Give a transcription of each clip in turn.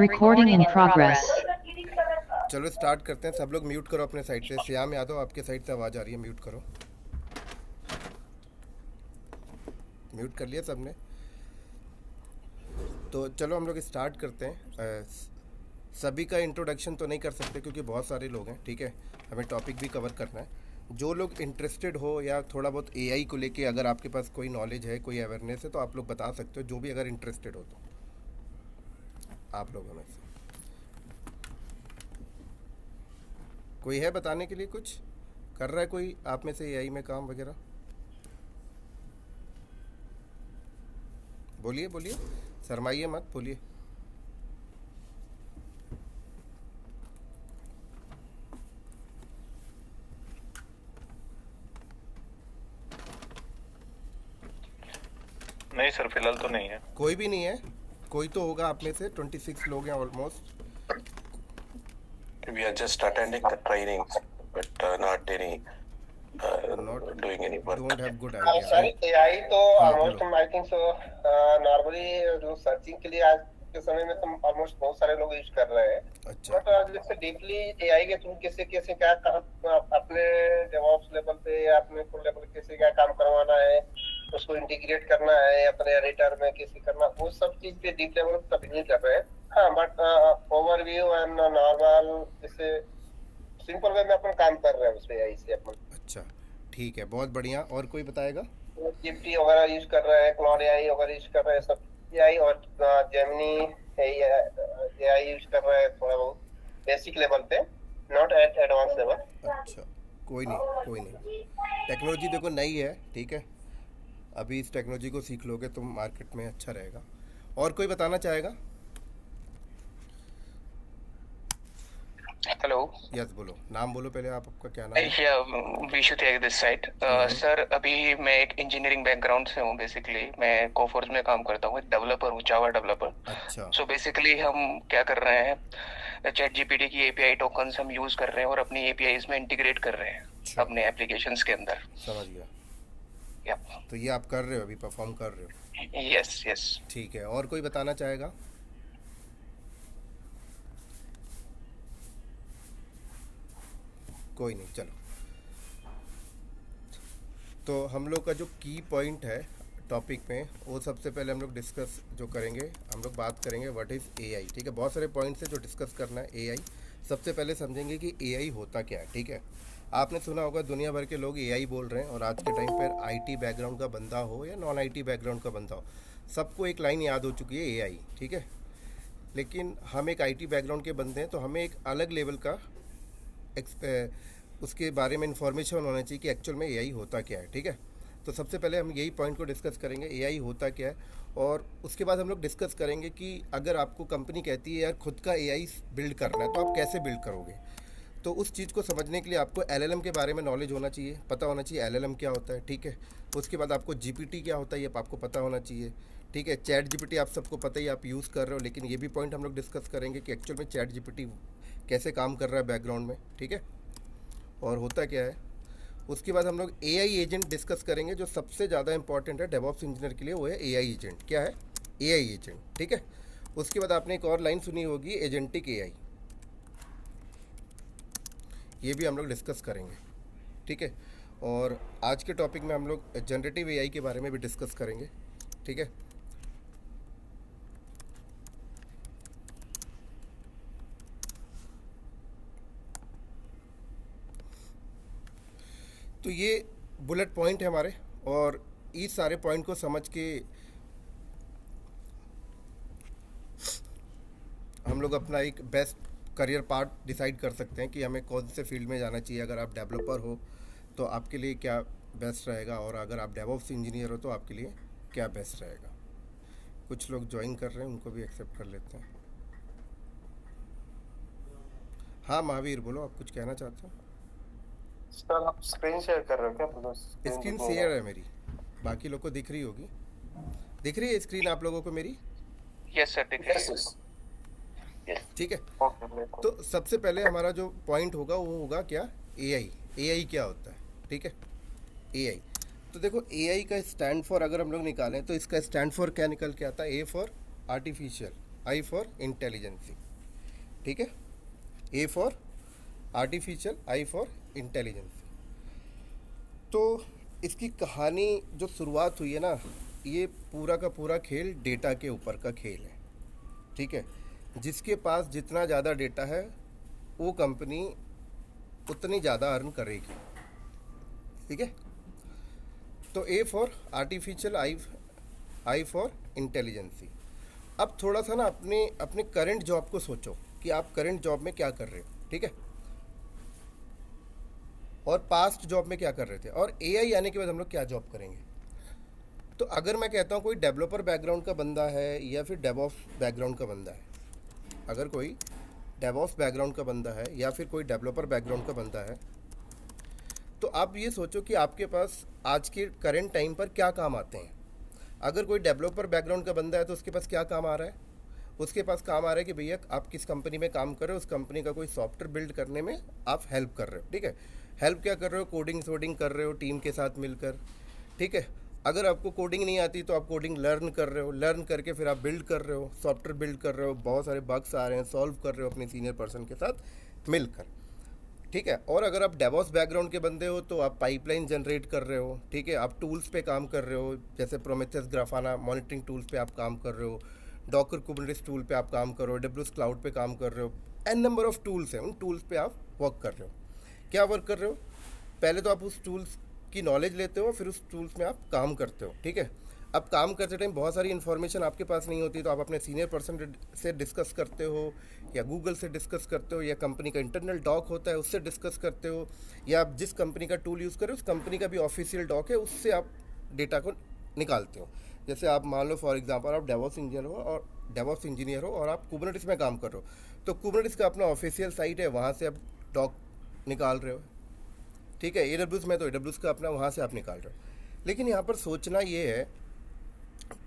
Recording in progress. चलो start करते हैं। सब लोग म्यूट करो अपने साइड से। श्याम यादव आपके साइड से आवाज़ आ रही है, म्यूट करो। म्यूट कर लिया सबने? तो चलो हम लोग स्टार्ट करते हैं। सभी का इंट्रोडक्शन तो नहीं कर सकते क्योंकि बहुत सारे लोग हैं, ठीक है। हमें टॉपिक भी कवर करना है। जो लोग इंटरेस्टेड हो या थोड़ा बहुत एआई को लेके अगर आपके पास कोई नॉलेज है, कोई अवेयरनेस है, तो आप लोग बता सकते हो। जो भी अगर इंटरेस्टेड हो तो आप लोगों में से कोई है बताने के लिए? कुछ कर रहा है कोई आप में से एआई में काम वगैरह? बोलिए बोलिए, शर्माइए मत, बोलिए। नहीं सर, फिलहाल तो नहीं है। कोई भी नहीं है? कोई तो होगा आप में से। 26 लोग हैं almost. We are just attending the trainings, but not any not doing any work. Don't have good idea. Sir AI तो हाँ, ऑलमोस्ट बोलो। आई थिंक सो नॉर्मली जो सर्चिंग के लिए आज के समय में तो ऑलमोस्ट बहुत सारे लोग यूज कर रहे हैं। अच्छा, बट जैसे डीपली एआई के थ्रू कैसे कैसे क्या अपने डेवऑप्स लेवल पे या अपने फुल लेवल कैसे क्या काम करवाना है, उसको इंटीग्रेट करना है अपने एडिटर में कैसे करना, वो सब चीज पे डीप लेवल तभी नहीं कर रहे हैं। हाँ, बट ओवरव्यू एंड नॉर्मल जैसे सिंपल वे में अपन काम कर रहे हैं उसपे एआई से अपन। अच्छा, ठीक है, बहुत बढ़िया। और कोई बताएगा? जीपीटी वगैरह यूज कर रहे हैं, क्लाउड एआई वगैरह यूज कर रहे हैं, सब एआई और जेमिनी एआई यूज कर रहे हैं थोड़ा बहुत बेसिक लेवल पे, नॉट एट एडवांस लेवल। अच्छा, कोई नहीं कोई नहीं। टेक्नोलॉजी देखो नई है, ठीक है। अभी इस टेक्नोलॉजी को सीख लोगे तो मार्केट में अच्छा रहेगा। और कोई बताना चाहेगा? हेलो। यस, बोलो, नाम बोलो पहले। आप, आपका क्या नाम है? या विशु त्याग दिस साइड। सर अभी मैं एक इंजीनियरिंग बैकग्राउंड से हूँ। बेसिकली मैं कोफोर्स में काम करता हूँ, एक डेवलपर हूँ, जावा डेवलपर। अच्छा, सो बेसिकली हम क्या कर रहे हैं, चैट जीपीटी की एपीआई टोकन्स हम यूज कर रहे हैं और अपनी एपीआईज में इंटीग्रेट कर रहे हैं अच्छा, अपने एप्लीकेशंस के अंदर। समझ गया। या तो ये आप कर रहे हो, अभी परफॉर्म कर रहे हो? Yes yes. ठीक है। और कोई बताना चाहेगा? कोई नहीं, चलो। तो हम लोग का जो की पॉइंट है टॉपिक में, वो सबसे पहले हम लोग डिस्कस जो करेंगे, हम लोग बात करेंगे व्हाट इज़ एआई। ठीक है, बहुत सारे पॉइंट्स हैं जो डिस्कस करना है। एआई सबसे पहले समझेंगे कि एआई होता क्या है, ठीक है। आपने सुना होगा दुनिया भर के लोग एआई बोल रहे हैं, और आज के टाइम पर आईटी बैकग्राउंड का बंदा हो या नॉन आईटी बैकग्राउंड का बंदा हो, सबको एक लाइन याद हो चुकी है, एआई, ठीक है। लेकिन हम एक आईटी बैकग्राउंड के बंदे हैं, तो हमें एक अलग लेवल का उसके बारे में इंफॉर्मेशन होना चाहिए कि एक्चुअल में एआई होता क्या है, ठीक है। तो सबसे पहले हम यही पॉइंट को डिस्कस करेंगे, एआई होता क्या है। और उसके बाद हम लोग डिस्कस करेंगे कि अगर आपको कंपनी कहती है यार खुद का एआई बिल्ड करना है, तो आप कैसे बिल्ड करोगे। तो उस चीज़ को समझने के लिए आपको एलएलएम के बारे में नॉलेज होना चाहिए, पता होना चाहिए एलएलएम क्या होता है, ठीक है। उसके बाद आपको जीपीटी क्या होता है ये आपको पता होना चाहिए, ठीक है। चैट जीपीटी आप सबको पता ही, आप यूज़ कर रहे हो, लेकिन ये भी पॉइंट हम लोग डिस्कस करेंगे कि एक्चुअल में चैट जीपीटी कैसे काम कर रहा है बैकग्राउंड में, ठीक है, और होता क्या है। उसके बाद हम लोग एआई एजेंट डिस्कस करेंगे, जो सबसे ज़्यादा इंपॉर्टेंट है डेवऑप्स इंजीनियर के लिए, वो है एआई एजेंट। क्या है? एआई एजेंट, ठीक है। उसके बाद आपने एक और लाइन सुनी होगी, एजेंटिक एआई, ये भी हम लोग डिस्कस करेंगे, ठीक है। और आज के टॉपिक में हम लोग जनरेटिव एआई के बारे में भी डिस्कस करेंगे, ठीक है। तो ये बुलेट पॉइंट है हमारे, और इस सारे पॉइंट को समझ के हम लोग अपना एक बेस्ट करियर पाथ डिसाइड कर सकते हैं कि हमें कौन से फील्ड में जाना चाहिए। अगर आप डेवलपर हो तो आपके लिए क्या बेस्ट रहेगा, और अगर आप डेवऑप्स इंजीनियर हो तो आपके लिए क्या बेस्ट रहेगा। कुछ लोग ज्वाइन कर रहे हैं, उनको भी एक्सेप्ट कर लेते हैं। हाँ महावीर, बोलो, आप कुछ कहना चाहते हो? सर आप स्क्रीन शेयर कर रहे हो क्या? स्क्रीन शेयर है मेरी, बाकी लोग को दिख रही होगी। दिख रही है स्क्रीन आप लोगों को मेरी? यस सर, देखिए। ठीक है। तो सबसे पहले हमारा जो पॉइंट होगा वो होगा क्या, एआई। एआई क्या होता है, ठीक है। एआई, तो देखो एआई का स्टैंड फॉर अगर हम लोग निकालें तो इसका स्टैंड फॉर क्या निकल के आता है, A for artificial I for intelligency, ठीक है, A for artificial, I for intelligency. तो इसकी कहानी जो शुरुआत हुई है ना, ये पूरा का पूरा खेल डेटा के ऊपर का खेल है, ठीक है। जिसके पास जितना ज़्यादा डेटा है वो कंपनी उतनी ज़्यादा अर्न करेगी, ठीक है। तो A for artificial, I for intelligency. अब थोड़ा सा ना अपने अपने करंट जॉब को सोचो कि आप करंट जॉब में क्या कर रहे हो, ठीक है, और पास्ट जॉब में क्या कर रहे थे, और एआई आने के बाद हम लोग क्या जॉब करेंगे। तो अगर मैं कहता हूँ कोई डेवलपर बैकग्राउंड का बंदा है या फिर डेवऑप्स बैकग्राउंड का बंदा है, अगर कोई डेवऑप्स बैकग्राउंड का बंदा है या फिर कोई डेवलपर बैकग्राउंड का बंदा है, तो आप ये सोचो कि आपके पास आज के करंट टाइम पर क्या काम आते हैं। अगर कोई डेवलपर बैकग्राउंड का बंदा है तो उसके पास क्या काम आ रहा है, उसके पास काम आ रहा है कि भैया आप किस कंपनी में काम कर रहे हो, उस कंपनी का कोई सॉफ्टवेयर बिल्ड करने में आप हेल्प कर रहे हो, ठीक है। हेल्प क्या कर रहे हो, कोडिंग सोडिंग कर रहे हो टीम के साथ मिलकर, ठीक है। अगर आपको कोडिंग नहीं आती तो आप कोडिंग लर्न कर रहे हो, लर्न करके फिर आप बिल्ड कर रहे हो, सॉफ्टवेयर बिल्ड कर रहे हो, बहुत सारे बग्स आ रहे हैं सॉल्व कर रहे हो अपने सीनियर पर्सन के साथ मिलकर, ठीक है। और अगर आप डेवॉप्स बैकग्राउंड के बंदे हो तो आप पाइपलाइन जनरेट कर रहे हो, ठीक है, आप टूल्स पे काम कर रहे हो, जैसे प्रोमेथियस, ग्राफाना मॉनिटरिंग टूल्स पे आप काम कर रहे हो, डॉकर कुबरनेटिस टूल पे आप काम कर रहे हो, AWS क्लाउड पे काम कर रहे हो, एन नंबर ऑफ टूल्स हैं, उन टूल्स पे आप वर्क कर रहे हो। क्या वर्क कर रहे हो, पहले तो आप उस टूल्स की नॉलेज लेते हो, फिर उस टूल्स में आप काम करते हो, ठीक है। अब काम करते टाइम बहुत सारी इन्फॉर्मेशन आपके पास नहीं होती, तो आप अपने सीनियर पर्सन से डिस्कस करते हो, या गूगल से डिस्कस करते हो, या कंपनी का इंटरनल डॉक होता है उससे डिस्कस करते हो, या आप जिस कंपनी का टूल यूज़ करें उस कंपनी का भी ऑफिशियल डॉक है, उससे आप डेटा को निकालते हो। जैसे आप मान लो फॉर एग्जांपल आप डेवऑप्स इंजीनियर हो और आप कुबरनेटिस में काम कर रहे हो, तो कुबरनेटिस का अपना ऑफिशियल साइट है, वहाँ से आप डॉक निकाल रहे हो, ठीक है। AWS में तो AWS का अपना, वहाँ से आप निकाल रहे हो। लेकिन यहाँ पर सोचना ये है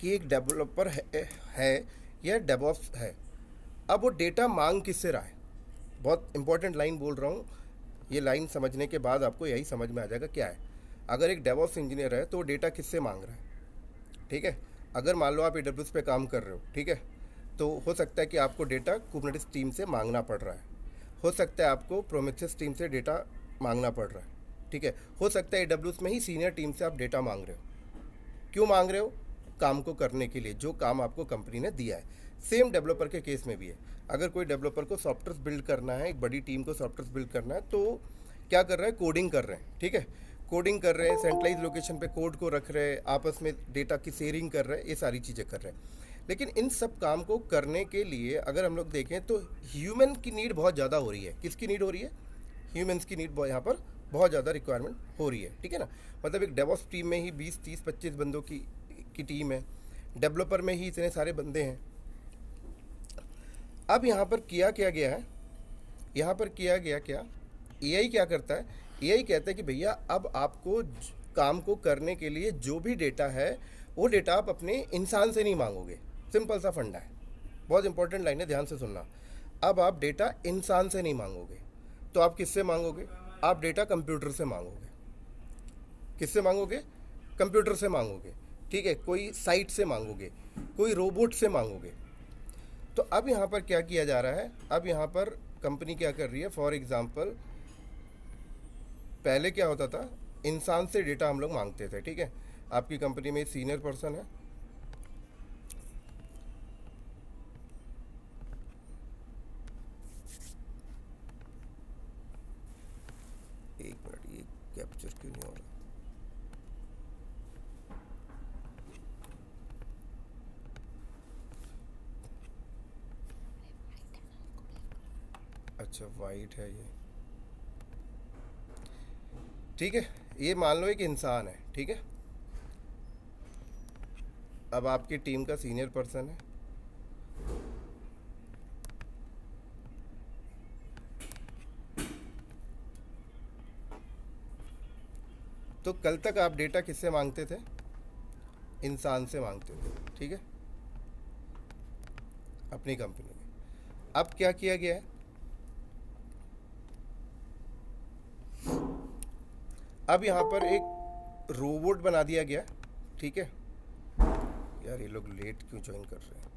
कि एक डेवलपर है या डेवऑप्स है, अब वो डेटा मांग किससे रहा है। बहुत इंपॉर्टेंट लाइन बोल रहा हूँ, ये लाइन समझने के बाद आपको यही समझ में आ जाएगा क्या है। अगर एक डेवऑप्स इंजीनियर है तो वो डेटा किससे मांग रहा है, ठीक है। अगर मान लो आप AWS पे काम कर रहे हो, ठीक है, तो हो सकता है कि आपको डेटा कुबरनेटिस टीम से मांगना पड़ रहा है, हो सकता है आपको प्रोमेथियस टीम से डेटा मांगना पड़ रहा है, ठीक है, हो सकता है AWS में ही सीनियर टीम से आप डेटा मांग रहे हो। क्यों मांग रहे हो, काम को करने के लिए, जो काम आपको कंपनी ने दिया है। सेम डेवलपर के केस में भी है, अगर कोई डेवलपर को सॉफ्टवेयर बिल्ड करना है, एक बड़ी टीम को सॉफ्टवेयर बिल्ड करना है, तो क्या कर रहा है, कोडिंग कर रहे हैं, ठीक है, कोडिंग कर रहे हैं, सेंट्रलाइज लोकेशन पे कोड को रख रहे हैं, आपस में डेटा की शेयरिंग कर रहे हैं, ये सारी चीज़ें कर रहे हैं। लेकिन इन सब काम को करने के लिए अगर हम लोग देखें तो ह्यूमन की नीड बहुत ज़्यादा हो रही है। किसकी नीड हो रही है, ह्यूमन्स की नीड यहाँ पर बहुत ज़्यादा रिक्वायरमेंट हो रही है, ठीक है ना। मतलब एक डेवऑप्स टीम में ही 20, 30, 25 बंदों की टीम है, डेवलपर में ही इतने सारे बंदे हैं। अब यहाँ पर किया क्या गया है, यहाँ पर किया गया क्या, एआई क्या करता है, एआई कहता है कि भैया अब आपको काम को करने के लिए जो भी डेटा है वो डेटा आप अपने इंसान से नहीं मांगोगे। सिंपल सा फंडा है, बहुत इंपॉर्टेंट लाइन है, ध्यान से सुनना। अब आप डेटा इंसान से नहीं मांगोगे, तो आप किससे मांगोगे, आप डेटा कंप्यूटर से मांगोगे। किससे मांगोगे, कंप्यूटर से मांगोगे, ठीक है, कोई साइट से मांगोगे, कोई रोबोट से मांगोगे। तो अब यहाँ पर क्या किया जा रहा है, अब यहाँ पर कंपनी क्या कर रही है, फॉर एग्जांपल पहले क्या होता था, इंसान से डेटा हम लोग मांगते थे, ठीक है। आपकी कंपनी में सीनियर पर्सन है, एक मिनट, ये कैप्चर क्यों नहीं हो रहा, अच्छा वाइट है ये, ठीक है। ये मान लो एक इंसान है, ठीक है, अब आपकी टीम का सीनियर पर्सन है, तो कल तक आप डेटा किससे मांगते थे, इंसान से मांगते थे, ठीक है, अपनी कंपनी में। अब क्या किया गया है, अब यहाँ पर एक रोबोट बना दिया गया, ठीक है। यार ये लोग लेट क्यों ज्वाइन कर रहे हैं,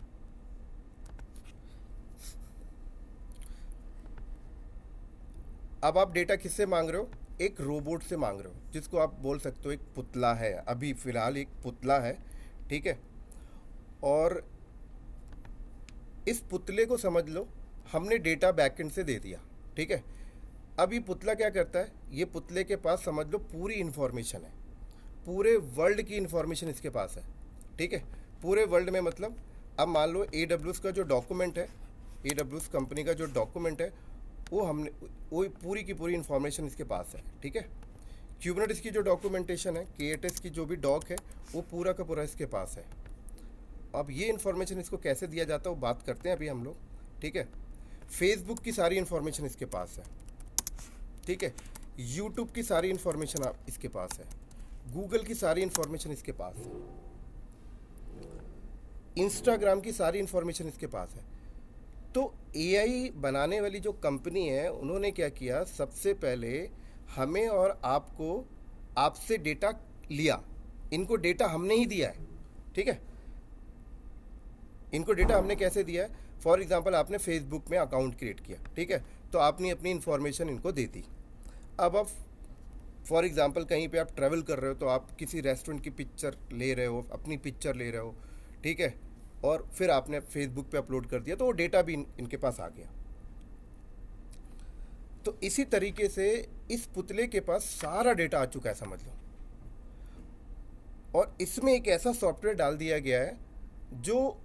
अब आप डेटा किससे मांग रहे हो? एक रोबोट से मांग रहे हो, जिसको आप बोल सकते हो एक पुतला है, अभी फ़िलहाल एक पुतला है, ठीक है। और इस पुतले को समझ लो हमने डेटा बैकएंड से दे दिया, ठीक है। अब ये पुतला क्या करता है? ये पुतले के पास समझ लो पूरी इन्फॉर्मेशन है, पूरे वर्ल्ड की इन्फॉर्मेशन इसके पास है, ठीक है। पूरे वर्ल्ड में मतलब अब मान लो AWS का जो डॉक्यूमेंट है, AWS कंपनी का जो डॉक्यूमेंट है, वो पूरी की पूरी इन्फॉर्मेशन इसके पास है, ठीक है। क्यूबरनेटिस की जो डॉक्यूमेंटेशन है, K8s की जो भी डॉक है, वो पूरा का पूरा इसके पास है। अब ये इन्फॉर्मेशन इसको कैसे दिया जाता है वो बात करते हैं अभी हम लोग, ठीक है। फेसबुक की सारी इन्फॉर्मेशन इसके पास है, ठीक है। यूट्यूब की सारी इन्फॉर्मेशन इसके पास है, गूगल की सारी इन्फॉर्मेशन इसके पास है, इंस्टाग्राम की सारी इन्फॉर्मेशन इसके पास है। तो AI बनाने वाली जो कंपनी है, उन्होंने क्या किया, सबसे पहले हमें और आपको आपसे डेटा लिया, इनको डेटा हमने ही दिया है, ठीक है। इनको डेटा हमने कैसे दिया है? फॉर एग्जांपल आपने फेसबुक में अकाउंट क्रिएट किया, ठीक है, तो आपने अपनी इन्फॉर्मेशन इनको दे दी। अब आप फॉर एग्जांपल कहीं पे आप ट्रैवल कर रहे हो, तो आप किसी रेस्टोरेंट की पिक्चर ले रहे हो, अपनी पिक्चर ले रहे हो, ठीक है, और फिर आपने फेसबुक पे अपलोड कर दिया, तो वो डेटा भी इनके पास आ गया। तो इसी तरीके से इस पुतले के पास सारा डेटा आ चुका है, समझ लो। और इसमें एक ऐसा सॉफ्टवेयर डाल दिया गया है जो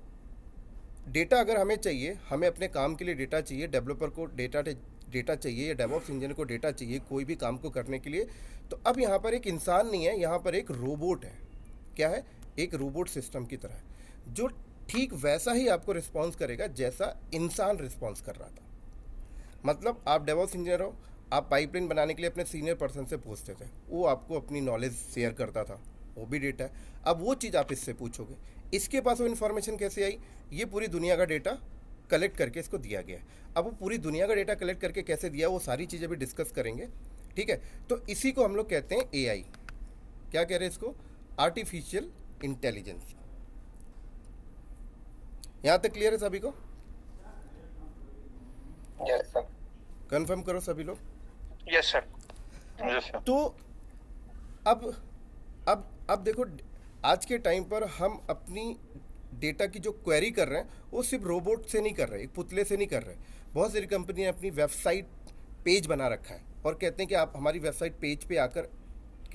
डेटा अगर हमें चाहिए, हमें अपने काम के लिए डेटा चाहिए, डेवलपर को डेटा चाहिए या डेवऑप्स इंजीनियर को डेटा चाहिए कोई भी काम को करने के लिए, तो अब यहाँ पर एक इंसान नहीं है, यहाँ पर एक रोबोट है। क्या है? एक रोबोट सिस्टम की तरह, जो ठीक वैसा ही आपको रिस्पॉन्स करेगा जैसा इंसान रिस्पॉन्स कर रहा था। मतलब आप डेवऑप्स इंजीनियर हो, आप पाइपलाइन बनाने के लिए अपने सीनियर पर्सन से पूछते थे, वो आपको अपनी नॉलेज शेयर करता था, वो भी डेटा है। अब वो चीज़ आप इससे पूछोगे, इसके पास वो इन्फॉर्मेशन कैसे आई? ये पूरी दुनिया का डेटा कलेक्ट करके इसको दिया गया है। अब वो पूरी दुनिया का डेटा कलेक्ट करके कैसे दिया, वो सारी चीज़ें भी डिस्कस करेंगे, ठीक है। तो इसी को हम लोग कहते हैं AI। क्या कह रहे हैं इसको? Artificial intelligence. यहाँ तक क्लियर है सभी को? Yes sir. कंफर्म करो सभी लोग। Yes sir. तो अब देखो, आज के टाइम पर हम अपनी डेटा की जो क्वेरी कर रहे हैं वो सिर्फ रोबोट से नहीं कर रहे, एक पुतले से नहीं कर रहे। बहुत सारी कंपनी ने अपनी वेबसाइट पेज बना रखा है और कहते हैं कि आप हमारी वेबसाइट पेज पे आकर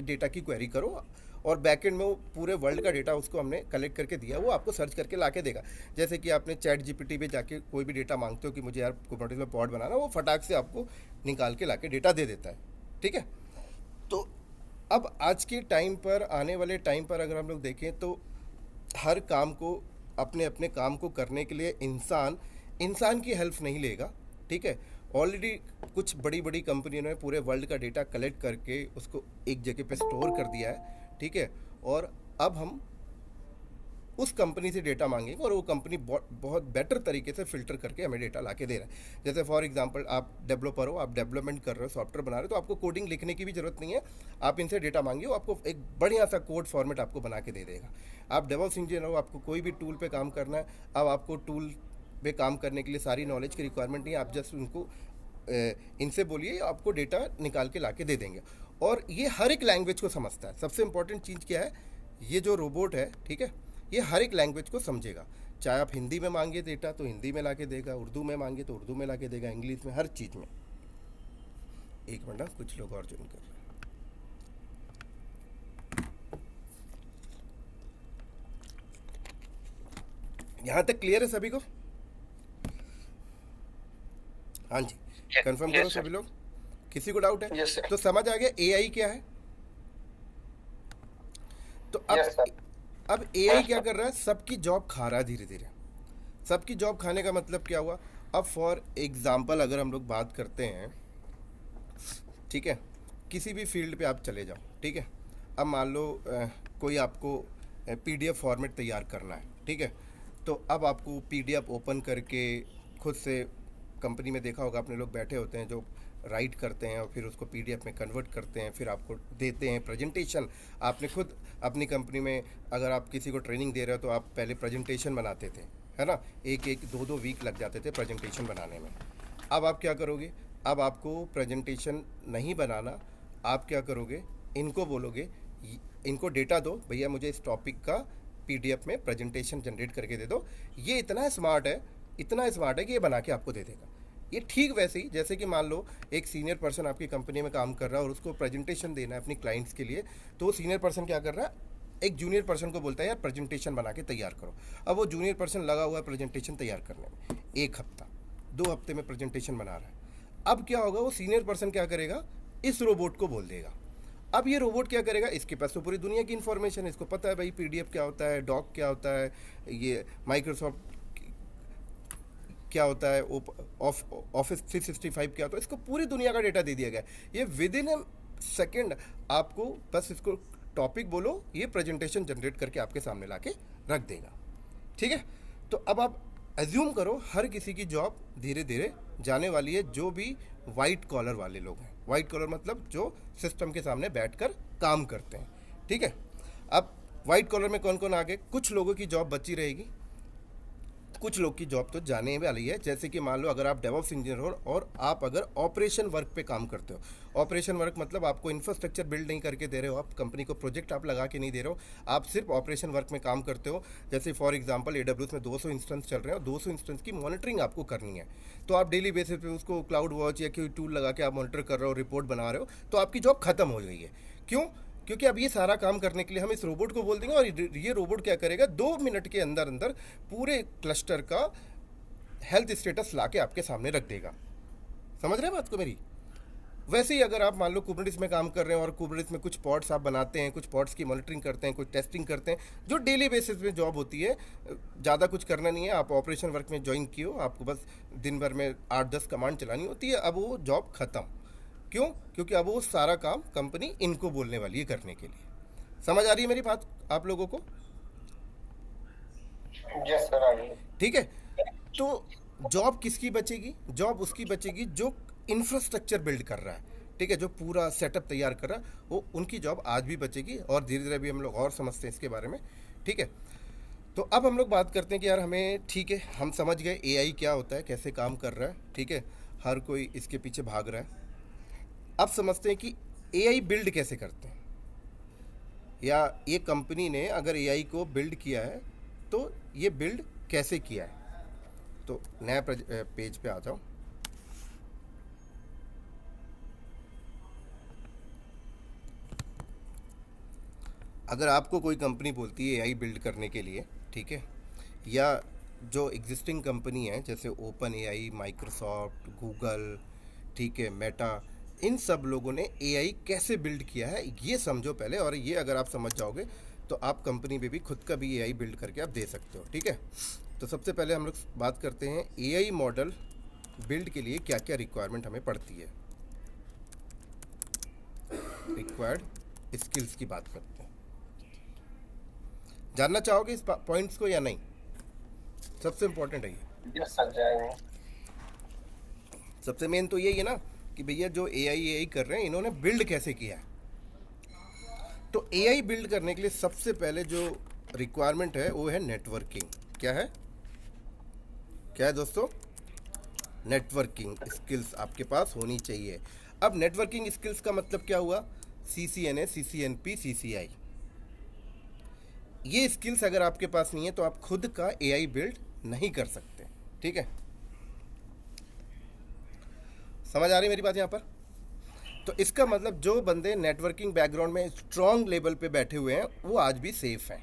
डेटा की क्वेरी करो, और बैकएंड में वो पूरे वर्ल्ड का डेटा उसको हमने कलेक्ट करके दिया, वो आपको सर्च करके ला के देगा। जैसे कि आपने ChatGPT पे जाके कोई भी डेटा मांगते हो कि मुझे यार कुबरनेटिस में पॉड बनाना, वो फटाक से आपको निकाल के ला के डेटा दे देता है, ठीक है। तो अब आज के टाइम पर, आने वाले टाइम पर अगर हम लोग देखें तो हर काम को, अपने अपने काम को करने के लिए इंसान की हेल्प नहीं लेगा, ठीक है। ऑलरेडी कुछ बड़ी बड़ी कंपनियों ने पूरे वर्ल्ड का डेटा कलेक्ट करके उसको एक जगह पे स्टोर कर दिया है, ठीक है। और अब हम उस कंपनी से डेटा मांगेंगे और वो कंपनी बहुत बेटर तरीके से फ़िल्टर करके हमें डेटा ला के दे रहा है। जैसे फॉर एग्जांपल आप डेवलपर हो, आप डेवलपमेंट कर रहे हो, सॉफ्टवेयर बना रहे हो, तो आपको कोडिंग लिखने की भी ज़रूरत नहीं है। आप इनसे डेटा मांगिए, वो आपको एक बढ़िया सा कोड फॉर्मेट आपको बना के दे देगा। आप डेवऑप्स इंजीनियर हो, आपको कोई भी टूल पे काम करना है, अब आपको टूल पे काम करने के लिए सारी नॉलेज की रिक्वायरमेंट नहीं है, आप जस्ट उनको इनसे बोलिए, आपको डेटा निकाल के ला के दे देंगे। और ये हर एक लैंग्वेज को समझता है। सबसे इंपॉर्टेंट चीज़ क्या है, ये जो रोबोट है, ठीक है, ये हर एक लैंग्वेज को समझेगा। चाहे आप हिंदी में मांगे डेटा तो हिंदी में ला के देगा, उर्दू में मांगे तो उर्दू में ला के देगा, इंग्लिश में, हर चीज़ में। एक मिनट, कुछ लोग और ज्वाइन कर रहे हैं। यहाँ तक क्लियर है सभी को? हाँ जी, कंफर्म करो सभी लोग। किसी को डाउट है? Yes, sir. तो समझ आ गया AI क्या है? तो Yes, sir. अब AI क्या कर रहा है? सबकी जॉब खा रहा है धीरे धीरे। सबकी जॉब खाने का मतलब क्या हुआ? अब फॉर एग्जांपल अगर हम लोग बात करते हैं, ठीक है, किसी भी फील्ड पे आप चले जाओ, ठीक है। अब मान लो कोई आपको PDF फॉर्मेट तैयार करना है, ठीक है, तो अब आपको PDF ओपन करके खुद से, कंपनी में देखा होगा आपने, लोग बैठे होते हैं जो राइट करते हैं और फिर उसको PDF में कन्वर्ट करते हैं, फिर आपको देते हैं प्रेजेंटेशन। आपने खुद अपनी कंपनी में अगर आप किसी को ट्रेनिंग दे रहे हो तो आप पहले प्रेजेंटेशन बनाते थे, है ना, एक 2 वीक लग जाते थे प्रेजेंटेशन बनाने में। अब आप क्या करोगे? अब आपको प्रेजेंटेशन नहीं बनाना, आप क्या करोगे, इनको बोलोगे, इनको डेटा दो, भैया मुझे इस टॉपिक का पीडीएफ में प्रेजेंटेशन जनरेट करके दे दो। ये इतना स्मार्ट है कि ये बना के आपको दे देगा। ये ठीक वैसे ही जैसे कि मान लो एक सीनियर पर्सन आपकी कंपनी में काम कर रहा है और उसको प्रेजेंटेशन देना है अपनी क्लाइंट्स के लिए, तो वो सीनियर पर्सन क्या कर रहा है, एक जूनियर पर्सन को बोलता है यार प्रेजेंटेशन बना के तैयार करो। अब वो जूनियर पर्सन लगा हुआ है प्रेजेंटेशन तैयार करने में, 1 हफ्ता 2 हफ्ते में प्रेजेंटेशन बना रहा है। अब क्या होगा, वो सीनियर पर्सन क्या करेगा, इस रोबोट को बोल देगा। अब ये रोबोट क्या करेगा, इसके पास तो पूरी दुनिया की इन्फॉर्मेशन है, इसको पता है भाई पीडीएफ क्या होता है, डॉक क्या होता है, ये माइक्रोसॉफ्ट क्या होता है, ऑफिस 365 क्या होता है, इसको पूरी दुनिया का डेटा दे दिया गया है। ये विद इन ए सेकेंड आपको बस इसको टॉपिक बोलो, ये प्रेजेंटेशन जनरेट करके आपके सामने ला के रख देगा। ठीक है, तो अब आप एज्यूम करो हर किसी की जॉब धीरे धीरे जाने वाली है, जो भी वाइट कॉलर वाले लोग हैं। वाइट कॉलर मतलब जो सिस्टम के सामने बैठकर काम करते हैं। ठीक है, अब वाइट कॉलर में कौन कौन आ गए, कुछ लोगों की जॉब बची रहेगी, कुछ लोग की जॉब तो जाने वाली है। जैसे कि मान लो अगर आप डेवऑप्स इंजीनियर हो और आप अगर ऑपरेशन वर्क पे काम करते हो, ऑपरेशन वर्क मतलब आपको इंफ्रास्ट्रक्चर बिल्ड नहीं करके दे रहे हो, आप कंपनी को प्रोजेक्ट आप लगा के नहीं दे रहे हो, आप सिर्फ ऑपरेशन वर्क में काम करते हो। जैसे फॉर एग्जांपल AWS में 200 इंस्टेंस चल रहे हैं और 200 इंस्टेंस की मॉनिटरिंग आपको करनी है, तो आप डेली बेसिस पे उसको क्लाउड वॉच या कोई टूल लगा के आप मॉनिटर कर रहे हो, रिपोर्ट बना रहे हो, तो आपकी जॉब खत्म हो गई है। क्यों? क्योंकि अब ये सारा काम करने के लिए हम इस रोबोट को बोल देंगे और ये रोबोट क्या करेगा, 2 मिनट के अंदर अंदर पूरे क्लस्टर का हेल्थ स्टेटस लाके आपके सामने रख देगा। समझ रहे हैं बात को मेरी? वैसे ही अगर आप मान लो कुबरनेटिस में काम कर रहे हैं और कुबरनेटिस में कुछ पॉड्स आप बनाते हैं, कुछ पॉड्स की मॉनिटरिंग करते हैं, कुछ टेस्टिंग करते हैं, जो डेली बेसिस पे जॉब होती है, ज़्यादा कुछ करना नहीं है। आप ऑपरेशन वर्क में ज्वाइन किए हो, आपको बस दिन भर में 8-10 कमांड चलानी होती है। अब वो जॉब ख़त्म। क्यों? क्योंकि अब वो सारा काम कंपनी इनको बोलने वाली है करने के लिए। समझ आ रही है मेरी बात आप लोगों को? यस सर, आ गई। ठीक है, तो जॉब किसकी बचेगी? जॉब उसकी बचेगी जो इंफ्रास्ट्रक्चर बिल्ड कर रहा है। ठीक है, जो पूरा सेटअप तैयार कर रहा है, वो उनकी जॉब आज भी बचेगी और धीरे धीरे भी हम लोग और समझते हैं इसके बारे में। ठीक है, तो अब हम लोग बात करते हैं कि यार हमें, ठीक है हम समझ गए एआई क्या होता है, कैसे काम कर रहा है। ठीक है, हर कोई इसके पीछे भाग रहा है। अब समझते हैं कि एआई बिल्ड कैसे करते हैं, या ये कंपनी ने अगर एआई को बिल्ड किया है तो ये बिल्ड कैसे किया है। तो नया पेज पे आ जाओ। अगर आपको कोई कंपनी बोलती है एआई बिल्ड करने के लिए, ठीक है, या जो एग्जिस्टिंग कंपनी है जैसे ओपन एआई, माइक्रोसॉफ्ट, गूगल, ठीक है, मेटा, इन सब लोगों ने एआई कैसे बिल्ड किया है ये समझो पहले। और ये अगर आप समझ जाओगे तो आप कंपनी में भी खुद का भी एआई बिल्ड करके आप दे सकते हो। ठीक है, तो सबसे पहले हम लोग बात करते हैं एआई मॉडल बिल्ड के लिए क्या क्या रिक्वायरमेंट हमें पड़ती है। रिक्वायर्ड स्किल्स की बात करते हैं। जानना चाहोगे इस पॉइंट्स को या नहीं? सबसे इम्पोर्टेंट है ये। यस सर, जाएंगे। सबसे मेन तो यही है ना कि भैया जो एआई कर रहे हैं इन्होंने बिल्ड कैसे किया है। तो एआई बिल्ड करने के लिए सबसे पहले जो रिक्वायरमेंट है वो है नेटवर्किंग। क्या है? क्या है दोस्तों? नेटवर्किंग स्किल्स आपके पास होनी चाहिए। अब नेटवर्किंग स्किल्स का मतलब क्या हुआ? CCNA, CCNP, CCI। ये स्किल्स अगर आपके पास नहीं है तो आप खुद का एआई बिल्ड नहीं कर सकते। ठीक है, समझ आ रही मेरी बात यहाँ पर? तो इसका मतलब जो बंदे नेटवर्किंग बैकग्राउंड में स्ट्रॉन्ग लेवल पे बैठे हुए हैं वो आज भी सेफ हैं।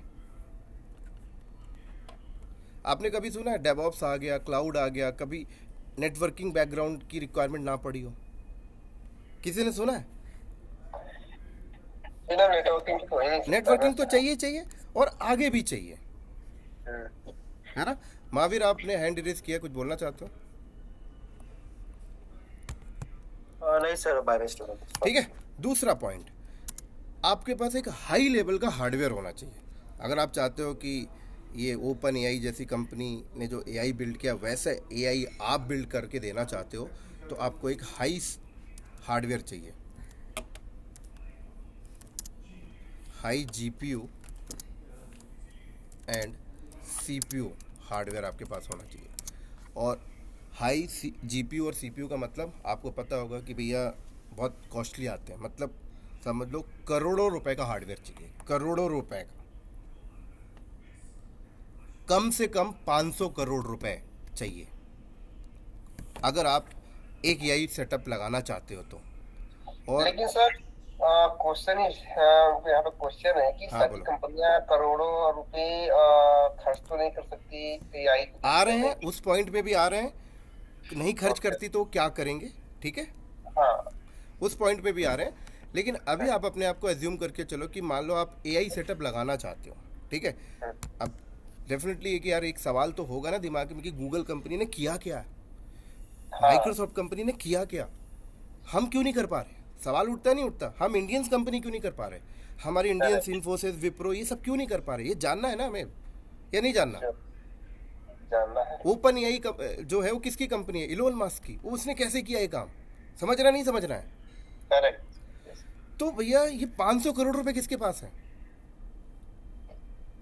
आपने कभी सुना है डेवऑप्स आ गया, क्लाउड आ गया, कभी नेटवर्किंग बैकग्राउंड की रिक्वायरमेंट ना पड़ी हो? किसी ने सुना है? बिना नेटवर्किंग तो है नहीं। नेटवर्किंग तो चाहिए और आगे भी चाहिए, है ना? महावीर आपने हैंड रेज किया, कुछ बोलना चाहते हो? नहीं सर, बाय स्टूडेंट। ठीक है, दूसरा पॉइंट, आपके पास एक हाई लेवल का हार्डवेयर होना चाहिए। अगर आप चाहते हो कि ये ओपन एआई जैसी कंपनी ने जो एआई बिल्ड किया वैसे एआई आप बिल्ड करके देना चाहते हो तो आपको एक हाई हार्डवेयर चाहिए। High GPU and CPU hardware आपके पास होना चाहिए। और हाई जीपीयू और सीपीयू का मतलब आपको पता होगा कि भैया बहुत कॉस्टली आते हैं, मतलब समझ लो करोड़ों रुपए का हार्डवेयर चाहिए, करोड़ों रुपए का, कम से कम 500 करोड़ रुपए चाहिए अगर आप एक एआई सेटअप लगाना चाहते हो तो। और लेकिन सर क्वेश्चन यहाँ पे क्वेश्चन है कि हाँ, सभी बोलो। कंपनियां करोड़ों रुपए खर्च तो नहीं कर सकती एआई आ रहे हैं, उस पॉइंट पे भी आ रहे हैं, नहीं खर्च Okay. करती तो क्या करेंगे, ठीक है, हाँ उस पॉइंट पे भी आ रहे हैं। लेकिन अभी आप अपने आप को एज्यूम करके चलो कि मान लो आप एआई सेटअप लगाना चाहते हो, ठीक है। अब डेफिनेटली एक यार एक सवाल तो होगा ना दिमाग में कि गूगल कंपनी ने किया क्या, माइक्रोसॉफ्ट कंपनी ने किया क्या, हम क्यों नहीं कर पा रहे, सवाल उठता नहीं उठता, हम इंडियंस कंपनी क्यों नहीं कर पा रहे, हमारी इंडियंस, इन्फोसिस, विप्रो, ये सब क्यों नहीं कर पा रहे, ये जानना है ना हमें, या नहीं जानना। जानना है। ओपन एआई जो है वो किसकी कंपनी है, इलोन मस्क की, वो उसने कैसे किया ये काम, समझना नहीं समझना है। करेक्ट। तो भैया ये 500 करोड़ रुपए किसके पास है,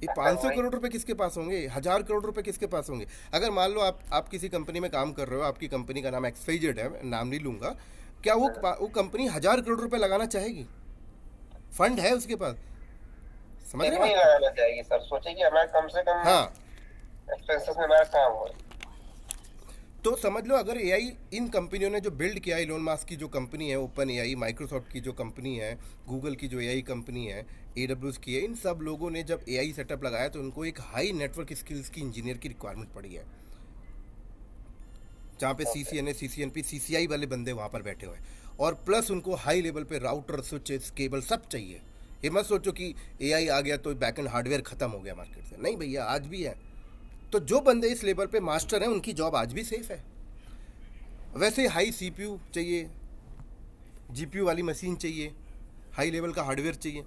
ये 500 वही। करोड़ रुपए किसके पास होंगे, 1000 करोड़ रुपए किसके पास होंगे। अगर मान लो आप किसी कंपनी में काम कर रहे हो, आपकी कंपनी का नाम XYZ है, मैं नाम नहीं लूंगा, क्या वो कंपनी 1000 करोड़ रुपए लगाना चाहेगी, फंड है उसके पास, समझ रहे नहीं हो। लगाना चाहिए सर, सोचिए कि हमारा कम से कम हाँ, एक्सपेंसेस में हमारा काम हो। तो समझ लो अगर एआई इन कंपनियों ने जो बिल्ड किया, इलोन मस्क की जो कंपनी है, ओपन एआई, माइक्रोसॉफ्ट की जो कंपनी है, गूगल की जो एआई कंपनी है, AWS की है, इन सब लोगों ने जब एआई सेटअप लगाया तो उनको एक हाई नेटवर्क स्किल्स की इंजीनियर की रिक्वायरमेंट पड़ी है, जहाँ पे CCNA, CCNP, CCI वाले बंदे वहाँ पर बैठे हुए हैं, और प्लस उनको हाई लेवल पे राउटर, स्विचेस, केबल सब चाहिए। ये मत सोचो कि एआई आ गया तो बैक एंड हार्डवेयर खत्म हो गया मार्केट से, नहीं भैया, आज भी है। तो जो बंदे इस लेवल पे मास्टर हैं उनकी जॉब आज भी सेफ है। वैसे हाई CPU चाहिए, GPU वाली मशीन चाहिए, हाई लेवल का हार्डवेयर चाहिए,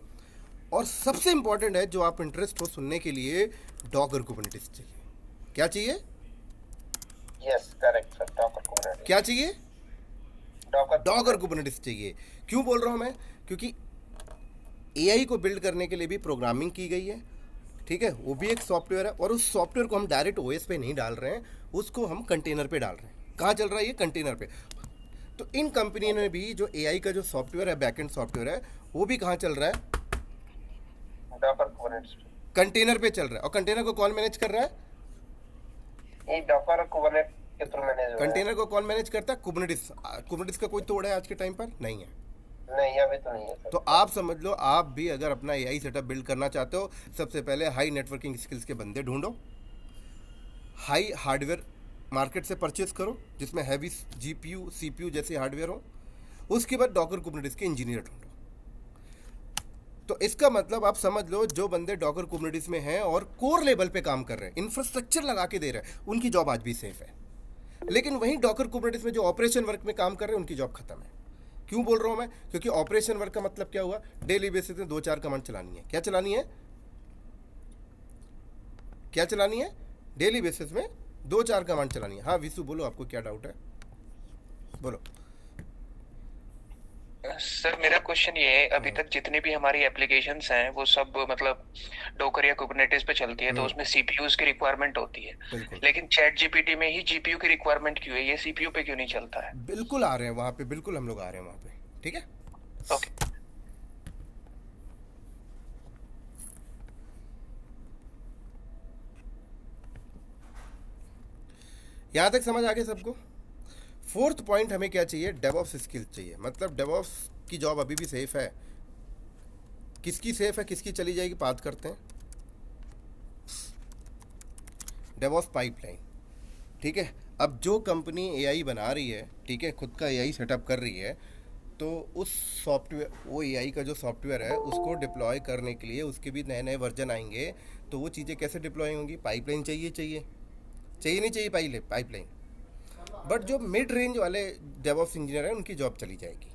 और सबसे इंपॉर्टेंट है जो आप इंटरेस्ट हो सुनने के लिए, डॉकर कुबरनेटिस चाहिए। क्या चाहिए, yes correct sir, Docker Kubernetes. क्या चाहिए, डॉकर डॉकर कुबरनेटिस चाहिए। क्यों बोल रहा हूँ मैं, क्योंकि एआई को बिल्ड करने के लिए भी प्रोग्रामिंग की गई है, ठीक है, वो भी एक सॉफ्टवेयर है, और उस सॉफ्टवेयर को हम डायरेक्ट OS पे नहीं डाल रहे हैं, उसको हम कंटेनर पे डाल रहे हैं। कहाँ चल रहा है ये, कंटेनर पे। तो इन कंपनी ने भी जो एआई का जो सॉफ्टवेयर है, बैकएंड सॉफ्टवेयर है, वो भी कहाँ चल रहा है, डॉकर कुबरनेटिस। कंटेनर पे चल रहा है। और कंटेनर को कौन मैनेज कर रहा है, ये डॉकर कुबरनेटिस के थ्रू मैनेज हो रहा है। कंटेनर को कौन मैनेज करता है, कुबरनेटिस। कुबरनेटिस का कोई तोड़ है आज के टाइम पर, नहीं है। नहीं अभी तो नहीं है सर। तो आप समझ लो, आप भी अगर अपना एआई सेटअप बिल्ड करना चाहते हो, सबसे पहले हाई नेटवर्किंग स्किल्स के बंदे ढूंढो, हाई हार्डवेयर मार्केट से परचेज करो जिसमें हैवी GPU CPU जैसे हार्डवेयर हो, उसके बाद डॉकर कुबरनेटिस के इंजीनियर ढूंढो। तो इसका मतलब आप समझ लो, जो बंदे डॉकर कुबरनेटिस में हैं और कोर लेवल पे काम कर रहे हैं, इंफ्रास्ट्रक्चर लगा के दे रहे हैं, उनकी जॉब आज भी सेफ है। लेकिन वहीं डॉकर कुबरनेटिस में जो ऑपरेशन वर्क में काम कर रहे हैं, उनकी जॉब खत्म है। क्यों बोल रहा हूँ मैं, क्योंकि ऑपरेशन वर्क का मतलब क्या हुआ, डेली बेसिस में 2-4 कमांड चलानी है। क्या चलानी है, क्या चलानी है, डेली बेसिस में 2-4 कमांड चलानी है। हाँ विशु बोलो, आपको क्या डाउट है, बोलो। सर मेरा क्वेश्चन ये है, अभी तक जितनी भी हमारी एप्लीकेशंस हैं वो सब मतलब डोकर या कुबरनेटिस पे चलती है, तो उसमें CPUs की रिक्वायरमेंट होती है, बिल्कुल लेकिन चैट GPT में ही GPU की रिक्वायरमेंट क्यों है, ये CPU पे क्यों नहीं चलता है? बिल्कुल आ रहे हैं वहाँ पे, बिल्कुल हम लोग आ रहे हैं वहाँ पे, ठीक है। ओके। यहाँ तक समझ आ गया सबको। फोर्थ पॉइंट हमें क्या चाहिए, डेवऑप्स स्किल्स चाहिए। मतलब डेवऑप्स की जॉब अभी भी सेफ है। किसकी सेफ है, किसकी चली जाएगी, बात करते हैं। डेवऑप्स पाइपलाइन, ठीक है। अब जो कंपनी एआई बना रही है, ठीक है, खुद का एआई सेटअप कर रही है, तो उस सॉफ्टवेयर, वो एआई का जो सॉफ्टवेयर है उसको डिप्लॉय करने के लिए उसके भी नए नए वर्जन आएंगे, तो वो चीज़ें कैसे डिप्लॉय होंगी, पाइपलाइन चाहिए, चाहिए नहीं चाहिए पाइपलाइन। बट जो मिड रेंज वाले डेवऑप्स इंजीनियर हैं उनकी जॉब चली जाएगी,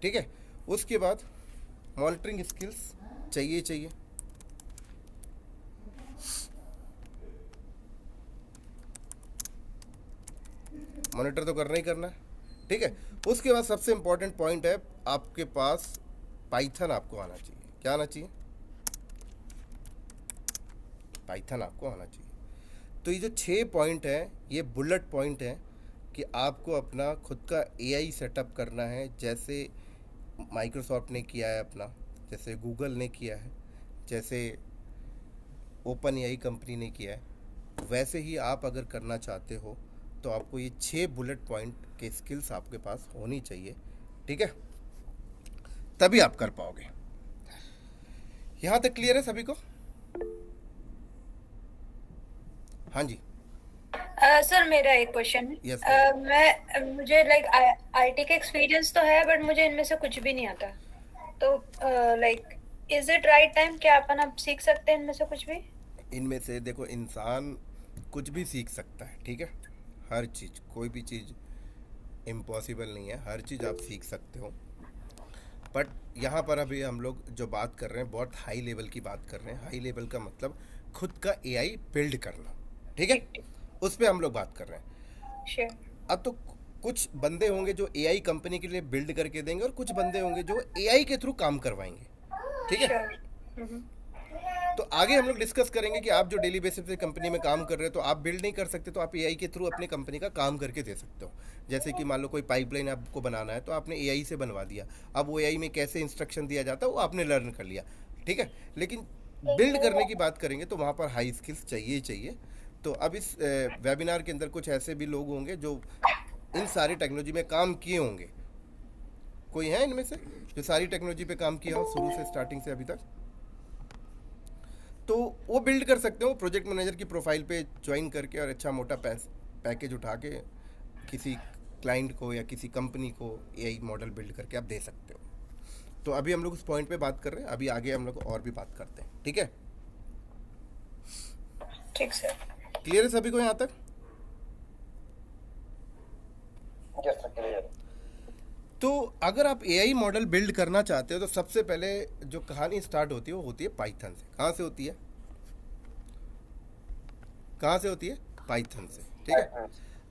ठीक है। उसके बाद मॉनिटरिंग स्किल्स चाहिए, मॉनिटर तो करना ही करना है, ठीक है। उसके बाद सबसे इंपॉर्टेंट पॉइंट है, आपके पास पाइथन आपको आना चाहिए। क्या आना चाहिए, पाइथन आपको आना चाहिए। तो ये जो 6 पॉइंट है, ये बुलेट पॉइंट है, कि आपको अपना खुद का एआई सेटअप करना है, जैसे माइक्रोसॉफ्ट ने किया है अपना, जैसे गूगल ने किया है, जैसे ओपन एआई कंपनी ने किया है, वैसे ही आप अगर करना चाहते हो तो आपको ये 6 बुलेट पॉइंट के स्किल्स आपके पास होनी चाहिए, ठीक है, तभी आप कर पाओगे। यहाँ तक क्लियर है सभी को? हाँ जी। सर मेरा एक क्वेश्चन है। Yes, मुझे लाइक आईटी का एक्सपीरियंस तो है, बट मुझे इनमें से कुछ भी नहीं आता, तो like is it right time कि अपन अब सीख सकते हैं इनमें से कुछ भी? इनमें से देखो, इंसान कुछ भी सीख सकता है, ठीक है, हर चीज़, कोई भी चीज़ इम्पॉसिबल नहीं है, हर चीज़ आप सीख सकते हो। बट यहाँ पर अभी हम लोग जो बात कर रहे हैं बहुत हाई लेवल की बात कर रहे हैं। हाई लेवल का मतलब खुद का एआई बिल्ड करना, ठीक है, उस पर हम लोग बात कर रहे हैं। Sure. अब तो कुछ बंदे होंगे जो एआई कंपनी के लिए बिल्ड करके देंगे और कुछ बंदे होंगे जो एआई के थ्रू काम करवाएंगे, ठीक है। Sure. तो आगे हम लोग डिस्कस करेंगे कि आप जो डेली बेसिस पे कंपनी में काम कर रहे हो तो आप बिल्ड नहीं कर सकते, तो आप एआई के थ्रू अपने कंपनी का काम करके दे सकते हो। जैसे कि मान लो कोई पाइपलाइन आपको बनाना है तो आपने एआई से बनवा दिया, अब वो एआई में कैसे इंस्ट्रक्शन दिया जाता है वो आपने लर्न कर लिया, ठीक है। लेकिन बिल्ड करने की बात करेंगे तो वहाँ पर हाई स्किल्स चाहिए ही चाहिए। तो अब इस वेबिनार के अंदर कुछ ऐसे भी लोग होंगे जो इन सारी टेक्नोलॉजी में काम किए होंगे। कोई है इनमें से जो सारी टेक्नोलॉजी पे काम किया हो शुरू से, स्टार्टिंग से अभी तक? तो वो बिल्ड कर सकते हो प्रोजेक्ट मैनेजर की प्रोफाइल पे ज्वाइन करके, और अच्छा मोटा पैकेज उठा के किसी क्लाइंट को या किसी कंपनी को एआई मॉडल बिल्ड करके आप दे सकते हो। तो अभी हम लोग उस पॉइंट पे बात कर रहे हैं, अभी आगे हम लोग और भी बात करते हैं, ठीक है। ठीक सर। क्लियर है सभी को यहाँ तक? Yes, sir, clear. तो अगर आप एआई मॉडल बिल्ड करना चाहते हो तो सबसे पहले जो कहानी स्टार्ट होती है वो होती है पाइथन से। कहाँ से होती है? कहाँ से होती है? पाइथन से, ठीक है।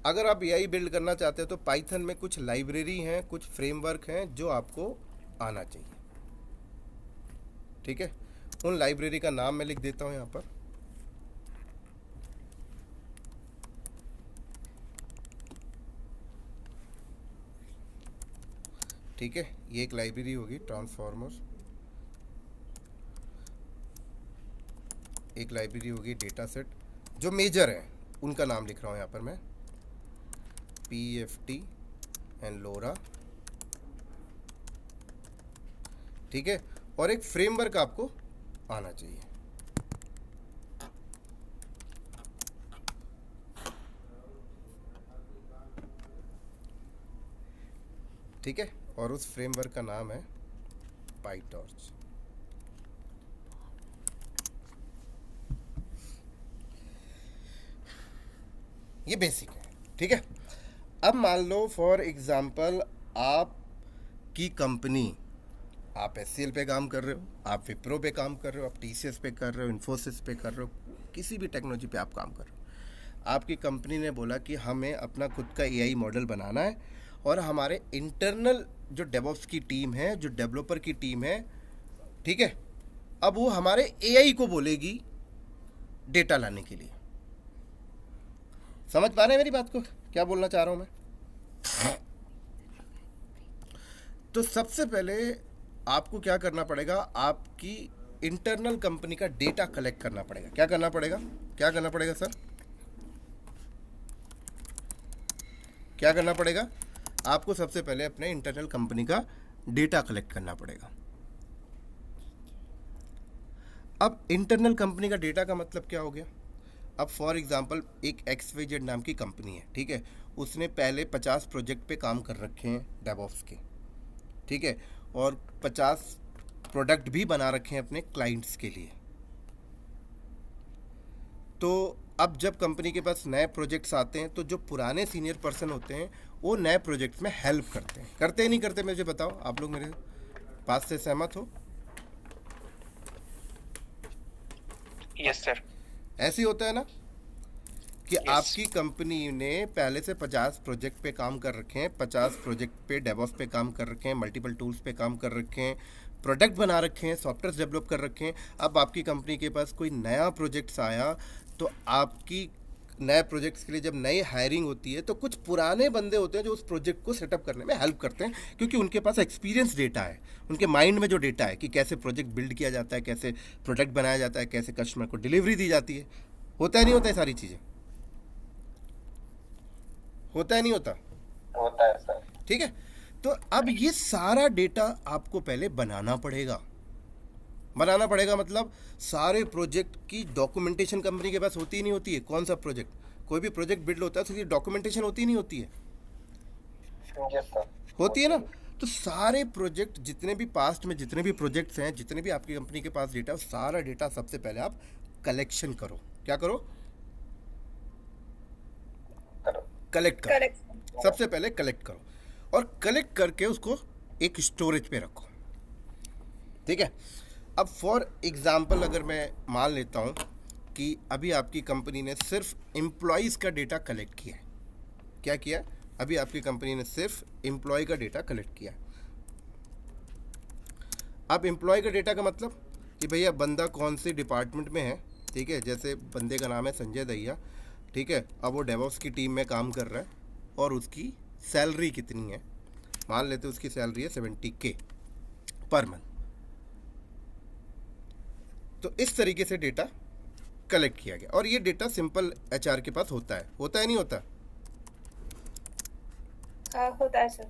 अगर आप एआई बिल्ड करना चाहते हो तो पाइथन में कुछ लाइब्रेरी हैं, कुछ फ्रेमवर्क हैं जो आपको आना चाहिए, ठीक है। उन लाइब्रेरी का नाम मैं लिख देता हूँ यहाँ पर। ठीक है, ये एक लाइब्रेरी होगी ट्रांसफॉर्मर, एक लाइब्रेरी होगी डेटा सेट। जो मेजर है उनका नाम लिख रहा हूँ यहाँ पर मैं, PFT एंड लोरा, ठीक है। और एक फ्रेमवर्क आपको आना चाहिए, ठीक है। और उस फ्रेमवर्क का नाम है पाइटॉर्च। ये बेसिक है, ठीक है। अब मान लो फॉर एग्जांपल आपकी कंपनी, आप HCL पे काम कर रहे हो, आप विप्रो पे काम कर रहे हो, आप TCS पे कर रहे हो, इन्फोसिस पे कर रहे हो, किसी भी टेक्नोलॉजी पे आप काम कर रहे हो। आपकी कंपनी ने बोला कि हमें अपना खुद का एआई मॉडल बनाना है, और हमारे इंटरनल जो डेवऑप्स की टीम है, जो डेवलपर की टीम है, ठीक है, अब वो हमारे एआई को बोलेगी डेटा लाने के लिए। समझ पा रहे हैं मेरी बात को, क्या बोलना चाह रहा हूं मैं? तो सबसे पहले आपको क्या करना पड़ेगा, आपकी इंटरनल कंपनी का डेटा कलेक्ट करना पड़ेगा। क्या करना पड़ेगा? क्या करना पड़ेगा सर? क्या करना पड़ेगा? आपको सबसे पहले अपने इंटरनल कंपनी का डेटा कलेक्ट करना पड़ेगा। अब इंटरनल कंपनी का डेटा का मतलब क्या हो गया? अब फॉर एग्जांपल एक XYZ नाम की कंपनी है, ठीक है, उसने पहले 50 प्रोजेक्ट पे काम कर रखे हैं डेवऑप्स के, ठीक है, और 50 प्रोडक्ट भी बना रखे हैं अपने क्लाइंट्स के लिए। तो अब जब कंपनी के पास नए प्रोजेक्ट्स आते हैं तो जो पुराने सीनियर पर्सन होते हैं वो नए प्रोजेक्ट्स में हेल्प करते हैं। करते ही नहीं करते मुझे बताओ, आप लोग मेरे बात से सहमत हो? Yes sir. ऐसे ही होता है ना कि आपकी कंपनी ने पहले से 50 प्रोजेक्ट पे काम कर रखे हैं, 50 प्रोजेक्ट पे डेवऑप्स पे काम कर रखे हैं, मल्टीपल टूल्स पे काम कर रखे हैं, प्रोडक्ट बना रखे हैं, सॉफ्टवेयर डेवलप कर रखे हैं। अब आपकी कंपनी के पास कोई नया प्रोजेक्ट्स आया तो आपकी नए प्रोजेक्ट्स के लिए जब नई हायरिंग होती है तो कुछ पुराने बंदे होते हैं जो उस प्रोजेक्ट को सेटअप करने में हेल्प करते हैं, क्योंकि उनके पास एक्सपीरियंस डेटा है, उनके माइंड में जो डेटा है कि कैसे प्रोजेक्ट बिल्ड किया जाता है, कैसे प्रोडक्ट बनाया जाता है, कैसे कस्टमर को डिलीवरी दी जाती है। होता है नहीं होता है सारी चीज़ें? होता है नहीं होता? होता है सर। ठीक है, तो अब ये सारा डेटा आपको पहले बनाना पड़ेगा। बनाना पड़ेगा मतलब सारे प्रोजेक्ट की डॉक्यूमेंटेशन कंपनी के पास होती ही नहीं होती है। कौन सा प्रोजेक्ट, कोई भी प्रोजेक्ट बिल्ड होता है तो उसकी डॉक्यूमेंटेशन होती ही नहीं होती है, यस सर। होती है ना। तो सारे प्रोजेक्ट जितने भी पास्ट में जितने भी प्रोजेक्ट्स हैं, जितने भी आपकी कंपनी के पास डेटा, सारा डेटा सबसे पहले आप कलेक्शन करो। क्या करो? कलेक्ट करो। करेक्ट। सबसे पहले कलेक्ट करो और कलेक्ट करके उसको एक स्टोरेज पे रखो। ठीक है, अब फॉर एग्जांपल अगर मैं मान लेता हूँ कि अभी आपकी कंपनी ने सिर्फ एम्प्लॉयज़ का डेटा कलेक्ट किया है। क्या किया है? अभी आपकी कंपनी ने सिर्फ एम्प्लॉय का डेटा कलेक्ट किया है। अब एम्प्लॉय का डेटा का मतलब कि भैया बंदा कौन से डिपार्टमेंट में है। ठीक है, जैसे बंदे का नाम है संजय दहिया। ठीक है, अब वो डेवॉप्स की टीम में काम कर रहा है और उसकी सैलरी कितनी है? मान लेते उसकी सैलरी है 70K पर मंथ। तो इस तरीके से डेटा कलेक्ट किया गया और ये डेटा सिंपल एचआर के पास होता है नहीं होता? होता है सर।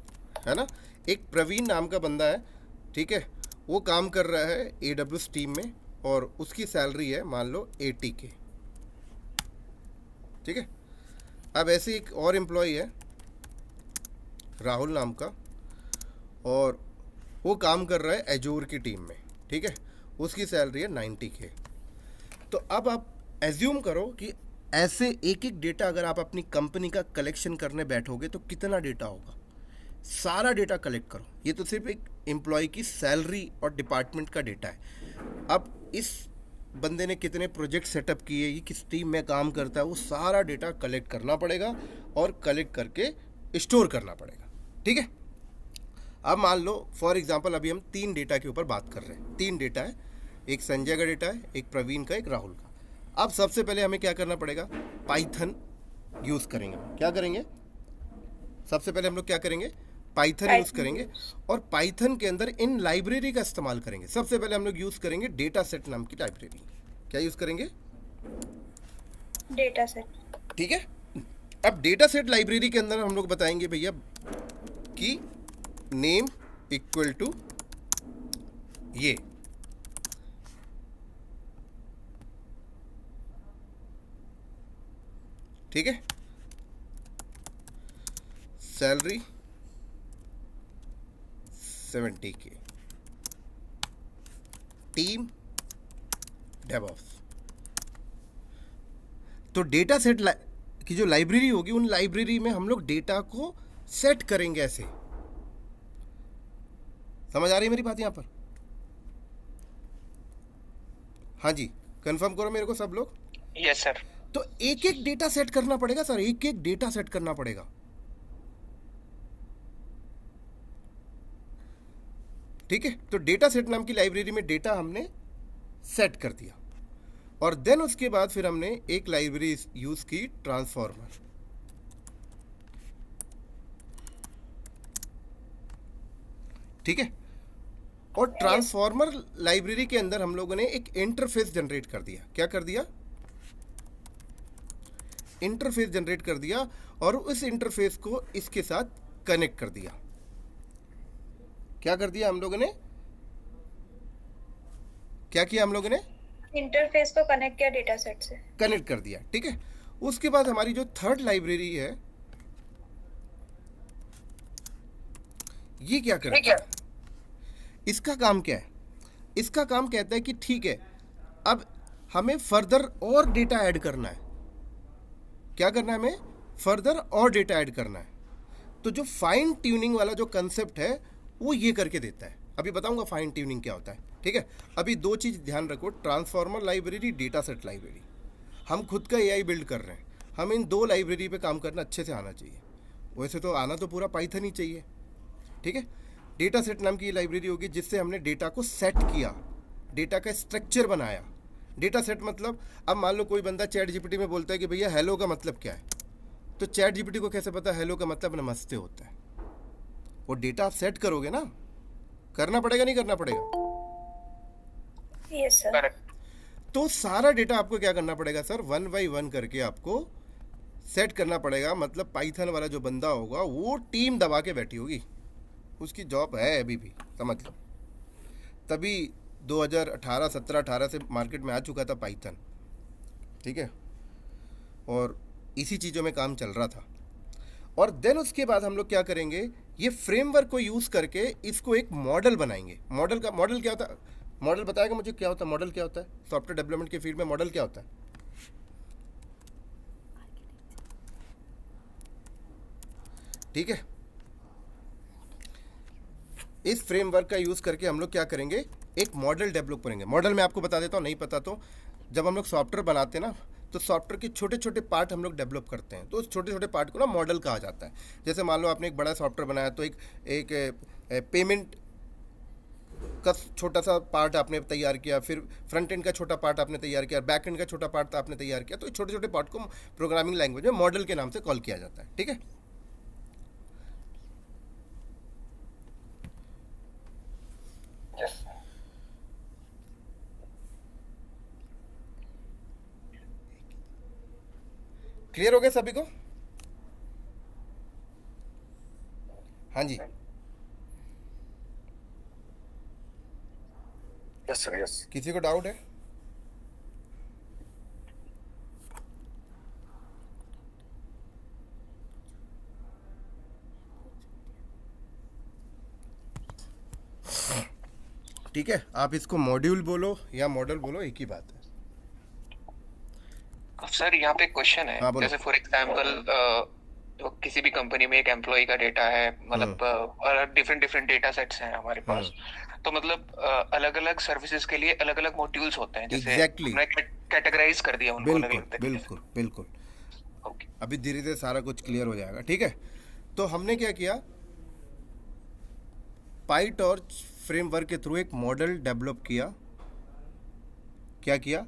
है ना। एक प्रवीण नाम का बंदा है, ठीक है, वो काम कर रहा है AWS टीम में और उसकी सैलरी है मान लो 80K। ठीक है, अब ऐसे एक और एम्प्लॉय है राहुल नाम का और वो काम कर रहा है एजोर की टीम में। ठीक है, उसकी सैलरी है 90K। तो अब आप एज्यूम करो कि ऐसे एक एक डेटा अगर आप अपनी कंपनी का कलेक्शन करने बैठोगे तो कितना डेटा होगा। सारा डेटा कलेक्ट करो। ये तो सिर्फ एक एम्प्लॉय की सैलरी और डिपार्टमेंट का डेटा है। अब इस बंदे ने कितने प्रोजेक्ट सेटअप किए, ये किस टीम में काम करता है, वो सारा डेटा कलेक्ट करना पड़ेगा और कलेक्ट करके स्टोर करना पड़ेगा। ठीक है, अब मान लो फॉर एग्जांपल अभी हम 3 डेटा के ऊपर बात कर रहे हैं। 3 डेटा है, एक संजय का डेटा है, एक प्रवीण का, एक राहुल का। अब सबसे पहले हमें क्या करना पड़ेगा? पाइथन यूज़ करेंगे। क्या करेंगे? सबसे पहले हम लोग क्या करेंगे? पाइथन यूज़ करेंगे और पाइथन के अंदर इन लाइब्रेरी का इस्तेमाल करेंगे। सबसे पहले हम लोग यूज़ करेंगे डेटा सेट नाम की लाइब्रेरी। क्या यूज़ करेंगे? Data set. ठीक है, अब डेटा सेट लाइब्रेरी के अंदर हम लोग बताएंगे भैया कि नेम इक्वल टू ये, ठीक है, सैलरी 70K, टीम डेवऑप्स। तो डेटा सेट की जो लाइब्रेरी होगी उन लाइब्रेरी में हम लोग डेटा को सेट करेंगे। ऐसे समझ आ रही है मेरी बात यहाँ पर? हाँ जी, कंफर्म करो मेरे को सब लोग। Yes sir. तो एक एक डेटा सेट करना पड़ेगा सर, एक एक डेटा सेट करना पड़ेगा। ठीक है, तो डेटा सेट नाम की लाइब्रेरी में डेटा हमने सेट कर दिया और देन उसके बाद फिर हमने एक लाइब्रेरी यूज की, ट्रांसफॉर्मर। ठीक है, और ट्रांसफॉर्मर लाइब्रेरी के अंदर हम लोगों ने एक इंटरफेस जनरेट कर दिया। क्या कर दिया? इंटरफेस जनरेट कर दिया और उस इंटरफेस को इसके साथ कनेक्ट कर दिया। क्या कर दिया हम लोगों ने? क्या किया हम लोगों ने? इंटरफेस को कनेक्ट किया डेटा सेट से। कनेक्ट कर दिया। ठीक है, उसके बाद हमारी जो थर्ड लाइब्रेरी है ये क्या करती है? इसका काम क्या है? इसका काम कहता है कि ठीक है, अब हमें फर्दर और डेटा ऐड करना है। क्या करना है हमें? फर्दर और डेटा ऐड करना है। तो जो फाइन ट्यूनिंग वाला जो कंसेप्ट है वो ये करके देता है। अभी बताऊंगा फाइन ट्यूनिंग क्या होता है। ठीक है, अभी 2 चीज़ ध्यान रखो, transformer library, data set library. हम खुद का AI बिल्ड कर रहे हैं, हम इन 2 लाइब्रेरी पे काम करना अच्छे से आना चाहिए। वैसे तो आना तो पूरा पाइथन ही चाहिए। ठीक है, डेटा सेट नाम की ये लाइब्रेरी होगी जिससे हमने डेटा को सेट किया, डेटा का स्ट्रक्चर बनाया, डेटा सेट मतलब, अब मान लो कोई बंदा चैट जीपीटी में बोलता है कि भैया हेलो का मतलब क्या है, तो चैट जीपीटी को कैसे पता हेलो का मतलब नमस्ते होता है? वो डेटा आप सेट करोगे ना, करना पड़ेगा नहीं करना पड़ेगा? Yes sir. करेक्ट। तो सारा डेटा आपको क्या करना पड़ेगा सर, 1 बाई 1 करके आपको सेट करना पड़ेगा। मतलब पाइथन वाला जो बंदा होगा वो टीम दबा के बैठी होगी, उसकी जॉब है अभी भी, समझ लो। तभी 2018 17 18 से मार्केट में आ चुका था पाइथन, ठीक है, और इसी चीज़ों में काम चल रहा था। और देन उसके बाद हम लोग क्या करेंगे, ये फ्रेमवर्क को यूज़ करके इसको एक मॉडल बनाएंगे। मॉडल क्या होता है? मॉडल बताएगा मुझे क्या होता है? मॉडल क्या होता है सॉफ्टवेयर डेवलपमेंट के फील्ड में? मॉडल क्या होता है? ठीक है, इस फ्रेमवर्क का यूज़ करके हम लोग क्या करेंगे, एक मॉडल डेवलप करेंगे। मॉडल मैं आपको बता देता हूँ, नहीं पता तो, जब हम लोग सॉफ्टवेयर बनाते हैं ना, तो सॉफ्टवेयर के छोटे छोटे पार्ट हम लोग डेवलप करते हैं, तो उस छोटे छोटे पार्ट को ना मॉडल कहा जाता है। जैसे मान लो आपने एक बड़ा सॉफ्टवेयर बनाया, तो एक पेमेंट का छोटा सा पार्ट आपने तैयार किया, फिर फ्रंट एंड का छोटा पार्ट आपने तैयार किया, बैक एंड का छोटा पार्ट आपने तैयार किया, तो छोटे छोटे पार्ट को प्रोग्रामिंग लैंग्वेज में मॉडल के नाम से कॉल किया जाता है। ठीक है, यस। क्लियर हो गया सभी को? हाँ जी, यस सर, यस। किसी को डाउट है? ठीक है, आप इसको मॉड्यूल बोलो या मॉडल बोलो, एक ही बात है। सर यहाँ पे क्वेश्चन है, हाँ, बोलो। जैसे फॉर एग्जांपल तो किसी भी कंपनी में एक एम्प्लॉय का डेटा है, मतलब डिफरेंट डिफरेंट डेटा सेट्स हैं हमारे पास, तो मतलब अलग अलग सर्विसेज के लिए अलग अलग मॉड्यूल्स होते हैं, जैसे Exactly. हमने कैटेगराइज कर दिया उनको अलग बिल्कुल अलग तरीके से। बिल्कुल बिल्कुल, ओके। अभी धीरे धीरे सारा कुछ क्लियर हो जाएगा। ठीक है, तो हमने क्या किया, पाईटॉर्च फ्रेमवर्क के थ्रू एक मॉडल डेवलप किया। क्या किया?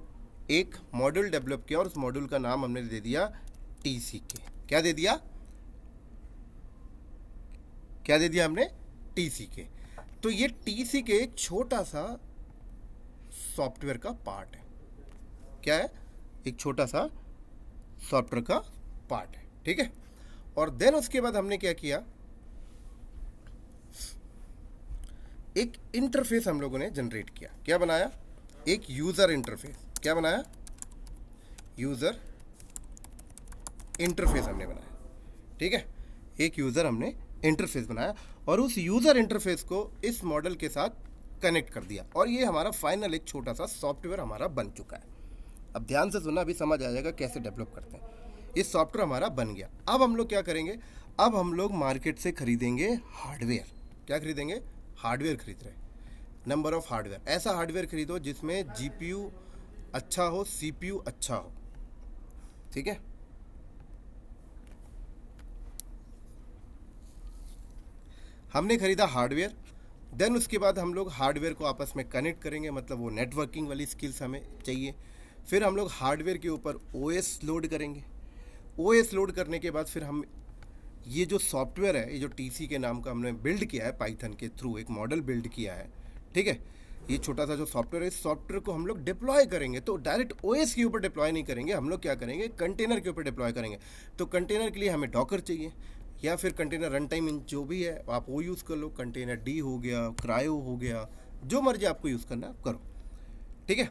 एक मॉडल डेवलप किया, और उस मॉडल का नाम हमने दे दिया TCK। क्या दे दिया? क्या दे दिया हमने? TCK। तो ये TCK एक छोटा सा सॉफ्टवेयर का पार्ट है। क्या है? एक छोटा सा सॉफ्टवेयर का पार्ट है। ठीक है, और देन उसके बाद हमने क्या किया, एक इंटरफेस हम लोगों ने जनरेट किया। क्या बनाया? एक यूजर इंटरफेस। क्या बनाया? यूजर इंटरफेस हमने बनाया। ठीक है, एक यूजर हमने इंटरफेस बनाया, और उस यूजर इंटरफेस को इस मॉडल के साथ कनेक्ट कर दिया, और ये हमारा फाइनल एक छोटा सा सॉफ्टवेयर हमारा बन चुका है। अब ध्यान से सुनना, अभी समझ आ जाएगा कैसे डेवलप करते हैं। ये सॉफ्टवेयर हमारा बन गया। अब हम लोग क्या करेंगे, अब हम लोग मार्केट से खरीदेंगे हार्डवेयर। क्या खरीदेंगे? हार्डवेयर खरीद रहे हैं, नंबर ऑफ हार्डवेयर। ऐसा हार्डवेयर खरीदो जिसमें GPU अच्छा हो, CPU अच्छा हो। ठीक है, हमने खरीदा हार्डवेयर। देन उसके बाद हम लोग हार्डवेयर को आपस में कनेक्ट करेंगे, मतलब वो नेटवर्किंग वाली स्किल्स हमें चाहिए। फिर हम लोग हार्डवेयर के ऊपर OS लोड करेंगे। OS लोड करने के बाद फिर हम ये जो सॉफ्टवेयर है, ये जो TC के नाम का हमने बिल्ड किया है, पाइथन के थ्रू एक मॉडल बिल्ड किया है। ठीक है, ये छोटा सा जो सॉफ्टवेयर है, इस सॉफ्टवेयर को हम लोग डिप्लॉय करेंगे। तो डायरेक्ट OS के ऊपर डिप्लॉय नहीं करेंगे, हम लोग क्या करेंगे, कंटेनर के ऊपर डिप्लॉय करेंगे। तो कंटेनर के लिए हमें डॉकर चाहिए, या फिर कंटेनर रन टाइम जो भी है आप वो यूज़ कर लो। कंटेनर D हो गया, क्रायो हो गया, जो मर्जी आपको यूज़ करना है करो। ठीक है,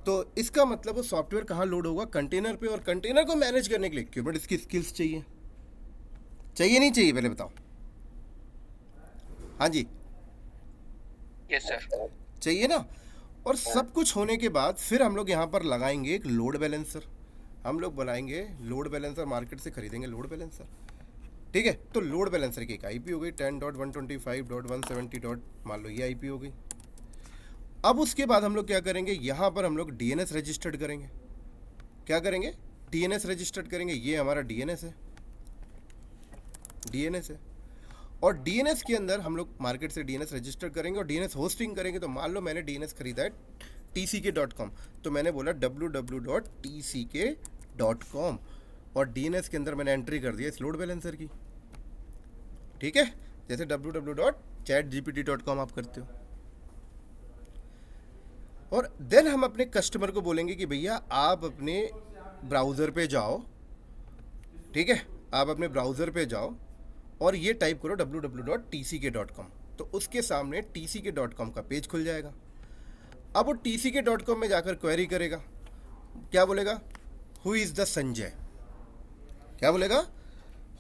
तो इसका मतलब वो सॉफ्टवेयर कहाँ लोड होगा? कंटेनर पे। और कंटेनर को मैनेज करने के लिए क्यूबरनेटिस की स्किल्स चाहिए, चाहिए नहीं चाहिए? पहले बताओ। हाँ जी, यस सर। चाहिए ना। और सब कुछ होने के बाद फिर हम लोग यहाँ पर लगाएंगे एक लोड बैलेंसर। हम लोग बनाएंगे लोड बैलेंसर, मार्केट से खरीदेंगे लोड बैलेंसर। ठीक है, तो लोड बैलेंसर की एक IP हो गई 10.125.170. मान लो ये IP हो गई। अब उसके बाद हम लोग क्या करेंगे, यहाँ पर हम लोग DNS रजिस्टर्ड करेंगे। क्या करेंगे? DNS रजिस्टर्ड करेंगे। ये हमारा DNS है, DNS है। और DNS के अंदर हम लोग मार्केट से DNS रजिस्टर करेंगे और DNS होस्टिंग करेंगे। तो मान लो मैंने DNS खरीदा है www.tck.com, तो मैंने बोला www.tck.com और DNS के अंदर मैंने एंट्री कर दिया इस लोड बैलेंसर की, ठीक है, जैसे www.chatgpt.com आप करते हो। और देन हम अपने कस्टमर को बोलेंगे कि भैया आप अपने ब्राउज़र पे जाओ, ठीक है, आप अपने ब्राउज़र पे जाओ और ये टाइप करो www.tck.com, तो उसके सामने tck.com का पेज खुल जाएगा। अब वो tck.com में जाकर क्वेरी करेगा, क्या बोलेगा, हु इज़ द संजय, क्या बोलेगा,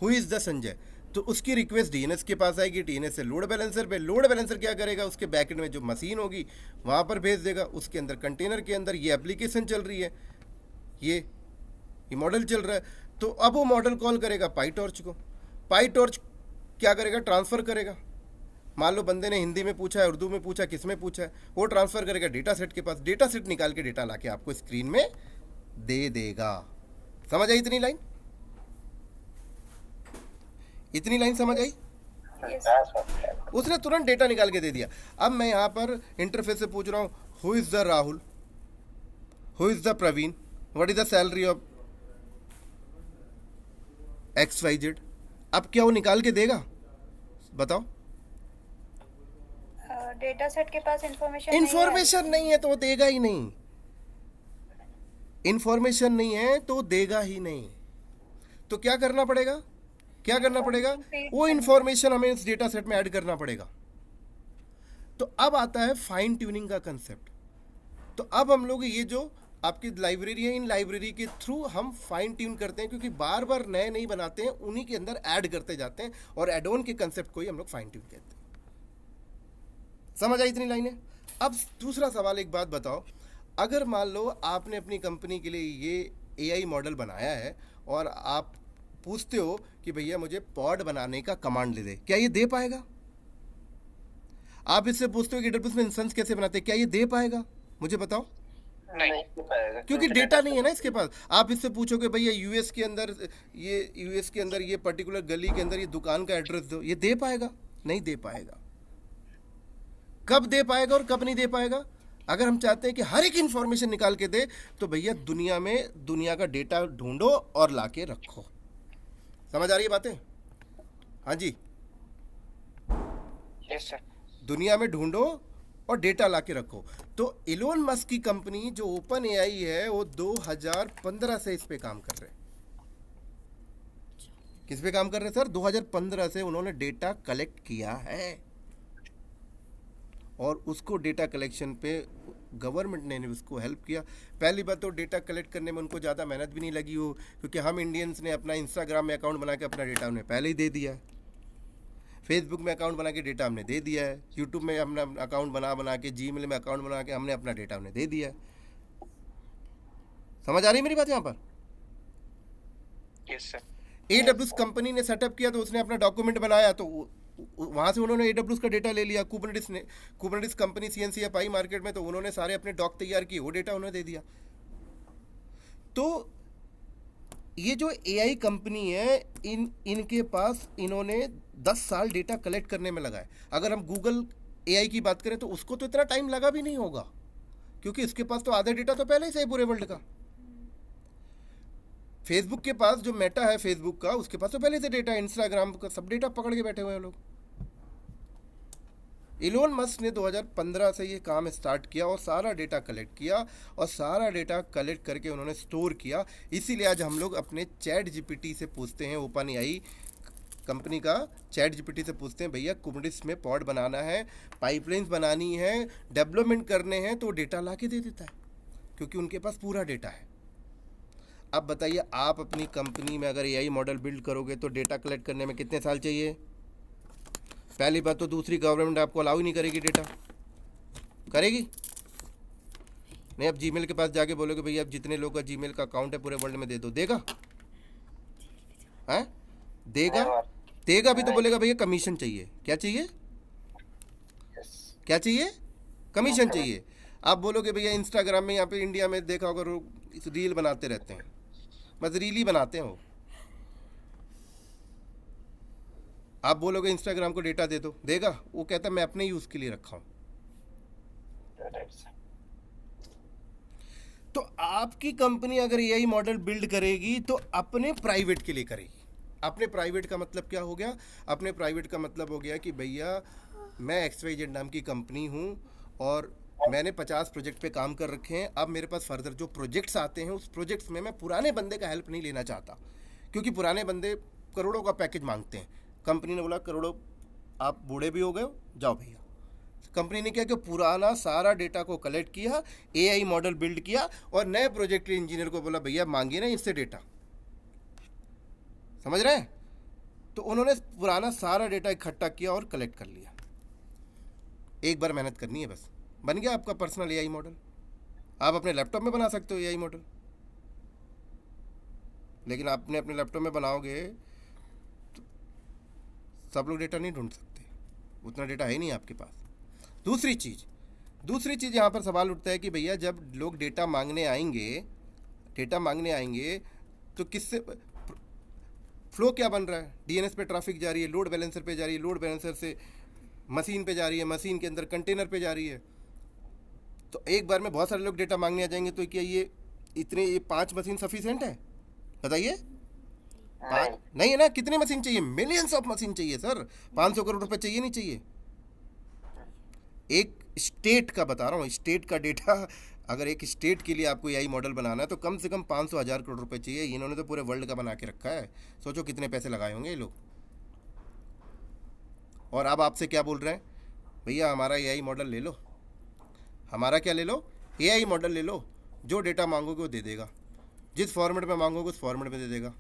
हु इज़ द संजय, तो उसकी रिक्वेस्ट DNS के पास आएगी, DNS से लोड बैलेंसर पे, लोड बैलेंसर क्या करेगा, उसके बैकएंड में जो मशीन होगी वहाँ पर भेज देगा, उसके अंदर कंटेनर के अंदर ये एप्लीकेशन चल रही है, ये मॉडल चल रहा है, तो अब वो मॉडल कॉल करेगा पाईटॉर्च को, पाईटॉर्च क्या करेगा, ट्रांसफ़र करेगा, मान लो बंदे ने हिंदी में पूछा है, उर्दू में पूछा, किस में पूछा है, वो ट्रांसफ़र करेगा डेटा सेट के पास, डेटा सेट निकाल के डेटा लाके आपको स्क्रीन में दे देगा। समझ आई इतनी लाइन, इतनी लाइन समझ आई? उसने तुरंत डेटा निकाल के दे दिया। अब मैं यहाँ पर इंटरफेस से पूछ रहा हूँ, who is the Rahul, who is the Praveen, what is the salary of XYZ, अब क्या वो निकाल के देगा, बताओ? डेटा सेट के पास इंफॉर्मेशन नहीं है तो वो देगा ही नहीं, इंफॉर्मेशन नहीं है तो देगा ही नहीं, तो क्या करना पड़ेगा, क्या करना पड़ेगा, वो इंफॉर्मेशन हमें इस डेटा सेट में ऐड करना पड़ेगा। तो अब आता है फाइन ट्यूनिंग का कंसेप्ट। तो अब हम लोग ये जो आपकी लाइब्रेरी है, इन लाइब्रेरी के थ्रू हम फाइन ट्यून करते हैं, क्योंकि बार बार नए नहीं बनाते हैं, उन्हीं के अंदर ऐड करते जाते हैं, और एड ऑन के कंसेप्ट को ही हम लोग फाइन ट्यून कहते हैं। समझ आई इतनी लाइनें? अब दूसरा सवाल, एक बात बताओ, अगर मान लो आपने अपनी कंपनी के लिए ये AI मॉडल बनाया है और आप पूछते हो कि भैया मुझे पॉड बनाने का कमांड दे दे, क्या ये दे पाएगा? आप इससे पूछते हो कि AWS में इंस्टेंस कैसे बनाते हैं, क्या ये दे पाएगा? मुझे बताओ। नहीं, क्योंकि डेटा नहीं है ना इसके पास। आप इससे पूछोगे भैया यूएस के अंदर ये पर्टिकुलर गली के अंदर ये दुकान का एड्रेस दो, ये दे पाएगा? नहीं दे पाएगा। कब दे पाएगा और कब नहीं दे पाएगा? अगर हम चाहते हैं कि हर एक इंफॉर्मेशन निकाल के दे, तो भैया दुनिया का डेटा ढूंढो और लाके रखो। समझ आ रही है बातें? हाँ जी, यस सर। दुनिया में ढूंढो और डेटा लाके रखो। तो इलोन मस्क की कंपनी जो ओपन AI है, वो 2015 से इस पे काम कर रहे हैं। किस पे काम कर रहे हैं सर? 2015 से उन्होंने डेटा कलेक्ट किया है, और उसको डेटा कलेक्शन पे गवर्नमेंट ने उसको हेल्प किया। पहली बात तो डेटा कलेक्ट करने में उनको ज़्यादा मेहनत भी नहीं लगी हो, क्योंकि हम इंडियंस ने अपना इंस्टाग्राम में अकाउंट बना के अपना डेटा उन्हें पहले ही दे दिया है, फेसबुक में अकाउंट बना के डेटा हमने दे दिया है, यूट्यूब में हमने अकाउंट बना के, जीमेल में अकाउंट बना के हमने अपना डेटा उन्हें दे दिया है। समझ आ रही है मेरी बात यहाँ पर? Yes sir. AWS कंपनी ने सेटअप किया तो उसने अपना डॉक्यूमेंट बनाया, तो वहाँ से उन्होंने AWS का डेटा ले लिया। कुबरनेटिस कंपनी CNCF आई मार्केट में, तो उन्होंने सारे अपने डॉक तैयार किए, वो डेटा उन्हें दे दिया। तो ये जो AI कंपनी है, इनके पास इन्होंने 10 साल डेटा कलेक्ट करने में लगाए। अगर हम गूगल AI की बात करें तो उसको तो इतना टाइम लगा भी नहीं होगा, क्योंकि इसके पास तो आधा डेटा तो पहले ही से है पूरे वर्ल्ड का। फेसबुक के पास जो मेटा है फेसबुक का, उसके पास तो पहले से डेटा है, इंस्टाग्राम का सब डेटा पकड़ के बैठे हुए हैं लोग। इलोन मस्क ने 2015 से ये काम स्टार्ट किया और सारा डेटा कलेक्ट किया, और सारा डेटा कलेक्ट करके उन्होंने स्टोर किया। इसीलिए आज हम लोग अपने ChatGPT से पूछते हैं, ओपन AI कंपनी का ChatGPT से पूछते हैं, भैया कुबरनेटिस में पॉड बनाना है, पाइपलाइंस बनानी है, डेवलपमेंट करने हैं, तो डेटा ला के दे देता है, क्योंकि उनके पास पूरा डेटा है। अब बताइए, आप अपनी कंपनी में अगर AI मॉडल बिल्ड करोगे तो डेटा कलेक्ट करने में कितने साल चाहिए? पहली बात तो, दूसरी गवर्नमेंट आपको अलाउ ही नहीं करेगी, डेटा करेगी नहीं। अब जीमेल के पास जाके बोलोगे भैया अब जितने लोग का जीमेल का अकाउंट है पूरे वर्ल्ड में दे दो, देगा? हैं? देगा भी तो बोलेगा भैया कमीशन चाहिए। क्या चाहिए? क्या चाहिए? कमीशन चाहिए। आप बोलोगे भैया इंस्टाग्राम में, यहाँ पे इंडिया में देखा होगा लोग रील बनाते रहते हैं, बस रील ही बनाते हैं वो। आप बोलोगे इंस्टाग्राम को डेटा दे दो, देगा? वो कहता है मैं अपने यूज़ के लिए रखा हूँ। आपकी कंपनी अगर एआई मॉडल बिल्ड करेगी तो अपने प्राइवेट के लिए करेगी। अपने प्राइवेट का मतलब क्या हो गया? अपने प्राइवेट का मतलब हो गया कि भैया मैं XYZ नाम की कंपनी हूँ और मैंने 50 प्रोजेक्ट पे काम कर रखे हैं। अब मेरे पास फर्दर जो प्रोजेक्ट्स आते हैं उस प्रोजेक्ट्स में मैं पुराने बंदे का हेल्प नहीं लेना चाहता, क्योंकि पुराने बंदे करोड़ों का पैकेज मांगते हैं। कंपनी ने बोला करोड़ों, आप बूढ़े भी हो गए हो, जाओ भैया। कंपनी ने क्या कि पुराना सारा डेटा को कलेक्ट किया, एआई मॉडल बिल्ड किया और नए प्रोजेक्ट के इंजीनियर को बोला भैया मांगिए ना इससे डेटा। समझ रहे हैं? तो उन्होंने पुराना सारा डेटा इकट्ठा किया और कलेक्ट कर लिया। एक बार मेहनत करनी है बस, बन गया आपका पर्सनल एआई मॉडल। आप अपने लैपटॉप में बना सकते हो एआई मॉडल, लेकिन आपने अपने लैपटॉप में बनाओगे तो सब लोग डेटा नहीं ढूंढ सकते, उतना डेटा है नहीं आपके पास। दूसरी चीज़ यहाँ पर सवाल उठता है कि भैया जब लोग डेटा मांगने आएंगे तो किससे फ्लो क्या बन रहा है? डीएनएस पे ट्रैफिक जा रही है, लोड बैलेंसर पे जा रही है, लोड बैलेंसर से मशीन पे जा रही है, मशीन के अंदर कंटेनर पे जा रही है। तो एक बार में बहुत सारे लोग डेटा मांगने आ जाएंगे, तो क्या ये 5 मशीन सफिशिएंट है? बताइए। नहीं है ना, कितनी मशीन चाहिए? मिलियंस ऑफ मशीन चाहिए सर। 500 करोड़ रुपए चाहिए, नहीं चाहिए? एक स्टेट का बता रहा हूँ, स्टेट का डेटा, अगर एक स्टेट के लिए आपको एआई मॉडल बनाना है तो कम से कम 500,000 करोड़ रुपए चाहिए। इन्होंने तो पूरे वर्ल्ड का बना के रखा है, सोचो कितने पैसे लगाए होंगे ये लोग। और अब आपसे क्या बोल रहे हैं? भैया हमारा एआई मॉडल ले लो। हमारा क्या ले लो? एआई मॉडल ले लो। जो डेटा मांगोगे वो दे देगा, जिस फॉर्मेट में मांगोगे उस फॉर्मेट में दे देगा,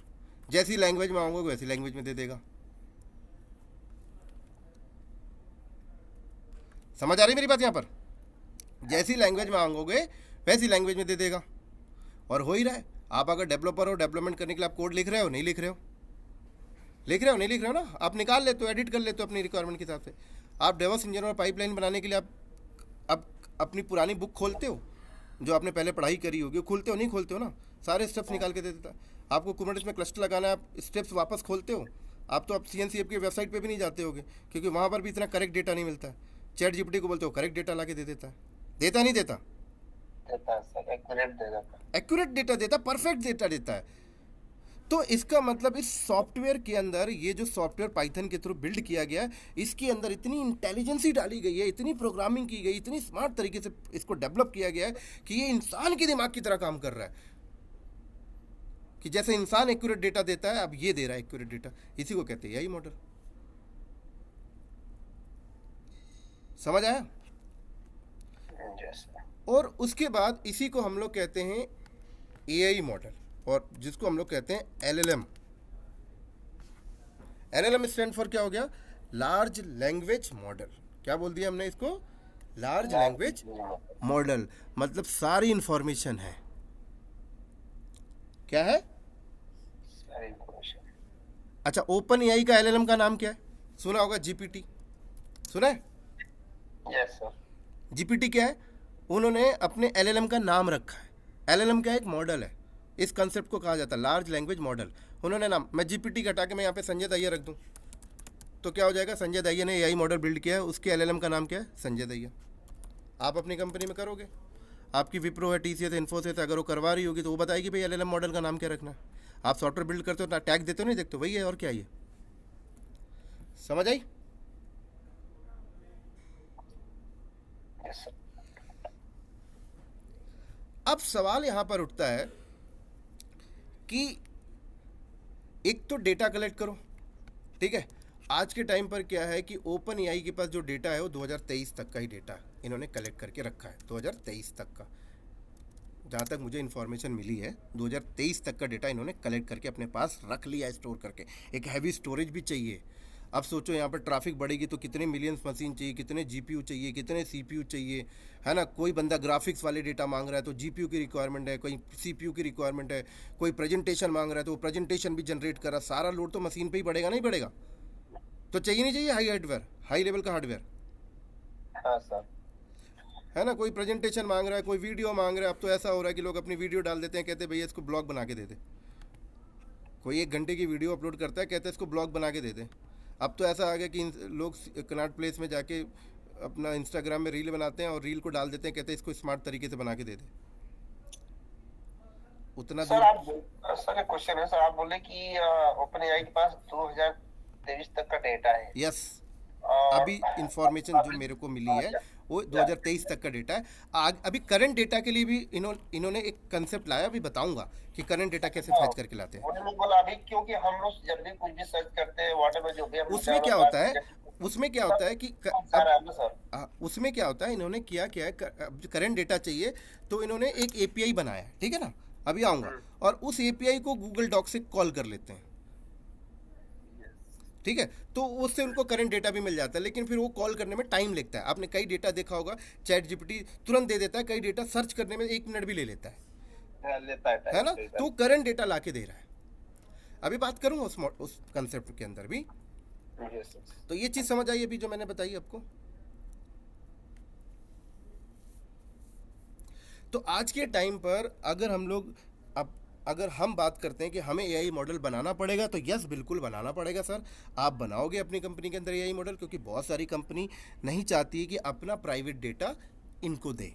जैसी लैंग्वेज में मांगोगे वैसी लैंग्वेज में दे देगा। समझ आ रही मेरी बात? यहाँ पर जैसी लैंग्वेज में मांगोगे वैसी लैंग्वेज में दे देगा। और हो ही रहा है। आप अगर डेवलपर हो, डेवलपमेंट करने के लिए आप कोड लिख रहे हो, नहीं लिख रहे हो? लिख रहे हो, नहीं लिख रहे हो ना? आप निकाल लेते हो, एडिट कर लेते हो अपनी रिक्वायरमेंट के हिसाब से। आप डेवॉप्स इंजीनियर और पाइपलाइन बनाने के लिए आप अपनी पुरानी बुक खोलते हो, जो आपने पहले पढ़ाई करी होगी, खोलते हो? नहीं खोलते हो ना? सारे स्टेप्स निकाल के दे देता है। आपको कुबरनेटिस में क्लस्टर लगाना है, आप स्टेप्स वापस खोलते हो? आप तो CNCF की वेबसाइट पे भी नहीं जाते होगे, क्योंकि वहाँ पर भी इतना करेक्ट डेटा नहीं मिलता है। चैट जीपीटी को बोलते हो करेक्ट डेटा ला के दे देता है। देता नहीं देता? एक्यूरेट डेटा देता, परफेक्ट डेटा देता है। तो इसका मतलब इस सॉफ्टवेयर के अंदर, ये जो सॉफ्टवेयर पाइथन के थ्रू बिल्ड किया गया है, इसके अंदर इतनी इंटेलिजेंसी डाली गई है, इतनी प्रोग्रामिंग की गई, इतनी स्मार्ट तरीके से इसको डेवलप किया गया है कि ये इंसान के दिमाग की तरह काम कर रहा है। कि जैसे इंसान एक्यूरेट डेटा देता है, अब ये दे रहा है एक्यूरेट डेटा। इसी को कहते हैं एआई मॉडल। समझ आया? और उसके बाद इसी को हम लोग कहते हैं एआई मॉडल, और जिसको हम लोग कहते हैं LLM। LLM स्टैंड फॉर क्या हो गया? Large language model. क्या बोल दिया हमने इसको? Large language model. मतलब सारी इंफॉर्मेशन है। क्या है? अच्छा, ओपन एआई का LLM का नाम क्या है? सुना होगा, GPT। सुना है? Yes sir. GPT क्या है? उन्होंने अपने LLM का नाम रखा है। LLM क्या है? एक मॉडल है। इस कंसेप्ट को कहा जाता है लार्ज लैंग्वेज मॉडल। उन्होंने नाम, मैं GPT का हटा के मैं यहाँ पे संजय दहिया रख दूँ तो क्या हो जाएगा? संजय दहिया ने एआई मॉडल बिल्ड किया है, उसके LLM का नाम क्या है? संजय दहिया। आप अपनी कंपनी में करोगे, आपकी विप्रो है, TCS है, इन्फोसिस है, अगर वो करवा रही होगी तो वो बताएगी भाई LLM मॉडल का नाम क्या रखना है। आप सॉफ्टवेयर बिल्ड करते हो, टैग देते हो, नहीं देखते हो? वही है, और क्या? ये समझ आई? अब सवाल यहां पर उठता है कि एक तो डेटा कलेक्ट करो, ठीक है? आज के टाइम पर क्या है कि ओपन एआई के पास जो डेटा है वो 2023 तक का ही डेटा इन्होंने कलेक्ट करके रखा है। 2023 तक का, जहाँ तक मुझे इन्फॉर्मेशन मिली है, 2023 तक का डेटा इन्होंने कलेक्ट करके अपने पास रख लिया है, स्टोर करके। एक हैवी स्टोरेज भी चाहिए। अब सोचो यहाँ पर ट्रैफिक बढ़ेगी तो कितने मिलियंस मशीन चाहिए, कितने GPU चाहिए, कितने CPU चाहिए, है ना? कोई बंदा ग्राफिक्स वाले डेटा मांग रहा है तो GPU की रिक्वायरमेंट है, कोई CPU की रिक्वायरमेंट है, कोई प्रेजेंटेशन मांग रहा है तो वो प्रेजेंटेशन भी जनरेट कर रहा है। सारा लोड तो मशीन पे ही बढ़ेगा, नहीं बढ़ेगा? तो चाहिए नहीं चाहिए हाई हार्डवेयर, हाई लेवल का हार्डवेयर? हाँ सर। है ना? कोई प्रेजेंटेशन मांग रहा है, कोई वीडियो मांग रहा है। अब तो ऐसा हो रहा है कि लोग अपनी वीडियो डाल देते हैं, कहते हैं भैया इसको ब्लॉग बना के दे दे। कोई 1 घंटे की वीडियो अपलोड करता है, कहते हैं इसको ब्लॉग बना के दे दे। अब तो ऐसा आ गया कि लोग कनॉट प्लेस में जाके अपना इंस्टाग्राम में रील बनाते हैं और रील को डाल देते हैं, कहते हैं इसको स्मार्ट तरीके से बना के दे दे। उतना सर दूर। सर एक क्वेश्चन है सर, आप बोले कि ओपन एआई के पास 2023 तक का डेटा है। यस, और अभी इंफॉर्मेशन जो मेरे को मिली है वो 2023 तक का डेटा है। अभी करंट डेटा के लिए भी इन्होंने एक कंसेप्ट लाया, अभी बताऊंगा कि करंट डेटा कैसे फैच करके लाते हैं। उन्होंने बोला अभी, क्योंकि हम लोग जब भी कुछ भी सर्च करते हैं व्हाटएवर जो भी हम उसमें क्या होता है, उसमें क्या होता है कि सर उसमें क्या होता है, इन्होंने किया क्या है, करंट डेटा चाहिए तो इन्होंने एक एपीआई बनाया है, ठीक है ना, अभी आऊँगा, और उस एपीआई को गूगल डॉक से कॉल कर लेते हैं, ठीक है, तो उससे उनको करंट डेटा भी मिल जाता है। लेकिन फिर वो कॉल करने में टाइम लगता है। आपने कई डेटा देखा होगा, चैट जीपीटी तुरंत दे देता है, कई डेटा सर्च करने में 1 मिनट भी ले लेता है ना, तो वो करंट डेटा ला के दे रहा है। अभी बात करूंगा उस कंसेप्ट के अंदर भी। तो ये चीज़ समझ आई अभी जो मैंने बताई आपको। तो आज के टाइम पर अगर हम लोग अगर हम बात करते हैं कि हमें एआई मॉडल बनाना पड़ेगा, तो यस बिल्कुल बनाना पड़ेगा सर। आप बनाओगे अपनी कंपनी के अंदर एआई मॉडल, क्योंकि बहुत सारी कंपनी नहीं चाहती है कि अपना प्राइवेट डेटा इनको दे,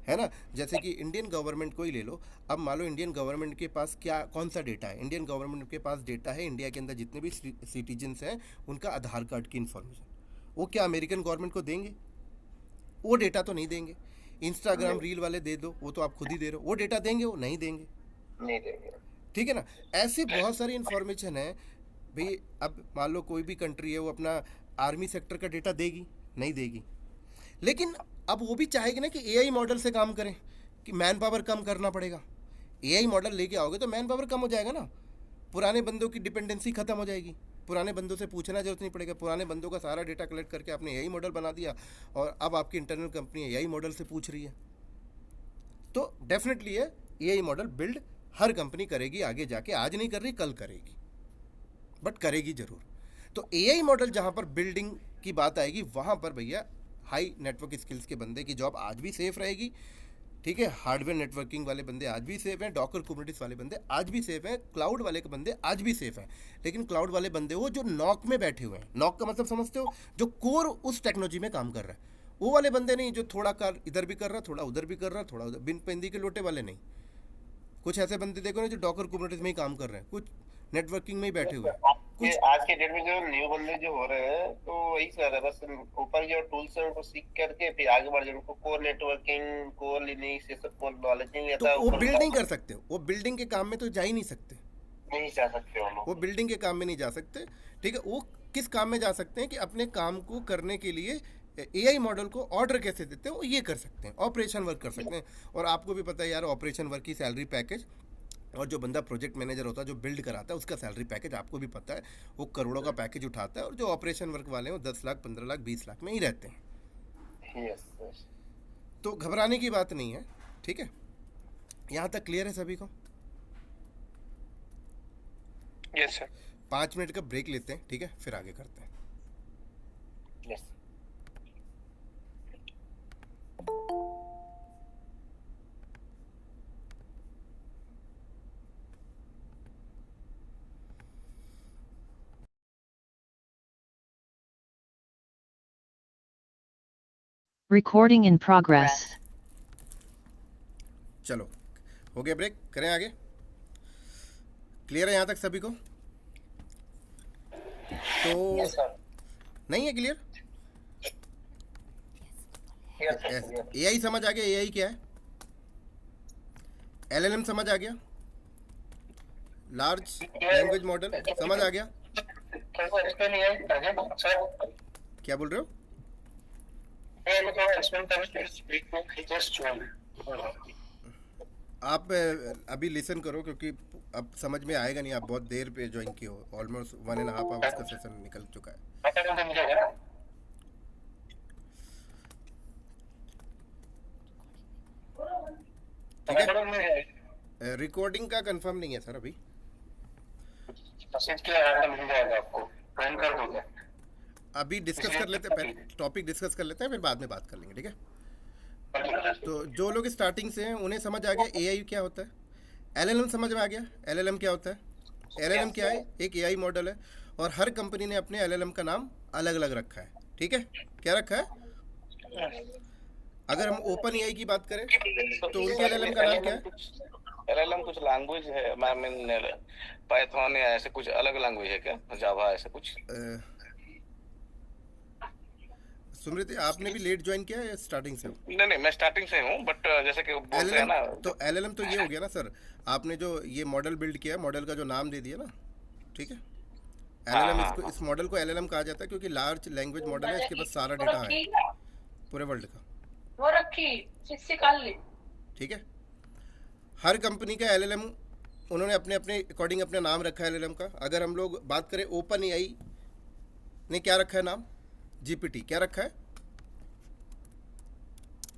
है ना। जैसे कि इंडियन गवर्नमेंट को ही ले लो। अब मान लो इंडियन गवर्नमेंट के पास कौन सा डेटा है, इंडियन गवर्नमेंट के पास डेटा है इंडिया के अंदर जितने भी सिटीजन्स हैं उनका आधार कार्ड की इन्फॉर्मेशन। वो क्या अमेरिकन गवर्नमेंट को देंगे? वो डेटा तो नहीं देंगे। इंस्टाग्राम रील वाले दे दो, वो तो आप खुद ही दे रहे हो, वो डेटा देंगे? वो नहीं देंगे। ठीक है ना। ऐसी बहुत सारी इन्फॉर्मेशन है भाई। अब मान लो कोई भी कंट्री है, वो अपना आर्मी सेक्टर का डेटा देगी? नहीं देगी। लेकिन अब वो भी चाहेगी ना कि एआई मॉडल से काम करें, कि मैन पावर कम करना पड़ेगा। एआई मॉडल लेके आओगे तो मैन पावर कम हो जाएगा ना, पुराने बंदों की डिपेंडेंसी खत्म हो जाएगी, पुराने बंदों से पूछना जरूरत नहीं पड़ेगा। पुराने बंदों का सारा डेटा कलेक्ट करके आपने एआई मॉडल बना दिया, और अब आपकी इंटरनल कंपनी एआई मॉडल से पूछ रही है। तो डेफिनेटली है एआई मॉडल बिल्ड हर कंपनी करेगी आगे जाके। आज नहीं कर रही, कल करेगी, बट करेगी जरूर। तो एआई मॉडल जहाँ पर बिल्डिंग की बात आएगी, वहाँ पर भैया हाई नेटवर्क स्किल्स के बंदे की जॉब आज भी सेफ रहेगी, ठीक है। हार्डवेयर नेटवर्किंग वाले बंदे आज भी सेफ हैं, डॉकर कुबरनेटिस वाले बंदे आज भी सेफ हैं, क्लाउड वाले के बंदे आज भी सेफ हैं। लेकिन क्लाउड वाले बंदे वो जो नॉक में बैठे हुए हैं, नॉक का मतलब समझते हो, जो कोर उस टेक्नोलॉजी में काम कर रहा है, वो वाले बंदे नहीं जो थोड़ा कार इधर भी कर रहा, थोड़ा उधर भी कर रहा, थोड़ा उधर, बिन पेंदी के लोटे वाले नहीं। कुछ ऐसे बंदे देखो ना जो डॉकर कुबरनेटिस में ही काम कर रहे हैं, कुछ नेटवर्किंग में ही बैठे हुए हैं। कुछ आज के डेट में जो न्यू बंदे जो हो रहे हैं, तो वही सर है, बस ऊपर जो टूल्स है उनको सीख करके फिर आगे बढ़ जाए। उनको कोर नेटवर्किंग, कोर लिनक्स, ये सब कोर नॉलेज नहीं रहता। तो वो बिल्ड नहीं कर सकते, वो बिल्डिंग के काम में तो जा ही नहीं सकते, नहीं जा सकते वो बिल्डिंग के काम में नहीं जा सकते, ठीक है। वो किस काम में जा सकते हैं कि अपने काम को करने के लिए एआई मॉडल को ऑर्डर कैसे देते हैं, वो ये कर सकते हैं, ऑपरेशन वर्क कर सकते हैं। और आपको भी पता है यार, ऑपरेशन वर्क की सैलरी पैकेज, और जो बंदा प्रोजेक्ट मैनेजर होता है जो बिल्ड कराता है, उसका सैलरी पैकेज आपको भी पता है, वो करोड़ों का पैकेज उठाता है। और जो ऑपरेशन वर्क वाले हैं वो 10 लाख, 15 लाख, 20 लाख में ही रहते हैं। तो घबराने की बात नहीं है, ठीक है। यहाँ तक क्लियर है सभी को? Yes sir. 5 मिनट का ब्रेक लेते हैं, ठीक है, फिर आगे करते हैं। Recording in progress. चलो, हो गया ब्रेक, करें आगे। क्लियर है यहाँ तक सभी को? तो नहीं है क्लियर? एआई समझ आ गया? एआई क्या है? एलएलएम समझ आ गया? लार्ज लैंग्वेज मॉडल समझ आ गया? क्या बोल रहे हो? आप अभी लिसन करो, क्योंकि अब समझ में आएगा नहीं। आप बहुत देर पे ज्वाइन किए हो, ऑलमोस्ट 1.5 आवर्स का सेशन निकल चुका है। ठीक है, रिकॉर्डिंग का कंफर्म नहीं है सर अभी। अभी डिस्कस कर लेते हैं, पहले टॉपिक डिस्कस कर लेते हैं, फिर बाद में बात कर लेंगे, ठीक है। तो जो लोग स्टार्टिंग से हैं उन्हें समझ आ गया एआई क्या होता है। एलएलएम समझ में आ गया? एलएलएम क्या होता है? एलएलएम क्या है? एक एआई मॉडल है, और हर कंपनी ने अपने एलएलएम का नाम अलग अलग रखा है, ठीक है। क्या रखा है? अगर हम ओपन एआई की बात करें तो उनके एलएलएम का नाम क्या है? एलएलएम कुछ लैंग्वेज है, आई मीन पाइथन या ऐसे कुछ अलग लैंग्वेज है क्या, जावा ऐसे कुछ? सुमृति, आपने भी लेट ज्वाइन किया है या स्टार्टिंग से हो? नहीं नहीं, मैं स्टार्टिंग से हूँ, बट जैसे कि वो बोलते हैं ना, तो एलएलएम तो ये हो गया ना सर, आपने जो ये मॉडल बिल्ड किया, मॉडल का जो नाम दे दिया ना, ठीक है। एलएलएम, इसको, इस मॉडल को एलएलएम कहा जाता है क्योंकि लार्ज लैंग्वेज मॉडल है, इसके पास सारा डेटा है पूरे वर्ल्ड का, वो रखी जिससे काल ले। ठीक है। हर कंपनी का एलएलएम उन्होंने अपने अपने अकॉर्डिंग अपना नाम रखा है एलएलएम का। अगर हम लोग बात करें, ओपन एआई ने क्या रखा है नाम? जीपीटी। क्या रखा है?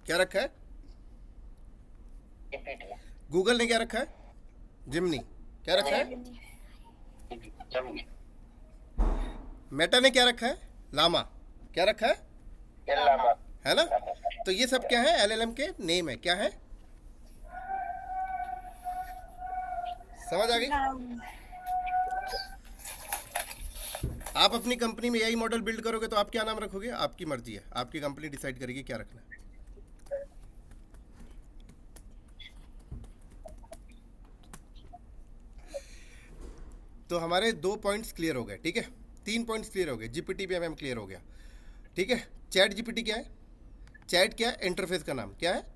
क्या रखा है? गूगल ने क्या रखा है? जिमनी। क्या रखा है? मेटा ने क्या रखा है? लामा। क्या रखा है? है ना? तो ये सब क्या है? एलएलएम के नेम है। क्या है? समझ आ गई? आप अपनी कंपनी में एआई मॉडल बिल्ड करोगे तो आप क्या नाम रखोगे? आपकी मर्जी है, आपकी कंपनी डिसाइड करेगी क्या रखना है। तो हमारे 2 पॉइंट्स क्लियर हो गए, ठीक है। 3 पॉइंट्स क्लियर हो गए। जीपीटी भी हमें क्लियर हो गया, ठीक है। चैट जीपीटी क्या है? चैट क्या है? इंटरफेस का नाम क्या है?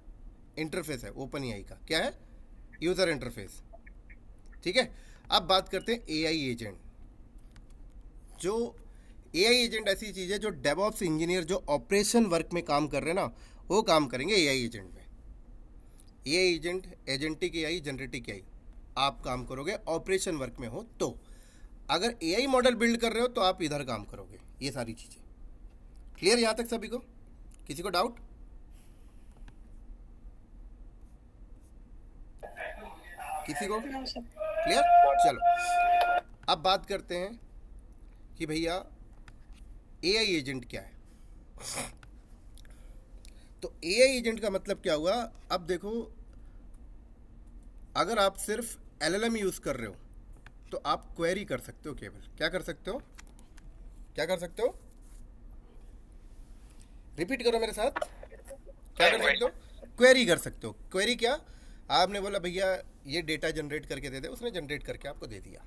इंटरफेस है ओपन एआई का। क्या है? यूज़र इंटरफेस, ठीक है। अब बात करते हैं एआई एजेंट। जो एआई एजेंट ऐसी चीज़ है जो डेवऑप्स इंजीनियर जो ऑपरेशन वर्क में काम कर रहे हैं ना, वो काम करेंगे एआई एजेंट में। AI agent, agentic AI, generative AI, आप काम करोगे ऑपरेशन वर्क में हो तो। अगर एआई मॉडल बिल्ड कर रहे हो तो आप इधर काम करोगे। ये सारी चीज़ें क्लियर यहाँ तक सभी को? किसी को डाउट? किसी को क्लियर? चलो अब बात करते हैं कि भैया एआई एजेंट क्या है। तो एआई एजेंट का मतलब क्या हुआ? अब देखो, अगर आप सिर्फ एलएलएम यूज़ कर रहे हो तो आप क्वेरी कर सकते हो। केवल क्या कर सकते हो? क्या कर सकते हो? रिपीट करो मेरे साथ। क्या कर सकते हो? क्वेरी कर सकते हो। क्वेरी क्या? आपने बोला भैया ये डेटा जनरेट करके दे दे, उसने जनरेट करके आपको दे दिया।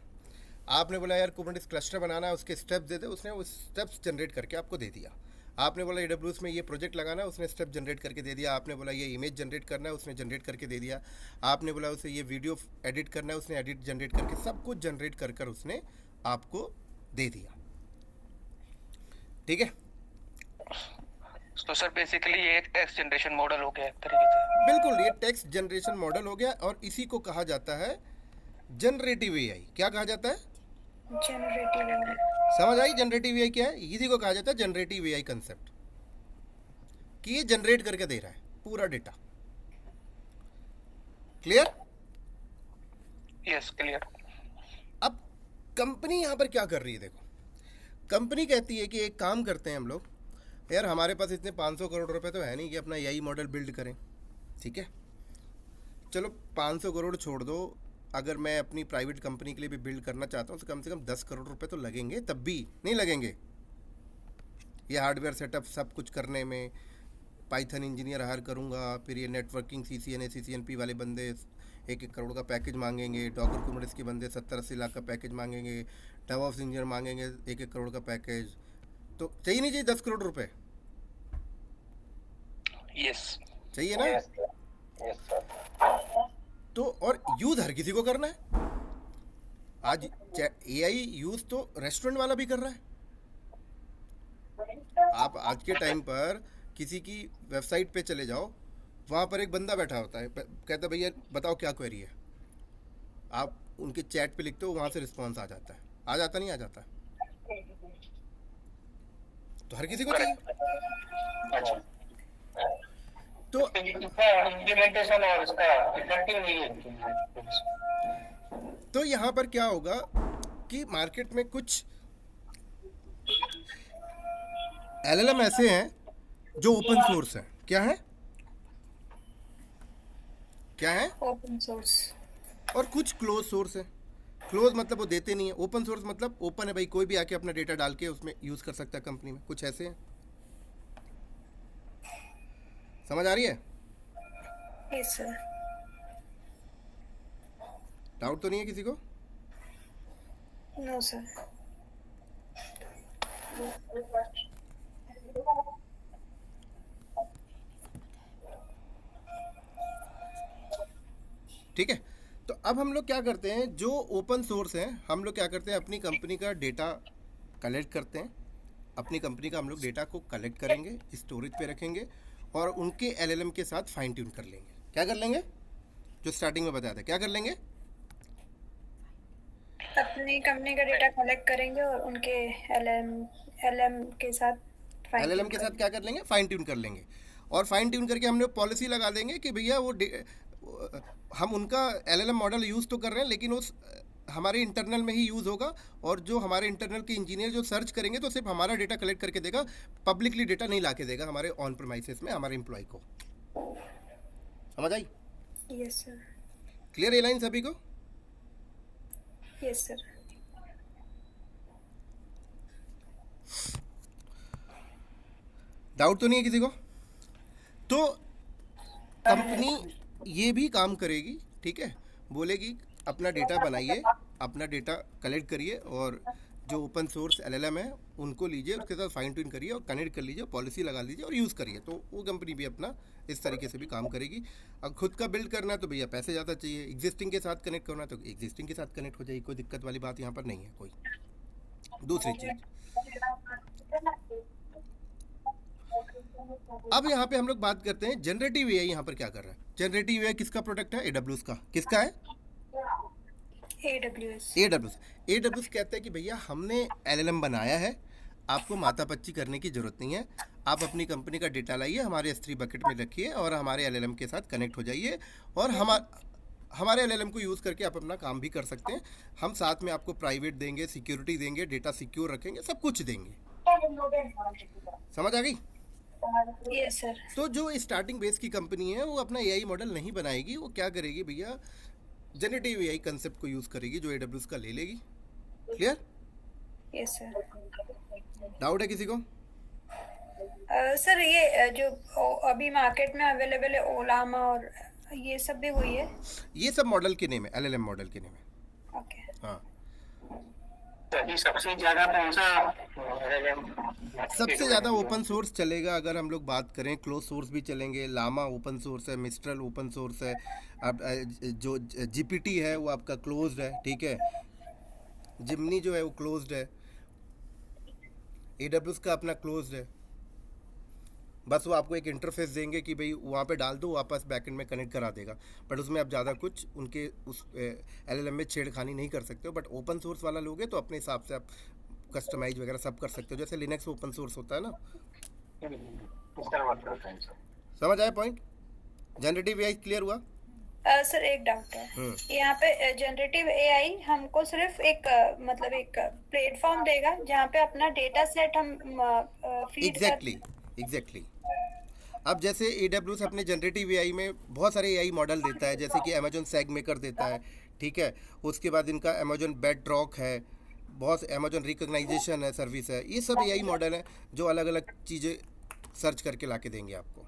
आपने बोला यार कुबरनेटिस क्लस्टर बनाना है, उसके स्टेप्स दे दे, उसने वो स्टेप्स जनरेट करके आपको दे दिया। आपने बोला AWS में ये प्रोजेक्ट लगाना है, उसने स्टेप जनरेट करके दे दिया। आपने बोला ये इमेज जनरेट करना है, उसने जनरेट करके दे दिया। आपने बोला उसे ये वीडियो एडिट करना है, उसने एडिट जनरेट करके सब कुछ जनरेट कर कर उसने आपको दे दिया, ठीक है। तो सर बेसिकली ये एक टेक्स्ट जनरेशन मॉडल हो गया एक तरीके से। बिल्कुल, ये टेक्स्ट जनरेशन मॉडल हो गया और इसी को कहा जाता है जनरेटिव एआई। क्या कहा जाता है? Generative AI. समझ आई जनरेटिव एआई क्या है? इसी को कहा जाता है जनरेटिव एआई कंसेप्ट, कि ये जनरेट करके दे रहा है पूरा डेटा। क्लियर? Yes clear. अब कंपनी यहाँ पर क्या कर रही है? देखो, कंपनी कहती है कि एक काम करते हैं हम लोग, यार हमारे पास इतने 500 करोड़ रुपए तो है नहीं कि अपना एआई मॉडल बिल्ड करें, ठीक है। चलो 500 करोड़ छोड़ दो, अगर मैं अपनी प्राइवेट कंपनी के लिए भी बिल्ड करना चाहता हूँ तो कम से कम 10 करोड़ रुपए तो लगेंगे, तब भी नहीं लगेंगे ये हार्डवेयर सेटअप सब कुछ करने में। पाइथन इंजीनियर हायर करूँगा, फिर ये नेटवर्किंग CCNA CCNP वाले बंदे 1-1 करोड़ का पैकेज मांगेंगे, डॉकर कुबरनेटिस के बंदे 70-80 लाख का पैकेज मांगेंगे, डेवऑप्स इंजीनियर मांगेंगे 1-1 करोड़ का पैकेज। तो चाहिए नहीं चाहिए 10 करोड़ रुपए? यस चाहिए ना? तो और यूज़ हर किसी को करना है। आज एआई यूज़ तो रेस्टोरेंट वाला भी कर रहा है। आप आज के टाइम पर किसी की वेबसाइट पे चले जाओ, वहाँ पर एक बंदा बैठा होता है, कहता है भैया बताओ क्या क्वेरी है। आप उनके चैट पे लिखते हो, वहाँ से रिस्पॉन्स आ जाता है। आ जाता नहीं आ जाता? तो हर किसी को चाहिए। तो इम्प्लीमेंटेशन और उसका इफेक्टिव नहीं है। तो यहाँ पर क्या होगा कि मार्केट में कुछ एलएलएम ऐसे हैं जो ओपन सोर्स हैं। क्या है? क्या है? Open source. और कुछ क्लोज सोर्स है। क्लोज मतलब वो देते नहीं है, ओपन सोर्स मतलब ओपन है, भाई कोई भी आके अपना डेटा डाल के उसमें यूज़ कर सकता है कंपनी में। कुछ ऐसे हैं, समझ आ रही है? Yes sir. डाउट तो नहीं है किसी को? No sir. ठीक है, तो अब हम लोग क्या करते हैं, जो ओपन सोर्स हैं हम लोग क्या करते हैं, अपनी कंपनी का डेटा कलेक्ट करते हैं। अपनी कंपनी का हम लोग डेटा को कलेक्ट करेंगे, स्टोरेज पे रखेंगे और उनके एलएलएम के साथ फाइन ट्यून कर लेंगे। क्या कर लेंगे? जो स्टार्टिंग में बताया था, क्या कर लेंगे? अपनी कंपनी का डेटा कलेक्ट करेंगे और उनके एलएम के साथ फाइन एलएलएम के साथ क्या कर लेंगे? फाइन ट्यून कर लेंगे। और फाइन ट्यून करके हम लोग पॉलिसी लगा देंगे कि भैया हम उनका एलएलएम मॉडल यूज़ तो कर रहे हैं लेकिन उस हमारे इंटरनल में ही यूज़ होगा, और जो हमारे इंटरनल के इंजीनियर जो सर्च करेंगे तो सिर्फ हमारा डेटा कलेक्ट करके देगा, पब्लिकली डेटा नहीं ला के देगा हमारे ऑन प्रीमाइसेस में हमारे एम्प्लॉय को। समझ आई? Yes sir. क्लियर ये लाइन सभी को? Yes sir. डाउट तो नहीं है किसी को? तो कंपनी ये भी काम करेगी, ठीक है, बोलेगी अपना डेटा बनाइए, अपना डेटा कलेक्ट करिए और जो ओपन सोर्स एलएलएम है उनको लीजिए, उसके साथ फाइन ट्यून करिए और कनेक्ट कर लीजिए, पॉलिसी लगा लीजिए और यूज़ करिए। तो वो कंपनी भी अपना इस तरीके से भी काम करेगी। अब खुद का बिल्ड करना है तो भैया पैसे ज़्यादा चाहिए, एग्जिस्टिंग के साथ कनेक्ट करना है तो एग्जिस्टिंग के साथ कनेक्ट हो जाएगी, कोई दिक्कत वाली बात यहाँ पर नहीं है कोई। दूसरी चीज़, अब यहाँ पे हम लोग बात करते हैं जनरेटिव एआई यहाँ पर क्या कर रहा है। जनरेटिव एआई किसका प्रोडक्ट है? AWS का। किसका है? AWS कहता है कि भैया हमने एलएलएम बनाया है, आपको माथा पच्ची करने की जरूरत नहीं है, आप अपनी कंपनी का डेटा लाइए, हमारे S3 बकेट में रखिए और हमारे एलएलएम के साथ कनेक्ट हो जाइए और हमारे एलएलएम को यूज़ करके आप अपना काम भी कर सकते हैं। हम साथ में आपको प्राइवेट देंगे, सिक्योरिटी देंगे, डेटा सिक्योर रखेंगे, सब कुछ देंगे। समझ आ गई? Yes sir. तो जो स्टार्टिंग बेस की कंपनी है वो अपना एआई मॉडल नहीं बनाएगी, वो क्या करेगी भैया, जनरेटिव एआई कंसेप्ट को यूज़ करेगी जो AWS का ले लेगी। क्लियर? Yes sir. डाउट है किसी को? सर ये जो अभी मार्केट में अवेलेबल है ओलामा और ये सब भी वही है? ये सब मॉडल के नेम है, एलएलएम मॉडल के नेम है। ओके। हाँ, सबसे ज्यादा कौन सा सबसे ज़्यादा ओपन सोर्स चलेगा अगर हम लोग बात करें, क्लोज सोर्स भी चलेंगे, लामा ओपन सोर्स है, मिस्ट्रल ओपन सोर्स है, अब जो जीपीटी है वो आपका क्लोज्ड है, ठीक है, जिमनी जो है वो क्लोज्ड है, AWS का अपना क्लोज्ड है। बस वो आपको एक इंटरफेस देंगे कि भाई वहाँ पे डाल दो, वापस बैकएंड में कनेक्ट करा देगा, बट उसमें आप ज़्यादा कुछ उनके उस एलएलएम में छेड़खानी नहीं कर सकते हो। बट ओपन सोर्स वाला लोगे तो अपने हिसाब से आप कस्टमाइज वगैरह सब कर सकते हो, जैसे लिनक्स ओपन सोर्स होता है ना। समझ आया पॉइंट? जनरेटिव एआई क्लियर हुआ? सर एक डाउट है, यहाँ पे जनरेटिव एआई हमको सिर्फ एक मतलब एक प्लेटफॉर्म देगा जहाँ पे अपना डेटा सेट हम फीड एग्जैक्टली। अब जैसे AWS अपने जनरेटिव एआई में बहुत सारे एआई मॉडल देता है, जैसे कि अमेजोन सैगमेकर देता है, ठीक है, उसके बाद इनका अमेजोन बेडरॉक है, बहुत अमेजोन रिकॉग्नाइजेशन है, सर्विस है, ये सब एआई मॉडल हैं जो अलग अलग चीज़ें सर्च करके ला के देंगे आपको।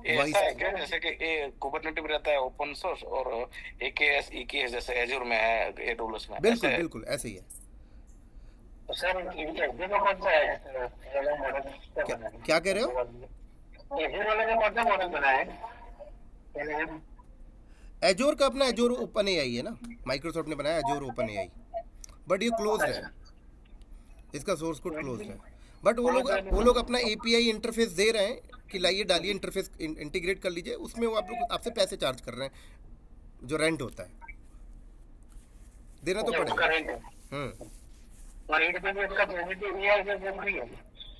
ऐसा है क्या, जैसे कि ये कुबरनेटिस में रहता है ओपन सोर्स और AKS EKS जैसे एज्योर में है, AWS में? बिल्कुल बिल्कुल ऐसे ही है। तो सर इनका कौन सा है मॉडल? क्या कह रहे हो? एज्योर वाले का कौन सा मॉडल बना है? एज्योर का अपना एज्योर ओपन एआई है ना, माइक्रोसॉफ्ट ने बनाया एज्योर ओपन एआई, बट ये क्लोज है, इसका सोर्स कोड क्लोज है। बट वो लोग अपना API इंटरफेस दे रहे हैं कि लाइए डालिए, इंटरफेस इंटीग्रेट कर लीजिए, उसमें वो आप लोग आपसे पैसे चार्ज कर रहे हैं, जो रेंट होता है देना तो पड़ेगा।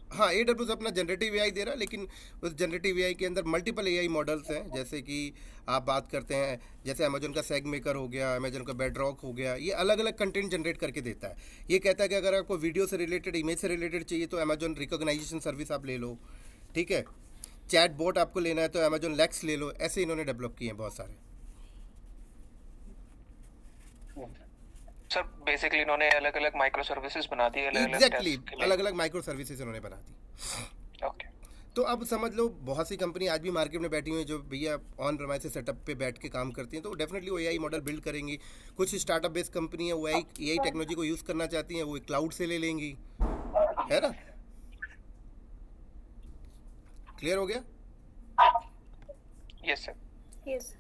हाँ, AWS अपना जनरेटिव एआई दे रहा है, लेकिन उस जनरेटिव एआई के अंदर मल्टीपल एआई मॉडल्स हैं, जैसे कि आप बात करते हैं जैसे अमेजोन का सैगमेकर हो गया, अमेजोन का बेडरॉक हो गया, ये अलग अलग कंटेंट जनरेट करके देता है। ये कहता है कि अगर आपको वीडियो से रिलेटेड, इमेज से रिलेटेड चाहिए तो अमेजोन रिकॉग्नाइजेशन सर्विस आप ले लो, ठीक है, चैट बोट आपको लेना है तो अमेजोन लेक्स ले लो, ऐसे इन्होंने डेवलप किए हैं बहुत सारे। सर बेसिकली इन्होंने अलग अलग माइक्रो सर्विसेज बना दी, एग्जैक्टली अलग अलग माइक्रो सर्विसेज इन्होंने बना दी। ओके। तो अब समझ लो बहुत सी कंपनी आज भी मार्केट में बैठी हुई हैं जो भैया ऑन प्रेमाइसिस सेटअप पे बैठ के काम करती हैं, तो डेफिनेटली वो एआई मॉडल बिल्ड करेंगी। कुछ स्टार्टअप बेस्ड कंपनी है वो एआई टेक्नोलॉजी को यूज़ करना चाहती हैं, वो क्लाउड से ले लेंगी, है ना। क्लियर हो गया? Yes sir. यस।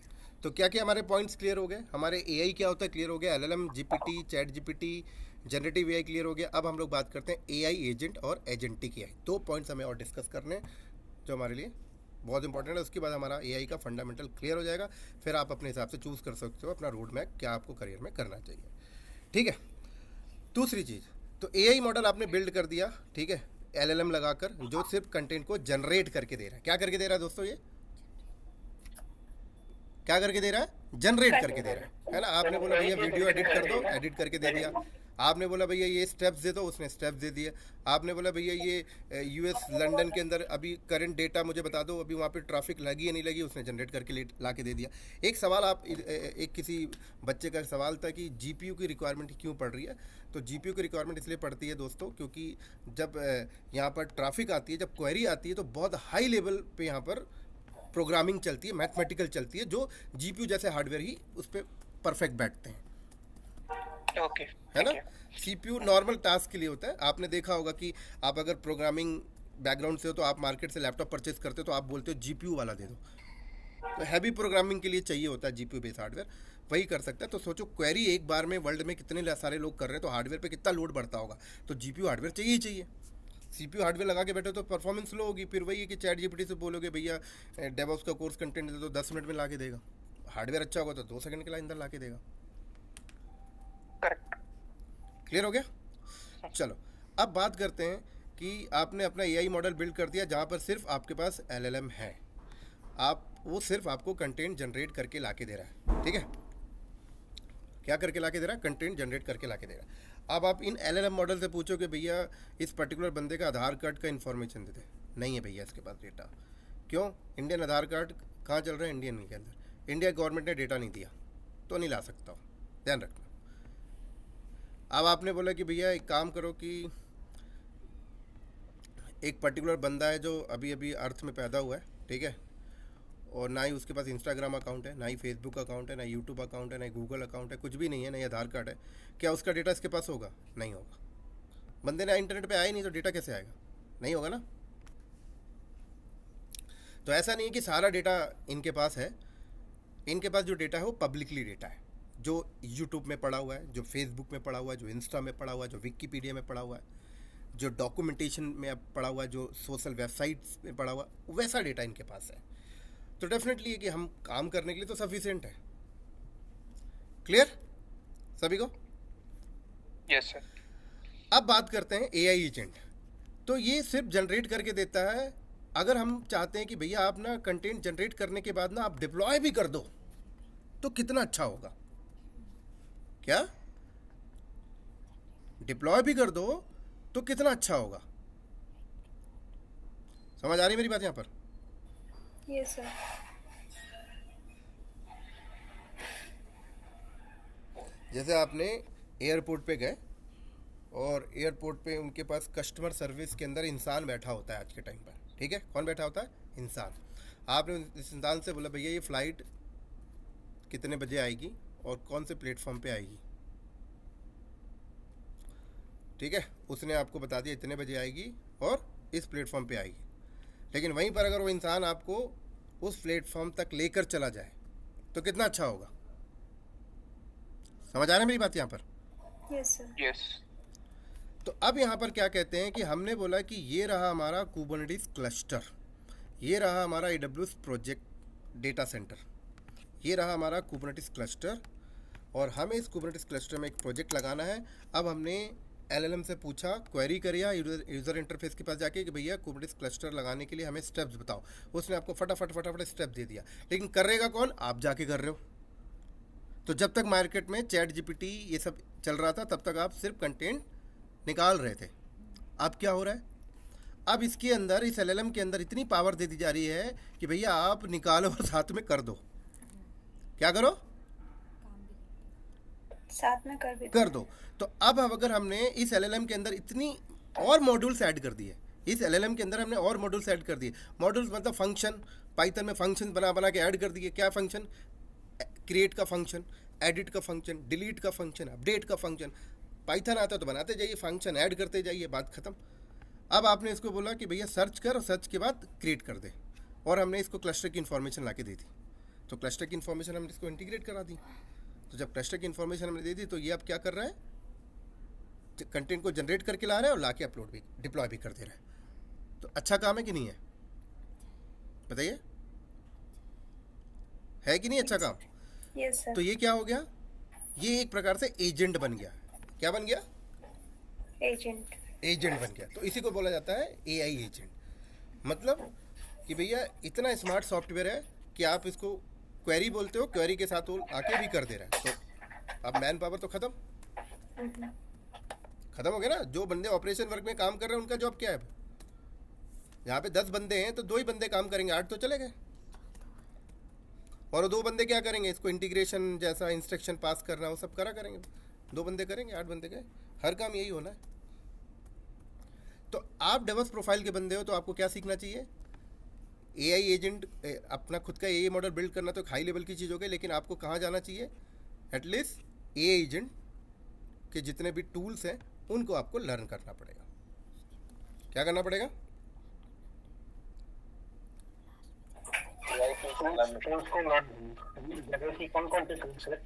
तो क्या क्या हमारे पॉइंट्स क्लियर हो गए? हमारे एआई क्या होता है क्लियर हो गया, LLM, GPT, chat GPT, generative AI clear हो गया। अब हम लोग बात करते हैं एआई एजेंट और एजेंटिक एआई। 2 पॉइंट्स हमें और डिस्कस करने हैं जो हमारे लिए बहुत इंपॉर्टेंट है। उसके बाद हमारा एआई का फंडामेंटल क्लियर हो जाएगा, फिर आप अपने हिसाब से चूज़ कर सकते हो अपना रोड मैप क्या आपको करियर में करना चाहिए, ठीक है। दूसरी चीज़, तो एआई मॉडल आपने बिल्ड कर दिया, ठीक है, एलएलएम लगाकर, जो सिर्फ कंटेंट को जनरेट करके दे रहा है। क्या करके दे रहा है दोस्तों? ये क्या करके दे रहा है? जनरेट करके दे रहा है ना। आपने बोला भैया वीडियो एडिट कर दो, एडिट करके दे दिया। आपने बोला भैया ये स्टेप्स दे दो, उसने स्टेप्स दे दिए। आपने बोला भैया ये यूएस लंदन के अंदर अभी करंट डेटा मुझे बता दो, अभी वहाँ पे ट्रैफिक लगी या नहीं लगी, उसने जनरेट करके ला के दे दिया। एक सवाल एक किसी बच्चे का सवाल था कि जीपीयू की रिक्वायरमेंट क्यों पड़ रही है। तो जीपीयू की रिक्वायरमेंट इसलिए पड़ती है दोस्तों क्योंकि जब यहाँ पर ट्रैफिक आती है, जब क्वेरी आती है, तो बहुत हाई लेवल पे यहाँ पर प्रोग्रामिंग चलती है, मैथमेटिकल चलती है, जो जीपीयू जैसे हार्डवेयर ही उस पर परफेक्ट बैठते हैं, ओके, है ना। सीपीयू नॉर्मल टास्क के लिए होता है। आपने देखा होगा कि आप अगर प्रोग्रामिंग बैकग्राउंड से हो तो आप मार्केट से लैपटॉप परचेज करते हो तो आप बोलते हो जीपीयू वाला दे दो। तो हैवी प्रोग्रामिंग के लिए चाहिए होता है जीपीयू बेस्ड हार्डवेयर, वही कर सकता है। तो सोचो क्वेरी एक बार में वर्ल्ड में कितने सारे लोग कर रहे हैं, तो हार्डवेयर पे कितना लोड बढ़ता होगा। तो जीपीयू हार्डवेयर चाहिए ही चाहिए। सीपीयू हार्डवेयर लगा के बैठे तो परफॉर्मेंस लो होगी। फिर वही है कि चैट जीपीटी से बोलोगे भैया डेवऑप्स का कोर्स कंटेंट दे दो, 10 मिनट में ला के देगा। हार्डवेयर अच्छा होगा तो 2 सेकंड के अंदर ला के देगा। करेक्ट। क्लियर हो गया? चलो अब बात करते हैं कि आपने अपना एआई मॉडल बिल्ड कर दिया जहाँ पर सिर्फ आपके पास एलएलएम है, वो सिर्फ आपको कंटेंट जनरेट करके ला के दे रहा है, ठीक है। क्या करके ला के दे रहा है? कंटेंट जनरेट करके ला के दे रहा है। अब आप इन एलएलएम मॉडल से पूछो कि भैया इस पर्टिकुलर बंदे का आधार कार्ड का इन्फॉर्मेशन दे दे, नहीं है भैया इसके पास डेटा। क्यों? इंडियन आधार कार्ड कहाँ चल रहा है? इंडियन के अंदर। इंडिया गवर्नमेंट ने डेटा नहीं दिया तो नहीं ला सकता हो, ध्यान रखना। अब आपने बोला कि भैया एक काम करो कि एक पर्टिकुलर बंदा है जो अभी अभी अर्थ में पैदा हुआ है, ठीक है, और ना ही उसके पास इंस्टाग्राम अकाउंट है, ना ही फेसबुक अकाउंट है, ना यूट्यूब अकाउंट है, ना ही गूगल अकाउंट है, कुछ भी नहीं है, ना ही आधार कार्ड है। क्या उसका डेटा इसके पास होगा? नहीं होगा। बंदे ने इंटरनेट पे आया ही नहीं तो डेटा कैसे आएगा? नहीं होगा ना। तो ऐसा नहीं है कि सारा डेटा इनके पास है। इनके पास जो डेटा है वो पब्लिकली डेटा है, जो यूट्यूब में पड़ा हुआ है, जो फेसबुक में पड़ा हुआ है, जो इंस्टा में पड़ा हुआ है, जो विकीपीडिया में पड़ा हुआ है, जो डॉक्यूमेंटेशन में पड़ा हुआ है, जो सोशल वेबसाइट्स में पड़ा हुआ है, वैसा डेटा इनके पास है। तो डेफिनेटली है कि हम काम करने के लिए तो सफिशिएंट है। क्लियर सभी को? Yes sir. अब बात करते हैं एआई एजेंट। तो ये सिर्फ जनरेट करके देता है। अगर हम चाहते हैं कि भैया आप ना कंटेंट जनरेट करने के बाद ना आप डिप्लॉय भी कर दो तो कितना अच्छा होगा। क्या? डिप्लॉय भी कर दो तो कितना अच्छा होगा। समझ आ रही मेरी बात यहां पर? Yes sir. जैसे आपने एयरपोर्ट पे गए और एयरपोर्ट पे उनके पास कस्टमर सर्विस के अंदर इंसान बैठा होता है आज के टाइम पर, ठीक है। कौन बैठा होता है? इंसान। आपने इस इंसान से बोला भैया ये फ़्लाइट कितने बजे आएगी और कौन से प्लेटफॉर्म पे आएगी, ठीक है। उसने आपको बता दिया इतने बजे आएगी और इस प्लेटफॉर्म पे आएगी। लेकिन वहीं पर अगर वो इंसान आपको उस प्लेटफॉर्म तक लेकर चला जाए तो कितना अच्छा होगा। समझ आ रहा है मेरी बात यहाँ पर? Yes sir. यस। तो अब यहाँ पर क्या कहते हैं कि हमने बोला कि ये रहा हमारा कुबरनेटिस क्लस्टर, ये रहा हमारा AWS प्रोजेक्ट डेटा सेंटर, ये रहा हमारा कुबरनेटिस क्लस्टर, और हमें इस कुबरनेटिस क्लस्टर में एक प्रोजेक्ट लगाना है। अब हमने LLM से पूछा, क्वेरी करिया यूज़र इंटरफेस के पास जाके कि भैया कुबरनेटिस क्लस्टर लगाने के लिए हमें स्टेप्स बताओ। उसने आपको फटाफट स्टेप दे दिया। लेकिन करेगा कौन? आप जाके कर रहे हो। तो जब तक मार्केट में चैट जीपीटी ये सब चल रहा था तब तक आप सिर्फ कंटेंट निकाल रहे थे। अब क्या हो रहा है? अब इसके अंदर, इस LLM के अंदर इतनी पावर दे दी जा रही है कि भैया आप निकालो और साथ में कर दो। क्या करो? साथ में कर दो। तो अब अगर हमने इस LLM के अंदर इतनी और मॉड्यूल्स ऐड कर दिए इस एलएलएम के अंदर हमने और मॉड्यूल्स ऐड कर दिए। मॉड्यूल्स मतलब फंक्शन, पाइथन में फंक्शन बना बना के ऐड कर दिए। क्या फंक्शन? क्रिएट का फंक्शन, एडिट का फंक्शन, डिलीट का फंक्शन, अपडेट का फंक्शन। पाइथन आता तो बनाते जाइए, फंक्शन ऐड करते जाइए, बात खत्म। अब आपने इसको बोला कि भैया सर्च कर, और सर्च के बाद क्रिएट कर दे, और हमने इसको क्लस्टर की इन्फॉर्मेशन ला के दी थी। तो क्लस्टर की इन्फॉर्मेशन हमने इसको इंटीग्रेट करा दी। तो जब क्लस्टर की इन्फॉर्मेशन हमने दे दी तो ये अब क्या कर रहा है, कंटेंट को जनरेट करके ला रहा है और ला के अपलोड भी, डिप्लॉय भी कर दे रहा है। तो अच्छा काम है कि नहीं है, बताइए, है कि नहीं अच्छा काम? यस तो सर। ये क्या हो गया, ये एक प्रकार से एजेंट बन गया। क्या बन गया? एजेंट। एजेंट बन गया। तो इसी को बोला जाता है एआई एजेंट। मतलब कि भैया इतना स्मार्ट सॉफ्टवेयर है कि आप इसको क्वेरी बोलते हो, क्वेरी के साथ वो आके भी कर दे रहा है। तो अब मैन पावर तो खत्म हो गया ना। जो बंदे ऑपरेशन वर्क में काम कर रहे हैं उनका जॉब क्या है? यहाँ पे 10 बंदे हैं तो 2 ही बंदे काम करेंगे, 8 तो चले गए। और 2 बंदे क्या करेंगे, इसको इंटीग्रेशन जैसा इंस्ट्रक्शन पास करना वो सब करा करेंगे। 2 बंदे करेंगे, 8 बंदे गए। हर काम यही होना है। तो आप डेवलप्स प्रोफाइल के बंदे हो तो आपको क्या सीखना चाहिए? एआई एजेंट, अपना खुद का एआई मॉडल बिल्ड करना तो एक हाई लेवल की चीज़ हो गई, लेकिन आपको कहाँ जाना चाहिए? एटलीस्ट एआई एजेंट के जितने भी टूल्स हैं उनको आपको लर्न करना पड़ेगा। क्या करना पड़ेगा? कौन कौन से टूल्स है?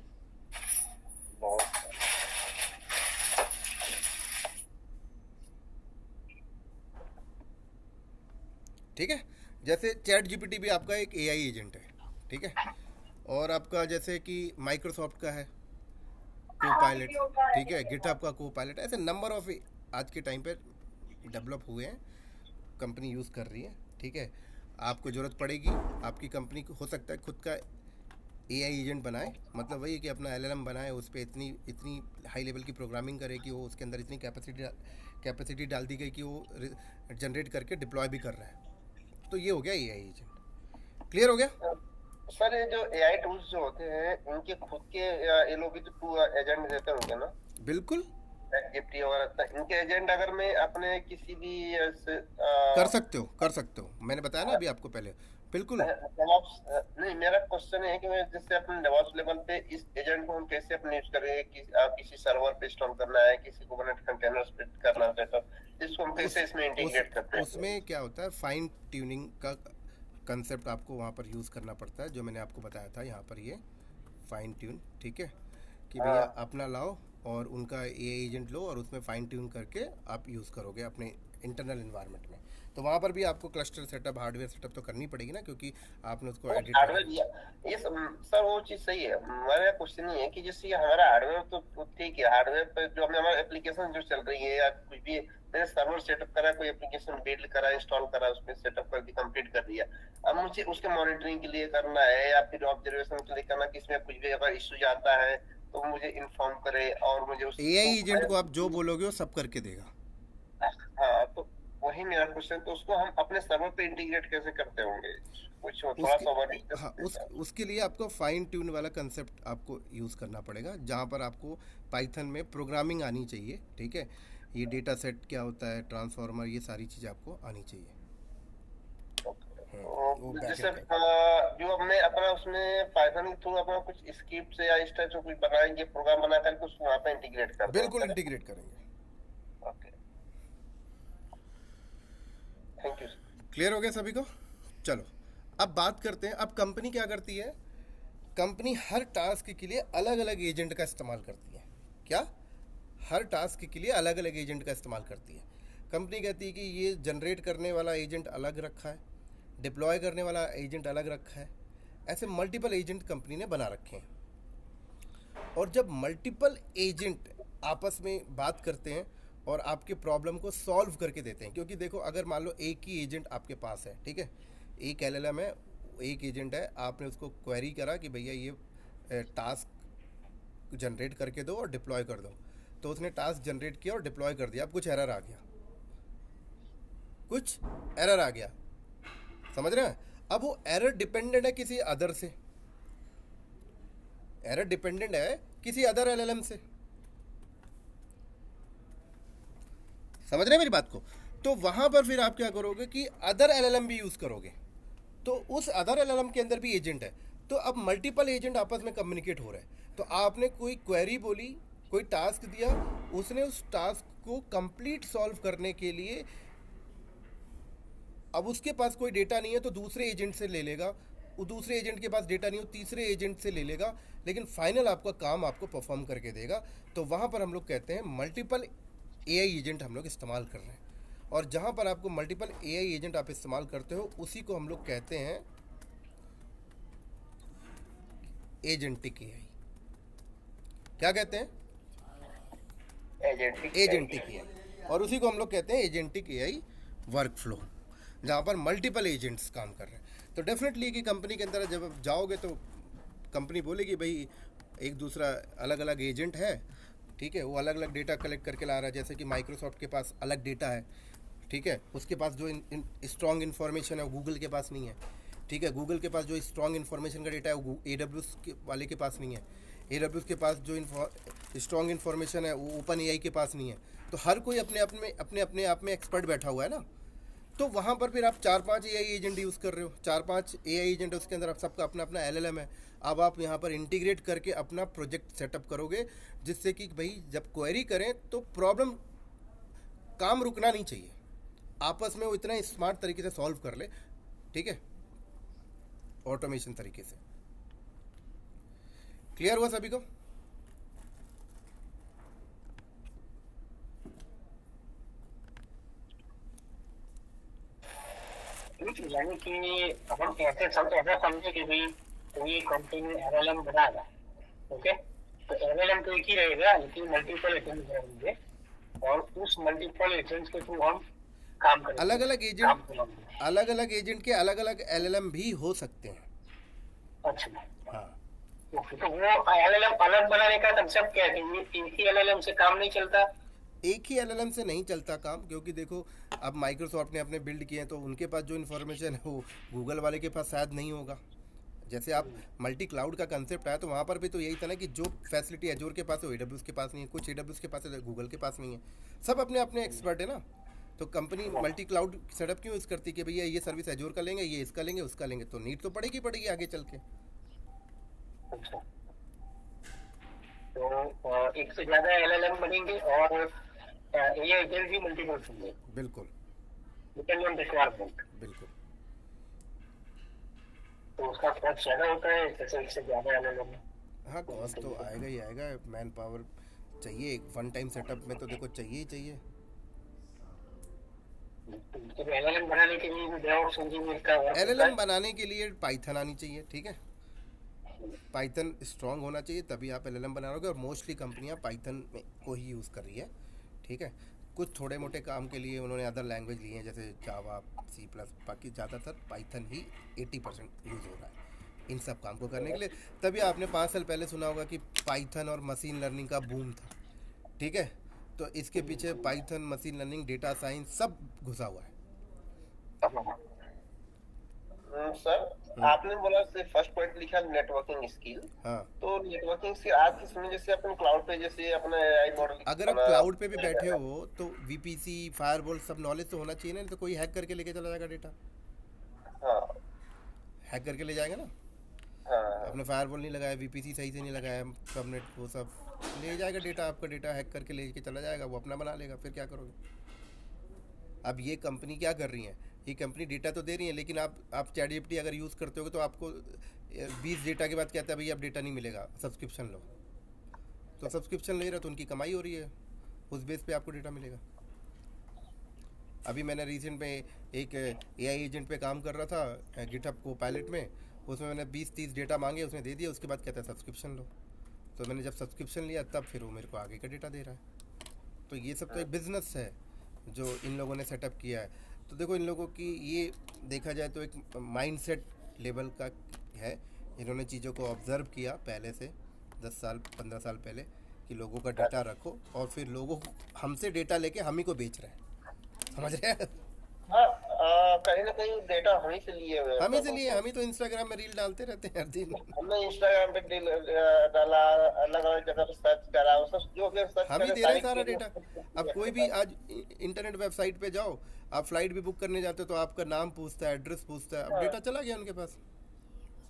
ठीक है, जैसे चैट जीपीटी भी आपका एक एआई एजेंट है, ठीक है। और आपका जैसे कि माइक्रोसॉफ्ट का है कोपायलट, ठीक है, गिटहब का कोपायलट, ऐसे नंबर ऑफ आज के टाइम पे डेवलप हुए हैं, कंपनी यूज़ कर रही है, ठीक है। आपको ज़रूरत पड़ेगी, आपकी कंपनी को हो सकता है खुद का एआई एजेंट बनाए, मतलब वही है कि अपना एलएलएम बनाए, उस पर इतनी हाई लेवल की प्रोग्रामिंग करे कि वो उसके अंदर इतनी कैपेसिटी डाल दी गई कि वो जनरेट करके डिप्लॉय भी कर रहा है। तो ये हो गया एआई एजेंट। क्लियर हो गया? सर ये जो एआई टूल्स जो होते हैं इनके खुद के ये लोग भी तो एजेंट देते होंगे ना? बिल्कुल जीपीटी वगैरह, तो इनके एजेंट अगर मैं अपने किसी भी कर सकते हो, मैंने बताया ना अभी आपको पहले, बिल्कुल। नहीं, मेरा क्वेश्चन है कि मैं जैसे अपने डेवॉप्स लेवल पे इस एजेंट को हम कैसे अपने यूज करेंगे कि किसी सर्वर पे इंस्टॉल करना है, किसी कुबरनेट कंटेनर्स पे करना है, तो इसको हम कैसे इसमें इंटीग्रेट करते हैं? उसमें क्या होता है, फाइन ट्यूनिंग का कंसेप्ट आपको वहाँ पर यूज़ करना पड़ता है, जो मैंने आपको बताया था यहाँ पर, ये फाइन ट्यून, ठीक है, कि भैया अपना लाओ और उनका एआई एजेंट लो और उसमें फाइन ट्यून करके आप यूज़ करोगे अपने इंटरनल इन्वायरमेंट में। तो वहाँ पर भी आपको क्लस्टर सेटअप, हार्डवेयर सेटअप तो करनी पड़ेगी ना, क्योंकि आपने उसको एडिट ये सर वो चीज सही है। हमारा क्वेश्चन ये है कि जैसे हमारा हार्डवेयर तो ठीक है, हार्डवेयर पर जो हमने हमारा एप्लीकेशन जो चल रही है या कुछ भी, मैंने सर्वर सेटअप करा, कोई एप्लीकेशन बिल्ड करा, इंस्टॉल करा, उसमें सेटअप करके कंप्लीट कर दिया। अब मुझे उसके मॉनिटरिंग के लिए करना है या फिर ऑब्जर्वेशन के लिए करना, किसमें कुछ भी अगर इश्यू जाता है तो मुझे इन्फॉर्म करे और मुझे उस एआई एजेंट को आप जो बोलोगे वो सब करके देगा। हाँ, तो वही मेरा क्वेश्चन, तो उसको हम अपने सर्वर पे इंटीग्रेट कैसे करते होंगे? कुछ थोड़ा सा हाँ, उसके लिए आपको फाइन ट्यून वाला कंसेप्ट आपको यूज़ करना पड़ेगा, जहाँ पर आपको पाइथन में प्रोग्रामिंग आनी चाहिए, ठीक है। ये डेटा सेट क्या होता है, ट्रांसफॉर्मर, ये सारी चीज़ें आपको आनी चाहिए। जैसे जो हमने अपना उसमें पाइथन के थ्रू अपना कुछ स्क्रिप्ट या इस टाइप से कुछ बनाएंगे, प्रोग्राम बना करके उसको वहाँ पे इंटीग्रेट कर, बिल्कुल इंटीग्रेट करेंगे। Okay, thank you. क्लियर हो गया सभी को? चलो अब बात करते हैं, अब कंपनी क्या करती है, कंपनी हर टास्क के लिए अलग अलग एजेंट का इस्तेमाल करती है। क्या? हर टास्क के लिए अलग अलग एजेंट का इस्तेमाल करती है। कंपनी कहती है कि ये जनरेट करने वाला एजेंट अलग रखा है, डिप्लॉय करने वाला एजेंट अलग रखा है, ऐसे मल्टीपल एजेंट कंपनी ने बना रखे हैं। और जब मल्टीपल एजेंट आपस में बात करते हैं और आपके प्रॉब्लम को सॉल्व करके देते हैं, क्योंकि देखो अगर मान लो एक ही एजेंट आपके पास है, ठीक है, एक एलएलएम है, एक एजेंट है, आपने उसको क्वेरी करा कि भैया ये टास्क जनरेट करके दो और डिप्लॉय कर दो, तो उसने टास्क जनरेट किया और डिप्लॉय कर दिया। अब कुछ एरर आ गया, समझ रहे हैं? अब वो एरर डिपेंडेंट है किसी अदर से, एरर डिपेंडेंट है किसी अदर एलएलएम से, समझ रहे हैं मेरी बात को? तो वहाँ पर फिर आप क्या करोगे कि अदर एलएलएम भी यूज़ करोगे, तो उस अदर एलएलएम के अंदर भी एजेंट है, तो अब मल्टीपल एजेंट आपस में कम्युनिकेट हो रहे हैं। तो आपने कोई क्वेरी बोली, कोई टास्क दिया, उसने उस टास्क को कंप्लीट सॉल्व करने के लिए अब उसके पास कोई डेटा नहीं है तो दूसरे एजेंट से ले लेगा, वो दूसरे एजेंट के पास डेटा नहीं हो तीसरे एजेंट से ले लेगा, लेकिन फाइनल आपका काम आपको परफॉर्म करके देगा। तो वहाँ पर हम लोग कहते हैं मल्टीपल एआई एजेंट हम लोग इस्तेमाल कर रहे हैं। और जहाँ पर आपको मल्टीपल एआई एजेंट आप इस्तेमाल करते हो उसी को हम लोग कहते हैं एजेंटिक एआई। क्या कहते हैं? Agentic AI. और उसी को हम लोग कहते हैं एजेंटिक एआई वर्क फ्लो, जहाँ पर मल्टीपल एजेंट्स काम कर रहे हैं। तो डेफिनेटली कि कंपनी के अंदर जब आप जाओगे तो कंपनी बोलेगी भाई एक दूसरा अलग अलग एजेंट है, ठीक है, वो अलग अलग डेटा कलेक्ट करके ला रहा है। जैसे कि माइक्रोसॉफ्ट के पास अलग डेटा है, ठीक है, उसके पास जो स्ट्रॉन्ग इन्फॉर्मेशन है वो गूगल के पास नहीं है, ठीक है, गूगल के पास जो स्ट्रॉन्ग इन्फॉर्मेशन का डेटा है वो AWS के वाले के पास नहीं है, AWS के पास जो स्ट्रॉन्ग इन्फॉर्मेशन है वो ओपन एआई के पास नहीं है। तो हर कोई अपने आप में एक्सपर्ट बैठा हुआ है ना। तो वहाँ पर फिर आप 4-5 एआई एजेंट यूज़ कर रहे हो, 4-5 एआई एजेंट, उसके अंदर आप सबका अपना अपना एलएलएम है। अब आप यहाँ पर इंटीग्रेट करके अपना प्रोजेक्ट सेटअप करोगे, जिससे कि भाई जब क्वेरी करें तो प्रॉब्लम, काम रुकना नहीं चाहिए, आपस में वो इतना स्मार्ट तरीके से सॉल्व कर ले, ठीक है, ऑटोमेशन तरीके से। क्लियर हुआ सभी को? यानी कि हम ऐसा समझे कि भाई कोई कंपनी एलएलएम बना रहा है, ओके, तो एलएलएम तो एक ही रहेगा लेकिन मल्टीपल एजेंट रहेंगे और उस मल्टीपल एजेंट्स के थ्रू हम काम करेंगे। अलग अलग एजेंट के अलग अलग एलएलएम भी हो सकते हैं। अच्छा, हाँ, तो वो एलएलएम अलग बनाने का कंसेप्ट क्या है? एक ही एलएलएम से काम नहीं चलता? एक ही एलएलएम से नहीं चलता काम, क्योंकि देखो अब माइक्रोसॉफ्ट ने अपने बिल्ड किए हैं तो उनके पास जो इन्फॉर्मेशन है वो गूगल वाले के पास शायद नहीं होगा। जैसे आप मल्टी क्लाउड का कंसेप्ट आया तो वहाँ पर भी तो यही था ना कि जो फैसिलिटी एजोर के पास है वो AWS के पास नहीं है, कुछ AWS के पास है, गूगल के पास नहीं है, सब अपने अपने एक्सपर्ट है ना। तो कंपनी मल्टी क्लाउड सेटअप क्यों यूज़ करती है कि भैया ये सर्विस एजोर का लेंगे, ये इसका लेंगे, उसका लेंगे, तो नीड तो पड़ेगी आगे चल के। अच्छा, तो एक से ज्यादा एलएलएम बनेंगे और ये एजेंट भी मल्टीपल होंगे। बिल्कुल, डिपेंड ऑन रिक्वायरमेंट। बिल्कुल। तो उसका कॉस्ट ज्यादा होता है जैसे एक से ज्यादा एलएलएम। हाँ, कॉस्ट तो आएगा ही आएगा, मैन पावर चाहिए एक वन टाइम सेटअप में, तो देखो चाहिए ही चाहिए। तो एलएलएम बनाने के लिए डेवऑप्स इंजीनियर का एलएलएम बनाने के लिए पाइथन आनी चाहिए, ठीक है, पाइथन स्ट्रांग होना चाहिए, तभी आप एलएलएम बना रहोगे। और मोस्टली कंपनियां पाइथन में को ही यूज़ कर रही है, ठीक है। कुछ थोड़े मोटे काम के लिए उन्होंने अदर लैंग्वेज लिए हैं जैसे जावा, C++, बाकी ज़्यादातर पाइथन ही 80% यूज़ हो रहा है इन सब काम को करने के लिए। तभी आपने 5 साल पहले सुना होगा कि पाइथन और मशीन लर्निंग का बूम था, ठीक है। तो इसके पीछे Python, machine learning, data science सब घुसा हुआ है। सर आपने बोला से फर्स्ट पॉइंट लिखा नेटवर्किंग स्किल। हाँ, तो नेटवर्किंग स्किल आज के समय जैसे अपन क्लाउड पे जैसे अपना एआई मॉडल, अगर आप क्लाउड पे भी बैठे हो तो VPC, फायरवॉल सब नॉलेज तो होना चाहिए ना, नहीं तो कोई हैक करके लेके चला जाएगा डेटा। हाँ, हैक करके ले जाएगा ना। हाँ, आपने फायरवॉल नहीं लगाया, VPC सही से नहीं लगाया, सबनेट वो सब ले जाएगा डेटा, आपका डेटा हैक करके लेके चला जाएगा, वो अपना बना लेगा, फिर क्या करोगे। अब ये कंपनी क्या कर रही है, ये कंपनी डेटा तो दे रही है, लेकिन आप ChatGPT अगर यूज़ करते हो तो आपको 20 डेटा के बाद कहता है भाई अब डेटा नहीं मिलेगा, सब्सक्रिप्शन लो। तो सब्सक्रिप्शन ले रहा तो उनकी कमाई हो रही है, उस बेस पे आपको डेटा मिलेगा। अभी मैंने रिसेंट में एक AI एजेंट पे काम कर रहा था गिटहब को पायलट में, उसमें मैंने 20-30 डेटा मांगे, उसने दे दिया, उसके बाद कहता है सब्सक्रिप्शन लो। तो मैंने जब सब्सक्रिप्शन लिया तब फिर वो मेरे को आगे का डेटा दे रहा है। तो ये सब तो एक बिज़नेस है जो इन लोगों ने सेटअप किया है। तो देखो इन लोगों की ये देखा जाए तो एक माइंडसेट लेवल का है, इन्होंने चीज़ों को ऑब्ज़र्व किया पहले से 10 साल 15 साल पहले कि लोगों का डेटा रखो और फिर लोगों हमसे डेटा लेके हम ही को बेच रहे हैं, समझ रहे हैं। हाँ, कहीं ना कहीं डेटा हम ही से लिए हुए हैं। हम ही से लिए, हम ही तो इंस्टाग्राम में रील डालते रहते हैं हर दिन। हमने इंस्टाग्राम पे डाला, अलग अलग जगह पे सर्च करा, वो सब जो भी सर्च हम ही करे दे रहे हैं सारी सारा चीजें डेटा। अब कोई भी आज इंटरनेट वेबसाइट पे जाओ, आप फ्लाइट भी बुक करने जाते हो तो आपका नाम पूछता है, एड्रेस पूछता है, अब डेटा चला गया उनके पास।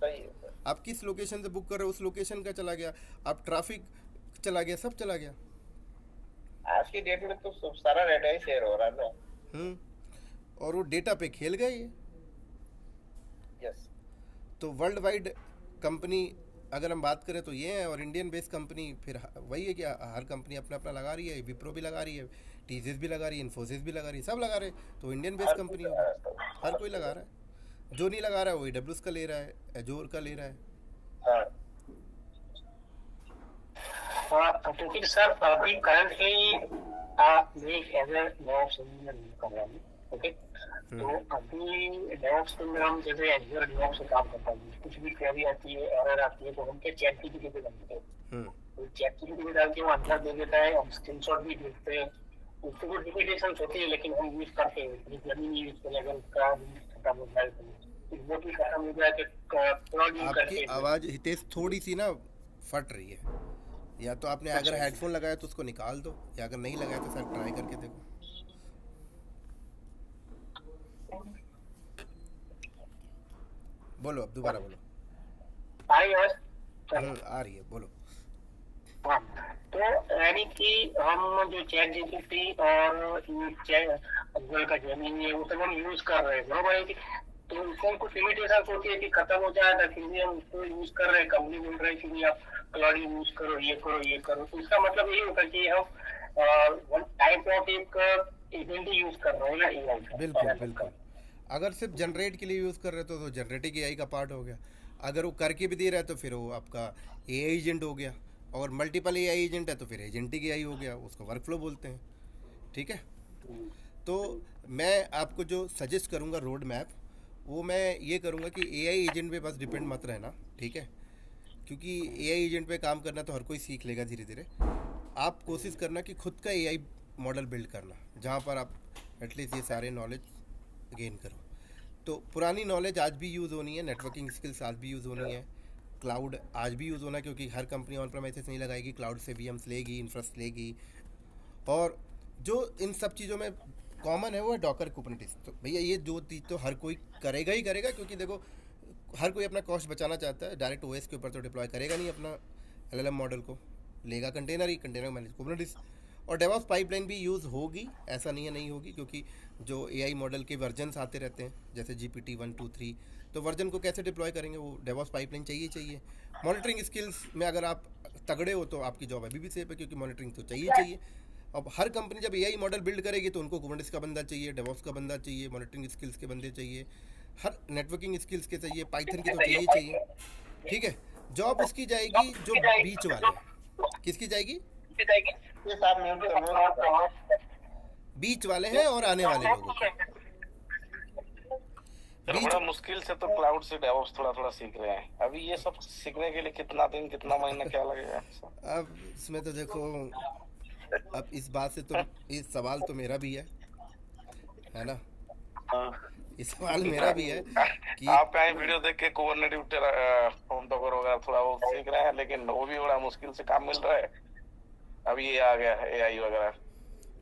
सही है सर। आप किस लोकेशन से बुक कर रहे हो उस लोकेशन का चला गया, आप ट्रैफिक चला गया, सब चला गया। आज की डेट में तो सब सारा डेटा ही शेयर हो रहा है ना। और वो डेटा पे खेल गए ये। यस। तो वर्ल्ड वाइड कंपनी अगर हम बात करें तो ये है, और इंडियन बेस्ड कंपनी फिर वही है कि हर कंपनी अपना अपना लगा रही है। विप्रो भी लगा रही है, टीसीएस भी लगा रही है, इन्फोसिस भी लगा रही है, सब लगा रहे हैं। तो इंडियन बेस्ड कंपनी होगी, हर कोई लगा रहा है। जो नहीं लगा रहा है वो AWS का ले रहा है, एजोर का ले रहा है। क्योंकि सर अभी करंटली मैं एज ए डेवऑप्स इंजीनियर कर रहा हूँ, ओके। तो अभी डेवऑप्स के अंदर हम जैसे एजर डेवऑप्स से काम करता हूँ, कुछ भी क्वेरी आती है, एरर आती है, तो हम क्या चैटजीपीटी पे डालते हैं। तो चैटजीपीटी पे डाल के वो आंसर दे देता है, हम स्क्रीनशॉट भी देखते हैं। उससे कुछ लिमिटेशंस होती है लेकिन हम यूज करते हैं। जमीन यूज करें अगर उसका खत्म हो जाए तो वो भी खत्म हो जाए तो आपकी आवाज़ हितेश थोड़ी सी ना फट रही है। या तो आपने अगर हेडफोन लगाया तो उसको निकाल दो, या अगर नहीं लगाया तो सर ट्राई करके देखो। बोलो, अब दोबारा बोलो। आ रही है, बोलो। हाँ, तो यानी कि हम जो चैट जीपीटी और गूगल का जेमिनी है वो सब हम यूज कर रहे हैं, बराबर है कि तो उसमें कुछ लिमिटेशन होती है कि खत्म हो जाएगा, फिर भी हम उसको यूज कर रहे हैं। कंपनी बोल रहे हैं कि नहीं आप क्लाउड यूज करो, ये करो, ये करो। तो इसका मतलब यही होगा कि हम वन टाइप ऑफ एक एजेंट यूज कर रहे हैं ना एआई का। बिल्कुल बिल्कुल। अगर सिर्फ जनरेट के लिए यूज़ कर रहे हो तो जनरेटिव एआई का पार्ट हो गया। अगर वो करके भी दे रहा है तो फिर वो आपका एआई एजेंट हो गया। और मल्टीपल एआई एजेंट है तो फिर एजेंटिक एआई हो गया, उसको वर्कफ्लो बोलते हैं। ठीक है। तो मैं आपको जो सजेस्ट करूँगा रोड मैप, वो मैं ये करूँगा कि एआई एजेंट पे बस डिपेंड मत रहना, ठीक है। क्योंकि एआई एजेंट पे काम करना तो हर कोई सीख लेगा धीरे धीरे। आप कोशिश करना कि खुद का एआई मॉडल बिल्ड करना, जहाँ पर आप एटलीस्ट ये सारे नॉलेज गेन करो। तो पुरानी नॉलेज आज भी यूज़ होनी है, नेटवर्किंग स्किल्स आज भी यूज़ होनी है, क्लाउड आज भी यूज़ होना है, क्योंकि हर कंपनी ऑन प्रेमाइसेस नहीं लगाएगी, क्लाउड से VMs लेगी, इंफ्रास्ट्रक्चर लेगी। और जो इन सब चीज़ों में कॉमन है वो है डॉकर कुबरनेटिस। तो भैया ये दो चीज़ तो हर कोई करेगा ही करेगा, क्योंकि देखो हर कोई अपना कॉस्ट बचाना चाहता है। डायरेक्ट OS के ऊपर तो डिप्लॉय करेगा नहीं अपना LLM मॉडल को, लेगा कंटेनर ही, कंटेनर मैनेज कुबरनेटिस। और डेवऑप्स पाइपलाइन भी यूज़ होगी, ऐसा नहीं है नहीं होगी, क्योंकि जो AI मॉडल के वर्जन्स आते रहते हैं, जैसे GPT 1, 2, 3, तो वर्जन को कैसे डिप्लॉय करेंगे, वो डेवऑप्स पाइपलाइन चाहिए। मॉनिटरिंग स्किल्स में अगर आप तगड़े हो तो आपकी जॉब अभी भी सेफ है, क्योंकि मॉनिटरिंग तो चाहिए। अब हर कंपनी जब AI मॉडल बिल्ड करेगी तो उनको कुबरनेटिस का बंदा चाहिए, डेवऑप्स का बंदा चाहिए, मॉनिटरिंग स्किल्स के बंदे चाहिए, हर नेटवर्किंग स्किल्स के चाहिए, पाइथन के तो चाहिए। ठीक है। जॉब उसकी जाएगी जो बीच वाले, किसकी जाएगी? बीच वाले हैं और आने वाले लोगों के। बड़ा मुश्किल से तो क्लाउड से डेवऑप्स थोड़ा सीख रहे हैं। अभी ये सब सीखने के लिए कितना दिन, कितना महीना क्या लगेगा? अब इसमें तो देखो, अब इस बात से तो ये सवाल तो मेरा भी है ना। ये सवाल मेरा भी है कि आप कहीं वीडियो देख के कुबरनेटिस होम डॉकर वगैरह थोड़ा वो सीख रहे हैं, लेकिन वो भी बड़ा मुश्किल से काम मिल रहा है। अभी ये आ गया है AI वगैरह।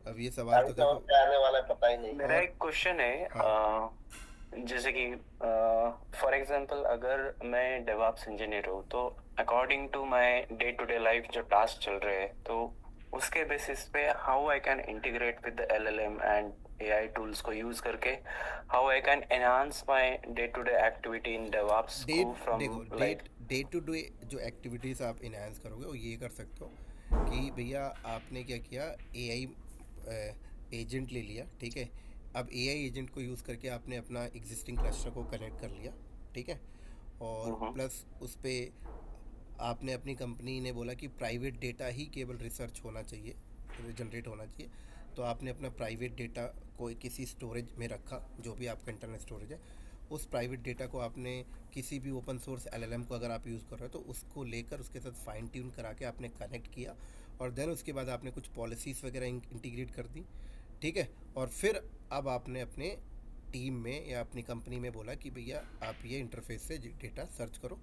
अब ये सवाल तो देखो आने वाला पता ही नहीं। मेरा एक क्वेश्चन है, जैसे कि फॉर एग्जांपल अगर मैं डेवऑप्स इंजीनियर हूँ तो according to my day to day life जो टास्क चल रहे हैं, तो उसके बेसिस पे how I can integrate with the LLM and AI tools को यूज करके how I can enhance my day to day activity in DevOps को from like day to day जो एक्टिविटीज़ आप इनहांस करोगे वो ये कर सकते हो कि भैया आपने क्या किया, AI एजेंट ले लिया, ठीक है। अब AI एजेंट को यूज़ करके आपने अपना एग्जिस्टिंग क्लस्टर को कनेक्ट कर लिया, ठीक है। और प्लस उस पर आपने अपनी कंपनी ने बोला कि प्राइवेट डेटा ही केवल रिसर्च होना चाहिए, जनरेट होना चाहिए। तो आपने अपना प्राइवेट डेटा को किसी स्टोरेज में रखा, जो भी आपका इंटरनल स्टोरेज है, उस प्राइवेट डेटा को आपने किसी भी ओपन सोर्स LLM को अगर आप यूज़ कर रहे हो तो उसको लेकर उसके साथ फाइन ट्यून करा के आपने कनेक्ट किया, और देन उसके बाद आपने कुछ पॉलिसीज़ वगैरह इंटीग्रेट कर दी, ठीक है। और फिर अब आपने अपने टीम में या अपनी कंपनी में बोला कि भैया आप ये इंटरफेस से डेटा सर्च करो,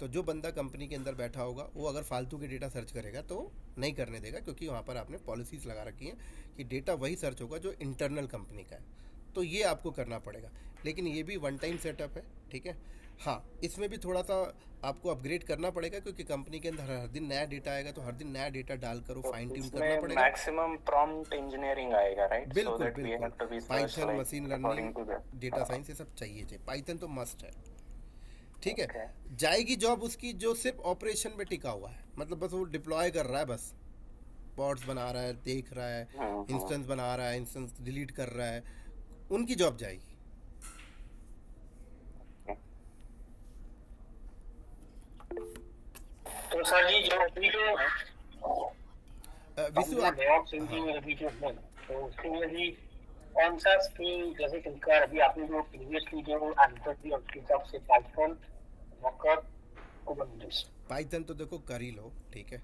तो जो बंदा कंपनी के अंदर बैठा होगा वो अगर फालतू के डेटा सर्च करेगा तो नहीं करने देगा, क्योंकि वहाँ पर आपने पॉलिसीज़ लगा रखी हैं कि डेटा वही सर्च होगा जो इंटरनल कंपनी का है। तो ये आपको करना पड़ेगा, लेकिन ये भी वन टाइम सेटअप है, ठीक है। हाँ, इसमें भी थोड़ा सा आपको अपग्रेड करना पड़ेगा, क्योंकि कंपनी के अंदर हर दिन नया डेटा आएगा, तो हर दिन नया डेटा डालकर वो फाइन ट्यून करना इसमें पड़ेगा। मैक्सिमम प्रॉम्प्ट इंजीनियरिंग आएगा, राइट? बिल्कुल बिल्कुल, Python, machine learning, data science, ये सब चाहिए। पाइथन तो मस्ट है, ठीक है। जाएगी जॉब उसकी जो सिर्फ ऑपरेशन में टिका हुआ है, मतलब बस वो डिप्लॉय कर रहा है, बस पॉड्स बना रहा है, देख रहा है, इंस्टेंस बना रहा है, इंस्टेंस डिलीट कर रहा है, उनकी जॉब जाएगी। तो सर जी जो अभी जो विशु आप DevOps इंजीनियर अभी जो है, तो उसके लिए भी कौन सा स्किल, जैसे कि अभी आपने जो प्रीवियसली जो आंसर दिया उसके हिसाब से पाइथन, डॉकर, कुबरनेटिस। पाइथन तो देखो कर ही लो, ठीक है,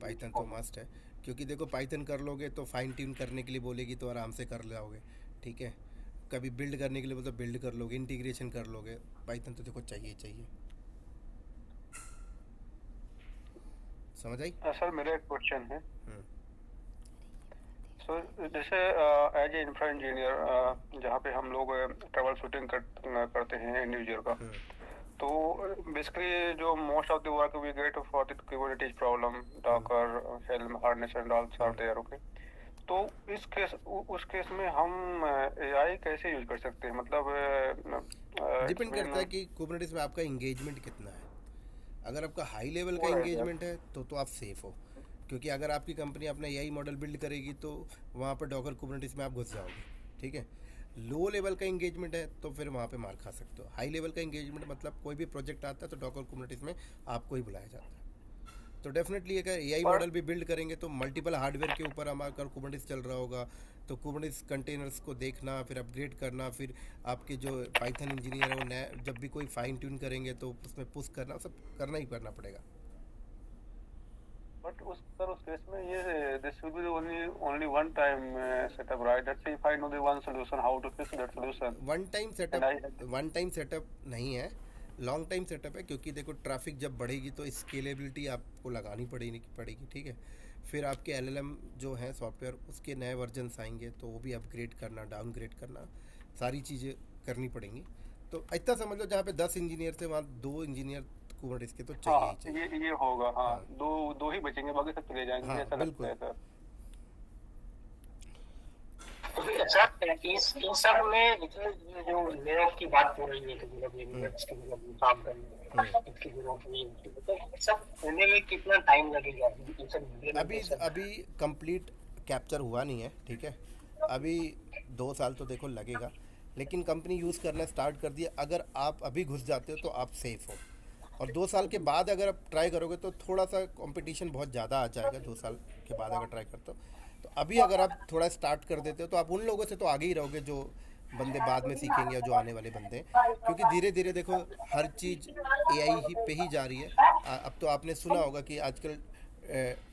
पाइथन तो मस्ट है, क्योंकि देखो पाइथन कर लोगे तो फाइन ट्यून करने के लिए बोलेगी तो आराम से कर लोगे, ठीक है। कभी बिल्ड करने के लिए बोले तो बिल्ड कर लोगे, इंटीग्रेशन कर लोगे, पाइथन तो देखो चाहिए चाहिए। समझ आई? सर मेरा एक क्वेश्चन है सर, जैसे एज ए इंफ्रा इंजीनियर जहाँ पे हम लोग ट्रबल शूटिंग करते हैं इंड यूजर का, तो बेसिकली जो most of the work we get for the Kubernetes problem, Docker, Helm, hardness and all are there, okay. तो उस केस में हम एआई कैसे यूज कर सकते हैं? मतलब डिपेंड करता है कि कुबरनेटिस में आपका इंगेजमेंट कितना है। अगर आपका हाई लेवल का इंगेजमेंट है तो आप सेफ हो, क्योंकि अगर आपकी कंपनी अपना एआई मॉडल बिल्ड करेगी तो वहाँ पर डॉकर कुबरनेटिस में आप घुस जाओगे, ठीक है। लो लेवल का इंगेजमेंट है तो फिर वहाँ पे मार खा सकते हो। हाई लेवल का इंगेजमेंट मतलब कोई भी प्रोजेक्ट आता है तो डॉकर कुबरनेटिस में आपको ही बुलाया जाता है। तो डेफिनेटली अगर एआई मॉडल भी बिल्ड करेंगे तो मल्टीपल हार्डवेयर के ऊपर हमारा कुबरनेटिस चल रहा होगा, तो कुबरनेटिस कंटेनर्स को देखना, फिर अपग्रेड करना, फिर आपके जो पाइथन इंजीनियर है वो नया जब भी कोई फाइन ट्यून करेंगे तो उसमें पुश करना, सब करना ही करना पड़ेगा। बट उस केस में ये this will be only one time setup, right? That's if I know the one solution how to fix that solution. One time setup नहीं है, लॉन्ग टाइम सेटअप है, क्योंकि देखो ट्रैफिक जब बढ़ेगी तो स्केलेबिलिटी आपको लगानी पड़ेगी, ठीक है। फिर आपके एलएलएम जो है सॉफ्टवेयर, उसके नए वर्जन्स आएंगे तो वो भी अपग्रेड करना, डाउनग्रेड करना, सारी चीज़ें करनी पड़ेंगी। तो इतना समझ लो जहाँ पे 10 इंजीनियर थे वहाँ 2 इंजीनियर कुबरनेटिस के तो चाहिए। ये होगा, हाँ। दो ही बचेंगे, बाकी सब चले जाएंगे, ऐसा लगता है सर। सर इन सब में जो लेआउट की बात हो रही है, तो मतलब काम करने इसकी जरूरत नहीं है, तो सब होने में कितना टाइम लगेगा? अभी कंप्लीट कैप्चर हुआ नहीं है, ठीक है। अभी 2 साल तो देखो लगेगा, लेकिन कंपनी यूज़ करना स्टार्ट कर दिया। अगर आप अभी घुस जाते हो तो आप सेफ हो, और 2 साल के बाद अगर आप ट्राई करोगे तो थोड़ा सा कंपटीशन बहुत ज़्यादा आ जाएगा। 2 साल के बाद अगर ट्राई करते हो तो अभी अगर आप थोड़ा स्टार्ट कर देते हो तो आप उन लोगों से तो आगे ही रहोगे जो बंदे बाद में सीखेंगे या जो आने वाले बंदे हैं, क्योंकि धीरे धीरे देखो हर चीज़ एआई ही पे ही जा रही है। अब तो आपने सुना होगा कि आजकल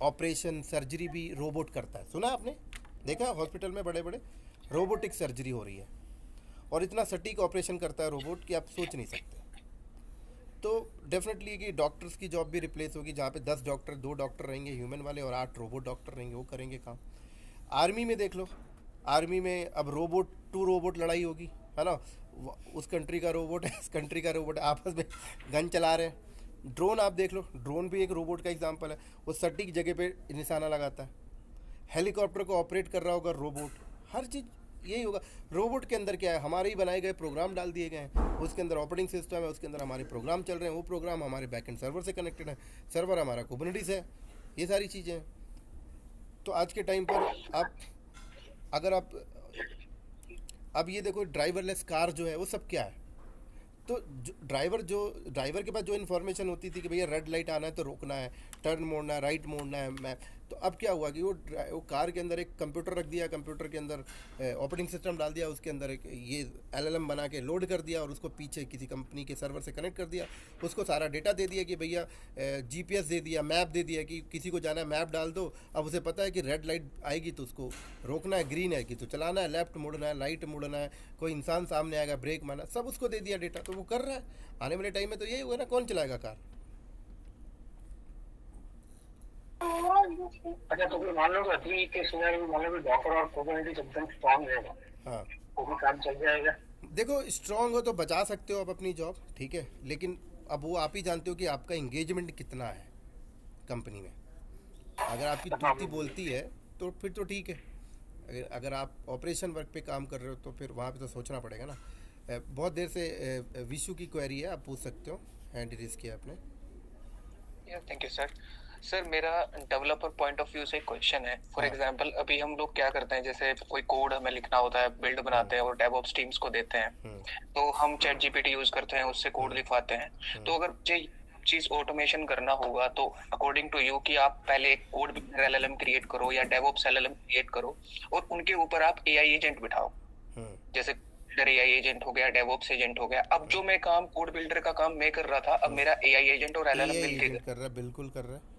ऑपरेशन सर्जरी भी रोबोट करता है, सुना आपने? देखा हॉस्पिटल में बड़े बड़े रोबोटिक सर्जरी हो रही है, और इतना सटीक ऑपरेशन करता है रोबोट कि आप सोच नहीं सकते। तो डेफिनेटली कि डॉक्टर्स की जॉब भी रिप्लेस होगी, जहाँ पे 10 डॉक्टर 2 डॉक्टर रहेंगे ह्यूमन वाले और 8 रोबोट डॉक्टर रहेंगे, वो करेंगे काम। आर्मी में देख लो, आर्मी में अब रोबोट टू रोबोट लड़ाई होगी, है ना। उस कंट्री का रोबोट है, इस कंट्री का रोबोट है, आपस में गन चला रहे हैं। ड्रोन आप देख लो, ड्रोन भी एक रोबोट का एग्जाम्पल है, वो सटीक जगह पे निशाना लगाता है। हेलीकॉप्टर को ऑपरेट कर रहा होगा रोबोट, हर चीज़ यही होगा। रोबोट के अंदर क्या है, हमारे ही बनाए गए प्रोग्राम डाल दिए गए हैं, उसके अंदर ऑपरेटिंग सिस्टम है, उसके अंदर हमारे प्रोग्राम चल रहे हैं, वो प्रोग्राम हमारे बैकएंड सर्वर से कनेक्टेड है, सर्वर हमारा कुबरनेटिस है, ये सारी चीज़ें हैं। तो आज के टाइम पर आप अगर आप अब ये देखो ड्राइवरलेस कार जो है वो सब क्या है, तो ड्राइवर के पास जो इन्फॉर्मेशन होती थी कि भैया रेड लाइट आना है तो रोकना है, टर्न मोड़ना है, राइट मोड़ना है, तो अब क्या हुआ कि वो कार के अंदर एक कंप्यूटर रख दिया, कंप्यूटर के अंदर ऑपरेटिंग सिस्टम डाल दिया, उसके अंदर एक ये LLM बना के लोड कर दिया और उसको पीछे किसी कंपनी के सर्वर से कनेक्ट कर दिया, उसको सारा डेटा दे दिया कि भैया GPS दे दिया, मैप दे दिया कि किसी को जाना है मैप डाल दो। अब उसे पता है कि रेड लाइट आएगी तो उसको रोकना है, ग्रीन है कि तो चलाना है, लेफ्ट मुड़ना है, लाइट मुड़ना है, कोई इंसान सामने आएगा ब्रेक मारना, सब उसको दे दिया डेटा, तो वो कर रहा है। आने वाले टाइम में तो यही होगा ना, कौन चलाएगा कार? अच्छा, तो फिर मान लो कि अभी के सिनेरियो में मान लो कि डॉकर और कुबरनेटिस एकदम स्ट्रांग रहेगा, हाँ, वो भी काम चल जाएगा। देखो स्ट्रांग हो तो बचा सकते हो आप अपनी जॉब, ठीक है, लेकिन अब वो आप ही जानते हो कि आपका इंगेजमेंट कितना है कंपनी में। अगर आपकी तूती बोलती है तो फिर तो ठीक है, अगर आप ऑपरेशन वर्क पे काम कर रहे हो तो फिर वहाँ पे तो सोचना पड़ेगा ना। बहुत देर से विशु की क्वेरी है, आप पूछ सकते हो, हैंड रेज किया आपने। Thank you sir. सर मेरा डेवलपर पॉइंट ऑफ व्यू से क्वेश्चन है। फॉर एग्जांपल अभी हम लोग क्या करते हैं, जैसे कोई कोड हमें लिखना होता है, बिल्ड बनाते हैं और डेवऑप्स टीम्स को देते हैं, तो हम चैट GPT यूज करते हैं, उससे कोड लिखवाते हैं। तो अगर ये चीज ऑटोमेशन करना होगा तो अकॉर्डिंग टू यू कि आप पहले एक कोड LLM क्रिएट करो या डेवऑप्स LLM क्रिएट करो और उनके ऊपर आप AI एजेंट बिठाओ, जैसे AI एजेंट हो गया, डेवऑप्स एजेंट हो गया। अब जो मैं काम कोड बिल्डर का काम मैं कर रहा था, अब मेरा AI एजेंट और LLM मिलके कर रहा है, बिल्कुल कर रहा है।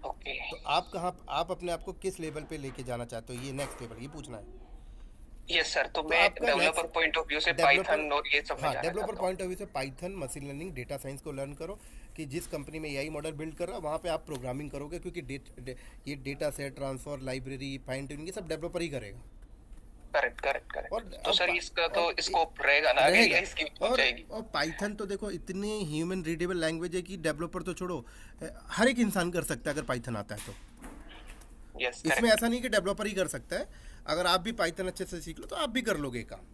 ओके, तो आप अपने आप को किस लेवल पे लेके जाना चाहते हो, ये नेक्स्ट लेवल, ये पूछना है। यस सर, तो मैं डेवलपर पॉइंट ऑफ व्यू से पाइथन और ये सब में जाना डेवलपर पॉइंट ऑफ व्यू से Python, machine learning, data science को लर्न करो कि जिस कंपनी में AI मॉडल बिल्ड कर रहा है वहाँ पे आप प्रोग्रामिंग करोगे, क्योंकि ये data set transfer, library, fine tuning, ये सब डेवलपर ही करेगा। करेक्ट। तो सर इसका तो स्कोप रहेगा ना आगे, या इसकी जाएगी? और पाइथन तो देखो इतनी ह्यूमन रीडेबल लैंग्वेज है कि डेवलपर तो छोड़ो, हर एक इंसान कर सकता है अगर पाइथन आता है तो। यस, इसमें ऐसा नहीं कि डेवलपर ही कर सकता है, अगर आप भी पाइथन अच्छे से सीख लो तो आप भी कर लोगे काम।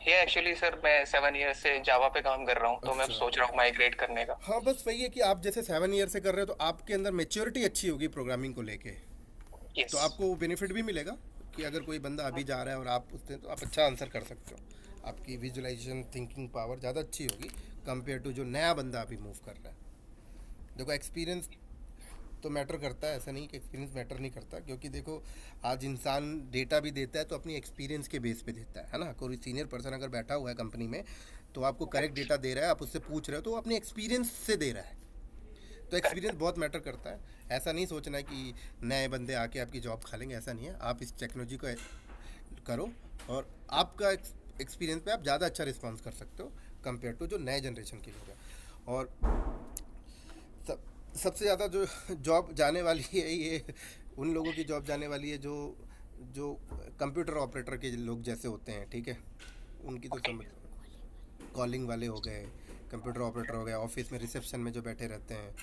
ये एक्चुअली सर मैं 7 ईयर से जावा पे काम कर रहा हूँ, तो मैं सोच रहा हूँ माइग्रेट करने का। हाँ, बस वही है कि आप जैसे 7 ईयर से कर रहे हो तो आपके अंदर मेच्योरिटी अच्छी होगी प्रोग्रामिंग को लेके, तो आपको बेनिफिट भी मिलेगा कि अगर कोई बंदा अभी जा रहा है और आप पूछते हैं तो आप अच्छा आंसर कर सकते हो। आपकी विजुअलाइजेशन थिंकिंग पावर ज़्यादा अच्छी होगी कंपेयर टू जो नया बंदा अभी मूव कर रहा है। देखो एक्सपीरियंस तो मैटर करता है, ऐसा नहीं कि एक्सपीरियंस मैटर नहीं करता, क्योंकि देखो आज इंसान डेटा भी देता है तो अपनी एक्सपीरियंस के बेस पे देता है ना। कोई सीनियर पर्सन अगर बैठा हुआ है कंपनी में तो आपको करेक्ट डेटा दे रहा है, आप उससे पूछ रहे हो तो वो अपने एक्सपीरियंस से दे रहा है, तो एक्सपीरियंस बहुत मैटर करता है। ऐसा नहीं सोचना है कि नए बंदे आके आपकी जॉब खा लेंगे, ऐसा नहीं है। आप इस टेक्नोलॉजी को करो और आपका एक्सपीरियंस पे आप ज़्यादा अच्छा रिस्पॉन्स कर सकते हो कंपेयर टू जो नए जनरेशन के लोग हैं। और सबसे ज़्यादा जो जॉब जाने वाली है ये उन लोगों की जॉब जाने वाली है जो कंप्यूटर ऑपरेटर के लोग जैसे होते हैं, ठीक है, उनकी तो समझ, कॉलिंग वाले हो गए, कंप्यूटर ऑपरेटर हो गए, ऑफिस में रिसेप्शन में जो बैठे रहते हैं,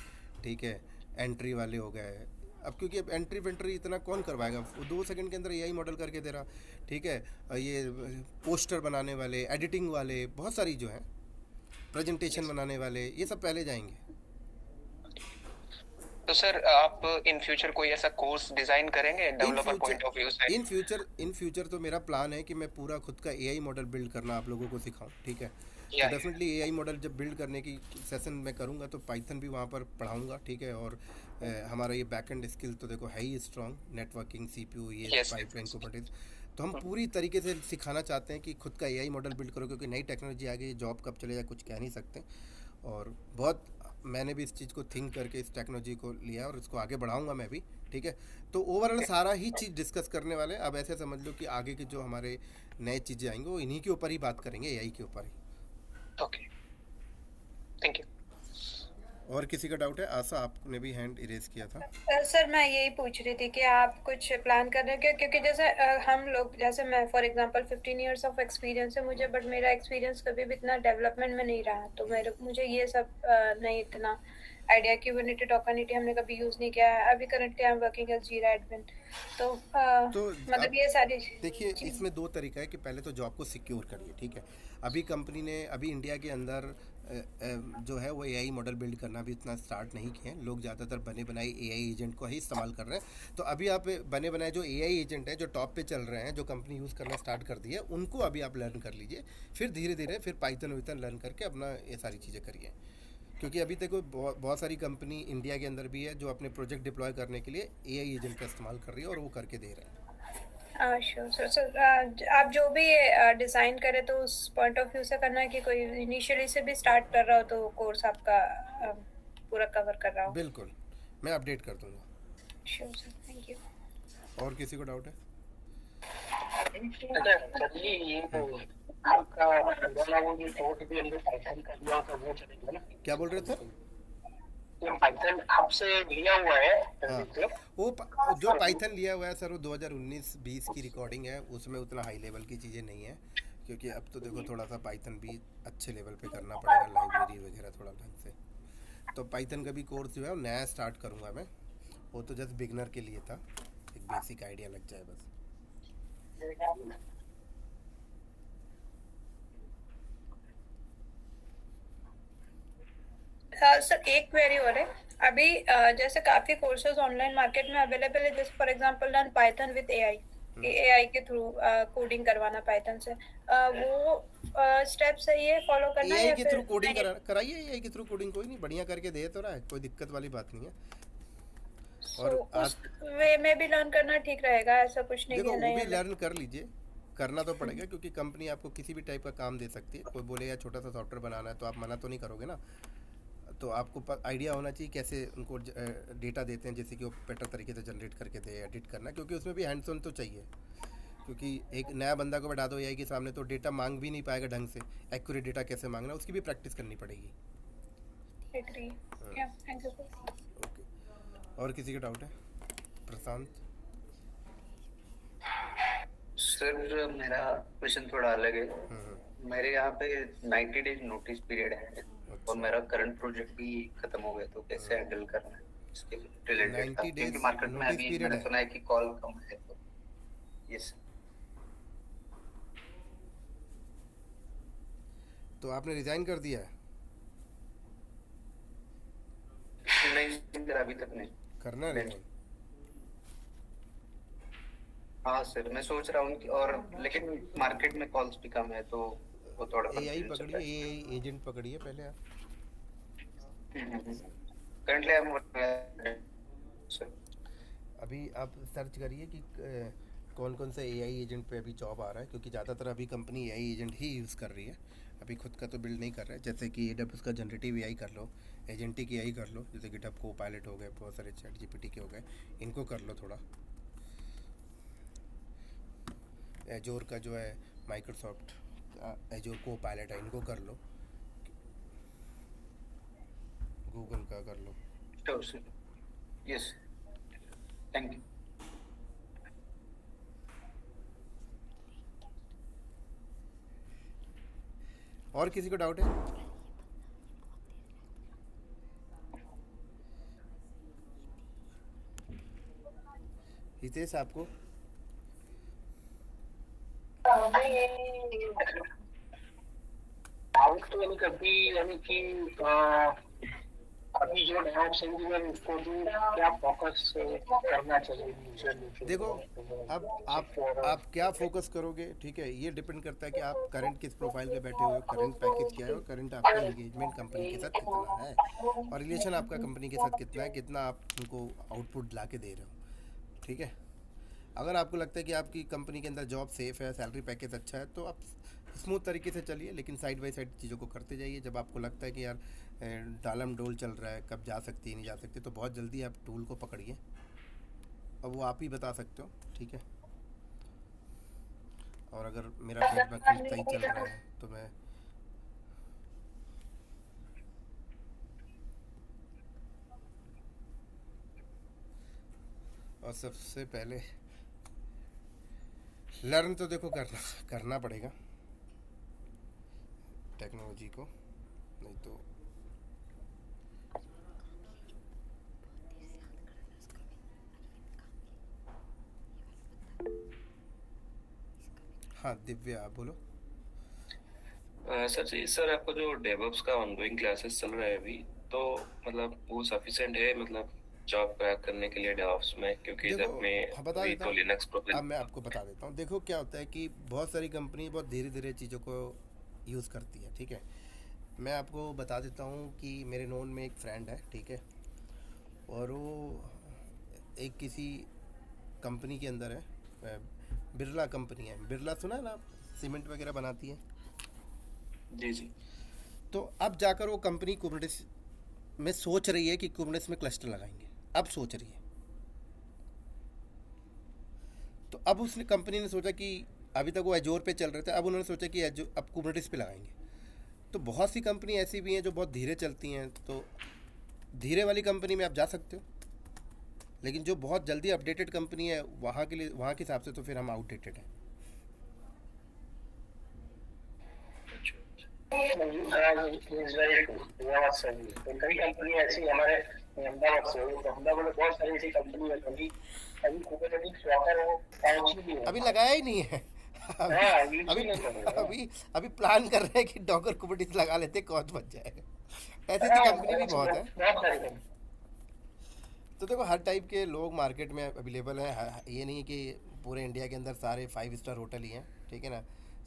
ठीक है, एंट्री वाले हो गए। अब क्योंकि अब एंट्री वेंट्री इतना कौन करवाएगा, 2 सेकंड के अंदर AI मॉडल करके दे रहा, ठीक है। ये पोस्टर बनाने वाले, एडिटिंग वाले, बहुत सारी जो हैं, प्रेजेंटेशन बनाने वाले, ये सब पहले जाएंगे। तो सर आप इन फ्यूचर कोई ऐसा कोर्स डिजाइन करेंगे डेवलपर पॉइंट ऑफ व्यू से? इन फ्यूचर तो मेरा प्लान है कि मैं पूरा खुद का AI मॉडल बिल्ड करना आप लोगों को सिखाऊं, ठीक है। तो डेफिनेटली AI मॉडल जब बिल्ड करने की सेशन मैं करूंगा तो पाइथन भी वहाँ पर पढ़ाऊंगा, ठीक है। और हमारा ये बैकएंड स्किल तो देखो है ही स्ट्रॉन्ग, नेटवर्किंग, CPU, ये पाइपलाइन कुबरनेटिस, तो हम पूरी तरीके से सिखाना चाहते हैं कि खुद का AI मॉडल बिल्ड करो, क्योंकि नई टेक्नोलॉजी आ गई, जॉब कब चले जाए कुछ कह नहीं सकते। और बहुत मैंने भी इस चीज़ को थिंक करके इस टेक्नोलॉजी को लिया और इसको आगे बढ़ाऊंगा मैं भी, ठीक है। तो ओवरऑल सारा ही चीज़ डिस्कस करने वाले। अब ऐसे समझ लो कि आगे के जो हमारे नए चीज़ें आएंगे वो इन्हीं के ऊपर ही बात करेंगे, AI के ऊपर ही। Okay, thank you. और किसी का डाउट है? आशा, आपने भी हैंड इरेज किया था। सर मैं यही पूछ रही थी कि आप कुछ प्लान कर रहे हो, क्योंकि जैसे हम लोग, जैसे मैं for example 15 years of experience है मुझे, बट मेरा एक्सपीरियंस कभी भी इतना डेवलपमेंट में नहीं रहा, तो मुझे ये सब नहीं इतना आइडिया। क्यूबरनेटिस डॉकरनेटिस हमने कभी यूज़ नहीं किया है। अभी currently I am working as Jira admin, तो मतलब ये सारी देखिए, इसमें 2 तरीका है कि पहले तो जॉब को सिक्योर करिए, ठीक है। अभी कंपनी ने अभी इंडिया के अंदर जो है वो AI मॉडल बिल्ड करना भी इतना स्टार्ट नहीं किए हैं। लोग ज़्यादातर बने बनाए AI एजेंट को ही इस्तेमाल कर रहे हैं। तो अभी आप बने बनाए जो AI एजेंट है जो टॉप पे चल रहे हैं, जो कंपनी यूज़ करना स्टार्ट कर दी है, उनको अभी आप लर्न कर लीजिए, फिर धीरे धीरे फिर पाइथन लर्न करके अपना ये सारी चीज़ें करिए। क्योंकि अभी तक बहुत सारी कंपनी इंडिया के अंदर भी है जो अपने प्रोजेक्ट डिप्लॉय करने के लिए एआई एजेंट का इस्तेमाल कर रही है और वो करके दे रहे हैं। Sure sir. आप जो भी डिज़ाइन करें तो उस पॉइंट ऑफ व्यू से करना है कि कोई इनिशियली से भी स्टार्ट कर रहा हो तो कोर्स आपका पूरा कवर कर रहा हो। बिल्कुल, मैं अपडेट कर दूंगा। Sure sir, thank you. और किसी को डाउट है? सर जी ये आपका वाला वो जो कोड भी हमने पाइथन का दिया था वो चलेगा ना? क्या बोल रहे थे सर? जो पाइथन आपसे लिया हुआ है हाँ, वो जो पाइथन लिया हुआ है सर वो 2019-20 की रिकॉर्डिंग है, उसमें उतना हाई लेवल की चीज़ें नहीं है, क्योंकि अब तो देखो थोड़ा सा पाइथन भी अच्छे लेवल पे करना पड़ेगा, लाइब्रेरी वगैरह थोड़ा ढंग से। तो पाइथन का भी कोर्स जो है वो नया स्टार्ट करूँगा मैं, वो तो जस्ट बिगनर के लिए था, एक बेसिक आइडिया लग जाए बस। सर एक क्वेरी हो रहा है अभी, जैसे काफ़ी कोर्सेज ऑनलाइन मार्केट में अवेलेबल है, जैसे for example learn Python with AI, AI के थ्रू कोडिंग करवाना पाइथन से, वो स्टेप सही है फॉलो करना एआई या के फिर थ्रू कोडिंग कराइए, एआई के थ्रू कोडिंग कोई नहीं, बढ़िया करके दे तो रहा है, कोई दिक्कत वाली बात नहीं है। और उस वे में भी लर्न करना ठीक रहेगा, ऐसा कुछ नहीं देखो है, वो नहीं भी है। लर्न कर लीजिए, करना तो पड़ेगा क्योंकि कंपनी आपको किसी भी टाइप का काम दे सकती है। कोई बोले यार छोटा सा सॉफ्टवेयर बनाना है तो आप मना तो नहीं करोगे ना, तो आपको आइडिया होना चाहिए कैसे उनको डेटा देते हैं, जैसे कि वो बेटर तरीके से जनरेट करके दे, एडिट करना, क्योंकि उसमें भी हैंड्स ऑन तो चाहिए, क्योंकि एक नया बंदा को बैठा दो एआई के सामने तो डेटा मांग भी नहीं पाएगा ढंग से, एक्यूरेट डेटा कैसे मांगना उसकी भी प्रैक्टिस करनी पड़ेगी। एग्री, या थैंक यू सर। ओके, और किसी का डाउट है? प्रशांत सर मेरा क्वेश्चन थोड़ा अलग है। मेरे यहाँ पे 90 डेज नोटिस पीरियड है और मेरा करंट प्रोजेक्ट भी खत्म हो गया, तो कैसे हैंडल करना है इसके रिलेटेड, क्योंकि मार्केट में अभी मैंने सुना है कि कॉल कम है। तो यस, तो आपने रिजाइन कर दिया है? नहीं सर, अभी तक नहीं करना है रिजाइन? हाँ सर, मैं सोच रहा हूँ और लेकिन मार्केट में कॉल्स भी कम है तो वो थोड़ा एआई पकड़िए, एआई एजेंट पकड़िए पहले आप। करंटली आई सर, अभी आप सर्च करिए कि कौन कौन सा एआई एजेंट पे अभी जॉब आ रहा है, क्योंकि ज़्यादातर अभी कंपनी एआई एजेंट ही यूज़ कर रही है, अभी खुद का तो बिल्ड नहीं कर रहा है। जैसे कि AWS का जनरेटिव एआई कर लो, एजेंटिक एआई कर लो, जैसे गिटहब को पायलट हो गए, बहुत सारे चैट जीपीटी के हो गए, इनको कर लो थोड़ा। एजोर का जो है माइक्रोसॉफ्ट एजोर को पायलट है, इनको कर लो। गूगल का कर लो। Sure sir, yes, thank you. और किसी को डाउट है? हितेश आपको? डाउट तो यानी कभी यानी कि अभी जो डेवॉप्स इंजीनियर उसको भी क्या फोकस करना चाहिए? देखो अब आप क्या फोकस करोगे, ठीक है, ये डिपेंड करता है कि आप करंट किस प्रोफाइल पे बैठे हुए हो, करंट पैकेज क्या है और करंट आपका एंगेजमेंट कंपनी के साथ कितना है, और रिलेशन आपका कंपनी के साथ कितना है, कितना आप उनको आउटपुट ला के दे रहे हो, ठीक है। अगर आपको लगता है कि आपकी कंपनी के अंदर जॉब सेफ है, सैलरी पैकेज अच्छा है, तो आप स्मूथ तरीके से चलिए, लेकिन साइड बाई साइड चीज़ों को करते जाइए। जब आपको लगता है कि यार डालम डोल चल रहा है, कब जा सकती है नहीं जा सकती, तो बहुत जल्दी आप टूल को पकड़िए, अब वो आप ही बता सकते हो, ठीक है। और अगर मेरा फीडबैक सही चल रहा है तो मैं और सबसे पहले लर्न तो देखो करना पड़ेगा टेक्नोलॉजी को, नहीं तो हाँ दिव्या आप बोलो। सर जी, सर आपको जो डेवऑप्स का ऑनगोइंग क्लासेस चल रहा है अभी, तो मतलब वो सफिशिएंट है मतलब जॉब क्रैक करने के लिए डेवऑप्स में, क्योंकि जब मैं बता देता तो लिनक्स प्रोफाइल। अब मैं आपको बता देता हूँ। देखो क्या होता है कि बहुत सारी कंपनी बहुत धीरे धीरे चीज़ों को यूज़ करती है, ठीक है। मैं आपको बता देता हूँ कि मेरे नोन में एक फ्रेंड है, ठीक है, और वो एक किसी कंपनी के अंदर है, बिरला कंपनी है, बिरला सुना है ना, सीमेंट वगैरह बनाती है। जी जी। तो अब जाकर वो कंपनी कुबरनेटिस में सोच रही है कि कुबरनेटिस में क्लस्टर लगाएंगे, अब सोच रही है। तो अब उसने कंपनी ने सोचा कि अभी तक वो एजोर पे चल रहे थे, अब उन्होंने सोचा कि अब कुबरनेटिस पे लगाएंगे। तो बहुत सी कंपनी ऐसी भी हैं जो बहुत धीरे चलती हैं, तो धीरे वाली कंपनी में आप जा सकते हो, लेकिन जो बहुत जल्दी अपडेटेड कंपनी है वहाँ के लिए, वहाँ के हिसाब से तो फिर हम आउटडेटेड हैं। कई कंपनी ऐसी हमारे अहमदाबाद से, अहमदाबाद में बहुत सारी ऐसी कंपनी है अभी कुबरनेटिस डॉकर वो पहुंची भी है, अभी लगाया ही नहीं है। अभी प्लान कर रहे हैं कि डॉकर कुबरनेटिस लगा लेते, कॉस्ट बच जाएगा। ऐसी कंपनी भी बहुत है। तो देखो हर टाइप के लोग मार्केट में अवेलेबल हैं, ये नहीं है कि पूरे इंडिया के अंदर सारे 5 स्टार होटल ही हैं, ठीक है ना,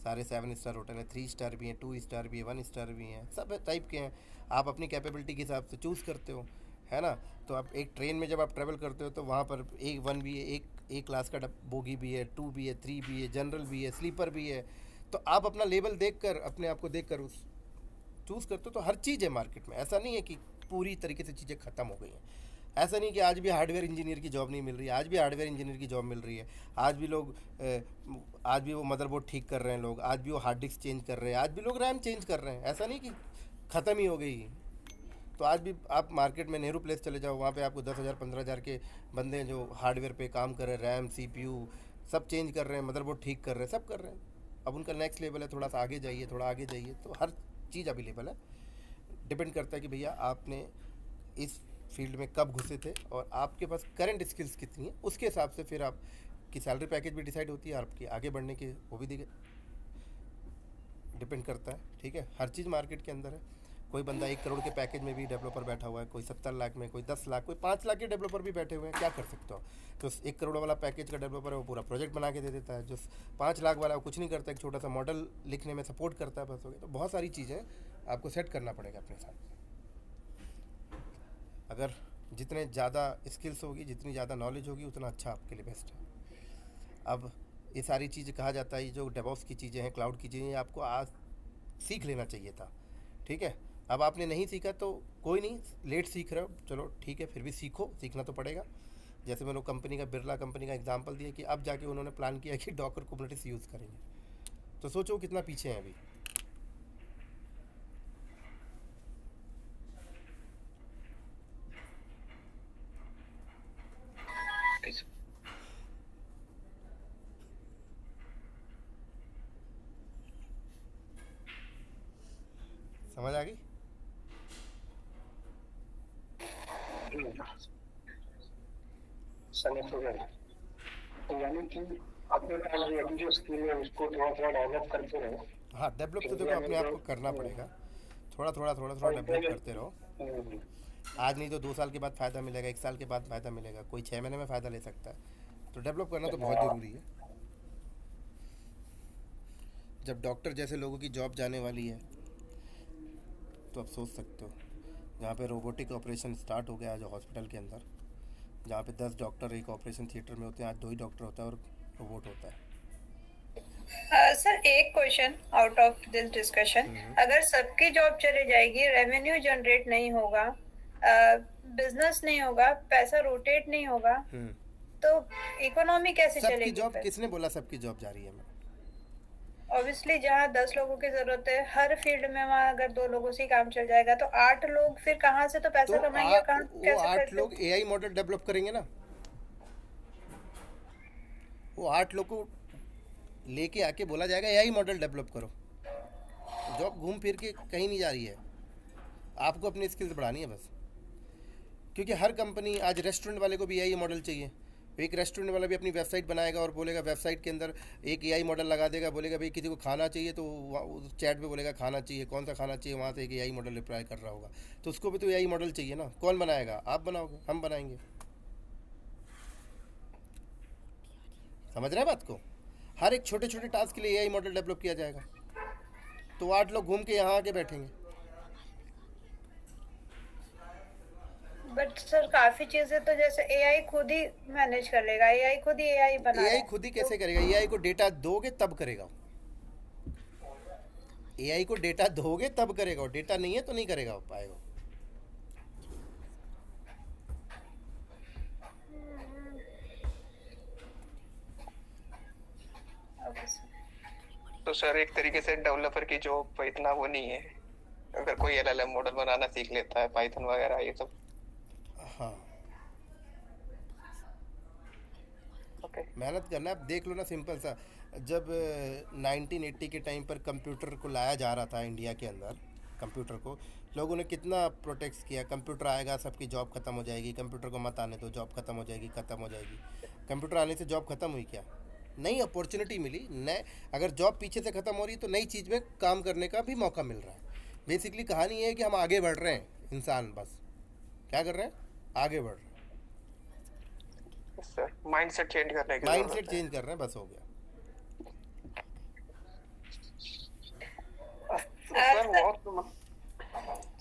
सारे 7 स्टार होटल हैं, 3 स्टार भी हैं, 2 स्टार भी है, 1 स्टार भी हैं, सब टाइप के हैं। आप अपनी कैपेबिलिटी के हिसाब से चूज़ करते हो, है ना। तो आप एक ट्रेन में जब आप ट्रैवल करते हो तो वहाँ पर एक 1 भी है, एक क्लास का बोगी भी है, 2 भी है, 3 भी है, जनरल भी है, स्लीपर भी है। तो आप अपना लेवल देख कर, अपने आप को देख कर उस चूज़ करते हो। तो हर चीज़ है मार्केट में, ऐसा नहीं है कि पूरी तरीके से चीज़ें ख़त्म हो गई हैं। ऐसा नहीं कि आज भी हार्डवेयर इंजीनियर की जॉब नहीं मिल रही है, आज भी हार्डवेयर इंजीनियर की जॉब मिल रही है। आज भी लोग आज भी वो मदरबोर्ड ठीक कर रहे हैं लोग, आज भी वो हार्ड डिस्क चेंज कर रहे हैं, आज भी लोग रैम चेंज कर रहे हैं। ऐसा नहीं कि ख़त्म ही हो गई। तो आज भी आप मार्केट में नेहरू प्लेस चले जाओ, वहाँ पे आपको 10,000 15,000 के बंदे हैं जो हार्डवेयर पे काम कर रहे हैं, रैम CPU सब चेंज कर रहे हैं, मदरबोर्ड ठीक कर रहे हैं, सब कर रहे हैं। अब उनका नेक्स्ट लेवल है, थोड़ा सा आगे जाइए, थोड़ा आगे जाइए। तो हर चीज़ अवेलेबल है, डिपेंड करता है कि भैया आपने इस फील्ड में कब घुसे थे और आपके पास करंट स्किल्स कितनी है, उसके हिसाब से फिर आपकी सैलरी पैकेज भी डिसाइड होती है, आपकी आगे बढ़ने के वो भी डिपेंड करता है, ठीक है। हर चीज़ मार्केट के अंदर है। कोई बंदा 1 करोड़ के पैकेज में भी डेवलपर बैठा हुआ है, कोई 70 लाख में, कोई 10 लाख, कोई 5 लाख के डेवलपर भी बैठे हुए हैं। क्या कर सकते हो। तो 1 करोड़ वाला पैकेज का डेवलपर है, वो पूरा प्रोजेक्ट बना के दे देता है। जो 5 लाख वाला वो कुछ नहीं करता, एक छोटा सा मॉडल लिखने में सपोर्ट करता है, बस हो गया। तो बहुत सारी चीज़ें आपको सेट करना पड़ेगा अपने साथ। अगर जितने ज़्यादा स्किल्स होगी, जितनी ज़्यादा नॉलेज होगी, उतना अच्छा आपके लिए बेस्ट है। अब ये सारी चीज़ें कहा जाता है, जो डेवऑप्स की चीज़ें हैं, क्लाउड की चीज़ें, आपको आज सीख लेना चाहिए था, ठीक है। अब आपने नहीं सीखा तो कोई नहीं, लेट सीख रहे हो, चलो ठीक है, फिर भी सीखो, सीखना तो पड़ेगा। जैसे मैंने कंपनी का, बिरला कंपनी का एग्जांपल दिया कि अब जाके उन्होंने प्लान किया कि डॉकर कुबरनेटिस यूज़ करेंगे। तो सोचो कितना पीछे हैं अभी। समझ आ गई। तो यानी कि अपने पास जो अभी जो स्किल है उसको थोड़ा थोड़ा डेवलप करते रहो। हाँ, डेवलप तो देखो अपने आप को करना पड़ेगा, थोड़ा थोड़ा डेवलप करते रहो। आज नहीं तो 2 साल के बाद फ़ायदा मिलेगा, 1 साल के बाद फ़ायदा मिलेगा, कोई 6 महीने में फ़ायदा ले सकता है। तो डेवलप करना तो बहुत ज़रूरी है। जब डॉक्टर जैसे लोगों की जॉब जाने वाली है तो आप सोच सकते हो, जहाँ पे रोबोटिक ऑपरेशन स्टार्ट हो गया है जो हॉस्पिटल के अंदर, जहाँ पे 10 डॉक्टर एक ऑपरेशन थिएटर में होते हैं, आज 2 ही डॉक्टर होता है और रोबोट होता है। सर एक question out of this discussion, अगर सबकी जॉब चले जाएगी, रेवेन्यू जनरेट नहीं होगा, बिजनेस नहीं होगा, पैसा रोटेट नहीं होगा, तो इकोनॉमी कैसे चलेगी? सबकी जॉब किसने बोला सबकी जॉब जा रही है? ऑब्वियसली जहाँ 10 लोगों की जरूरत है हर फील्ड में, वहाँ अगर 2 लोगों से ही काम चल जाएगा तो 8 लोग फिर कहाँ से तो पैसा कमाएंगे, कहाँ कैसे? 8 लोग AI मॉडल डेवलप करेंगे ना, वो 8 लोग को लेके आके बोला जाएगा AI मॉडल डेवलप करो। जॉब घूम फिर के कहीं नहीं जा रही है, आपको अपनी स्किल्स बढ़ानी है बस। क्योंकि हर कंपनी, आज रेस्टोरेंट वाले को भी AI मॉडल चाहिए। एक रेस्टोरेंट वाला भी अपनी वेबसाइट बनाएगा और बोलेगा, वेबसाइट के अंदर एक AI मॉडल लगा देगा, बोलेगा भाई किसी को खाना चाहिए तो चैट पे बोलेगा खाना चाहिए, कौन सा खाना चाहिए, वहाँ से एक AI मॉडल रिप्लाई कर रहा होगा। तो उसको भी तो AI मॉडल चाहिए ना। कौन बनाएगा? आप बनाओगे, हम बनाएंगे। समझ रहे हैं बात को? हर एक छोटे छोटे टास्क के लिए AI मॉडल डेवलप किया जाएगा। तो 8 लोग घूम के यहाँ आके बैठेंगे। बट सर काफी चीजें तो जैसे एआई खुद ही मैनेज कर लेगा, एआई खुद ही एआई बना रहा एआई है। खुद ही कैसे करेगा? एआई को डेटा दोगे तब करेगा। एआई को डेटा दोगे तब करेगा, और डेटा नहीं है तो नहीं करेगा पाएगा। Okay sir. तो सर एक तरीके से डेवलपर की जॉब इतना वो नहीं है, अगर कोई एलएलएम मॉडल बनाना सीख लेता है, पाइथन वगैरह ये सब। हाँ, ओके। मेहनत करना है। अब देख लो ना, सिंपल सा, जब 1980 के टाइम पर कंप्यूटर को लाया जा रहा था इंडिया के अंदर, कंप्यूटर को लोगों ने कितना प्रोटेक्ट किया, कंप्यूटर आएगा सबकी जॉब खत्म हो जाएगी, कंप्यूटर को मत आने दो, जॉब खत्म हो जाएगी, खत्म हो जाएगी। कंप्यूटर आने से जॉब खत्म हुई क्या? नई अपॉर्चुनिटी मिली, नए, अगर जॉब पीछे से ख़त्म हो रही तो नई चीज़ में काम करने का भी मौका मिल रहा है। बेसिकली कहानी ये है कि हम आगे बढ़ रहे हैं, इंसान बस क्या कर रहे हैं, आगे बढ़ रहे हैं। सर माइंडसेट चेंज करने की माइंडसेट चेंज कर रहे हैं, बस हो गया। सर बहुत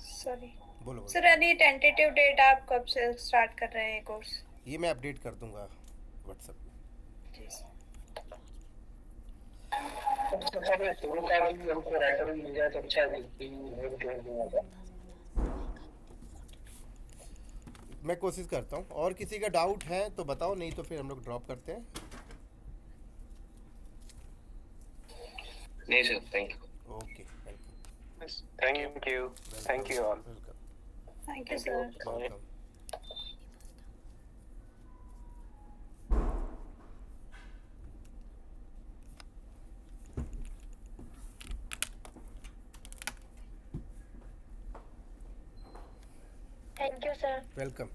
सॉरी बोलो सर, एनी टेंटेटिव डेट आप कब से स्टार्ट कर रहे हैं कोर्स? ये मैं अपडेट कर दूंगा व्हाट्सएप में। जी सर। हमको राइटर मिल जाए तो अच्छा है। मैं कोशिश करता हूँ। और किसी का डाउट है तो बताओ, नहीं तो फिर हम लोग ड्रॉप करते हैं। नहीं sir, thank you. Okay, welcome. Thank you, thank you all. Thank you sir. Welcome. Thank you sir. Welcome.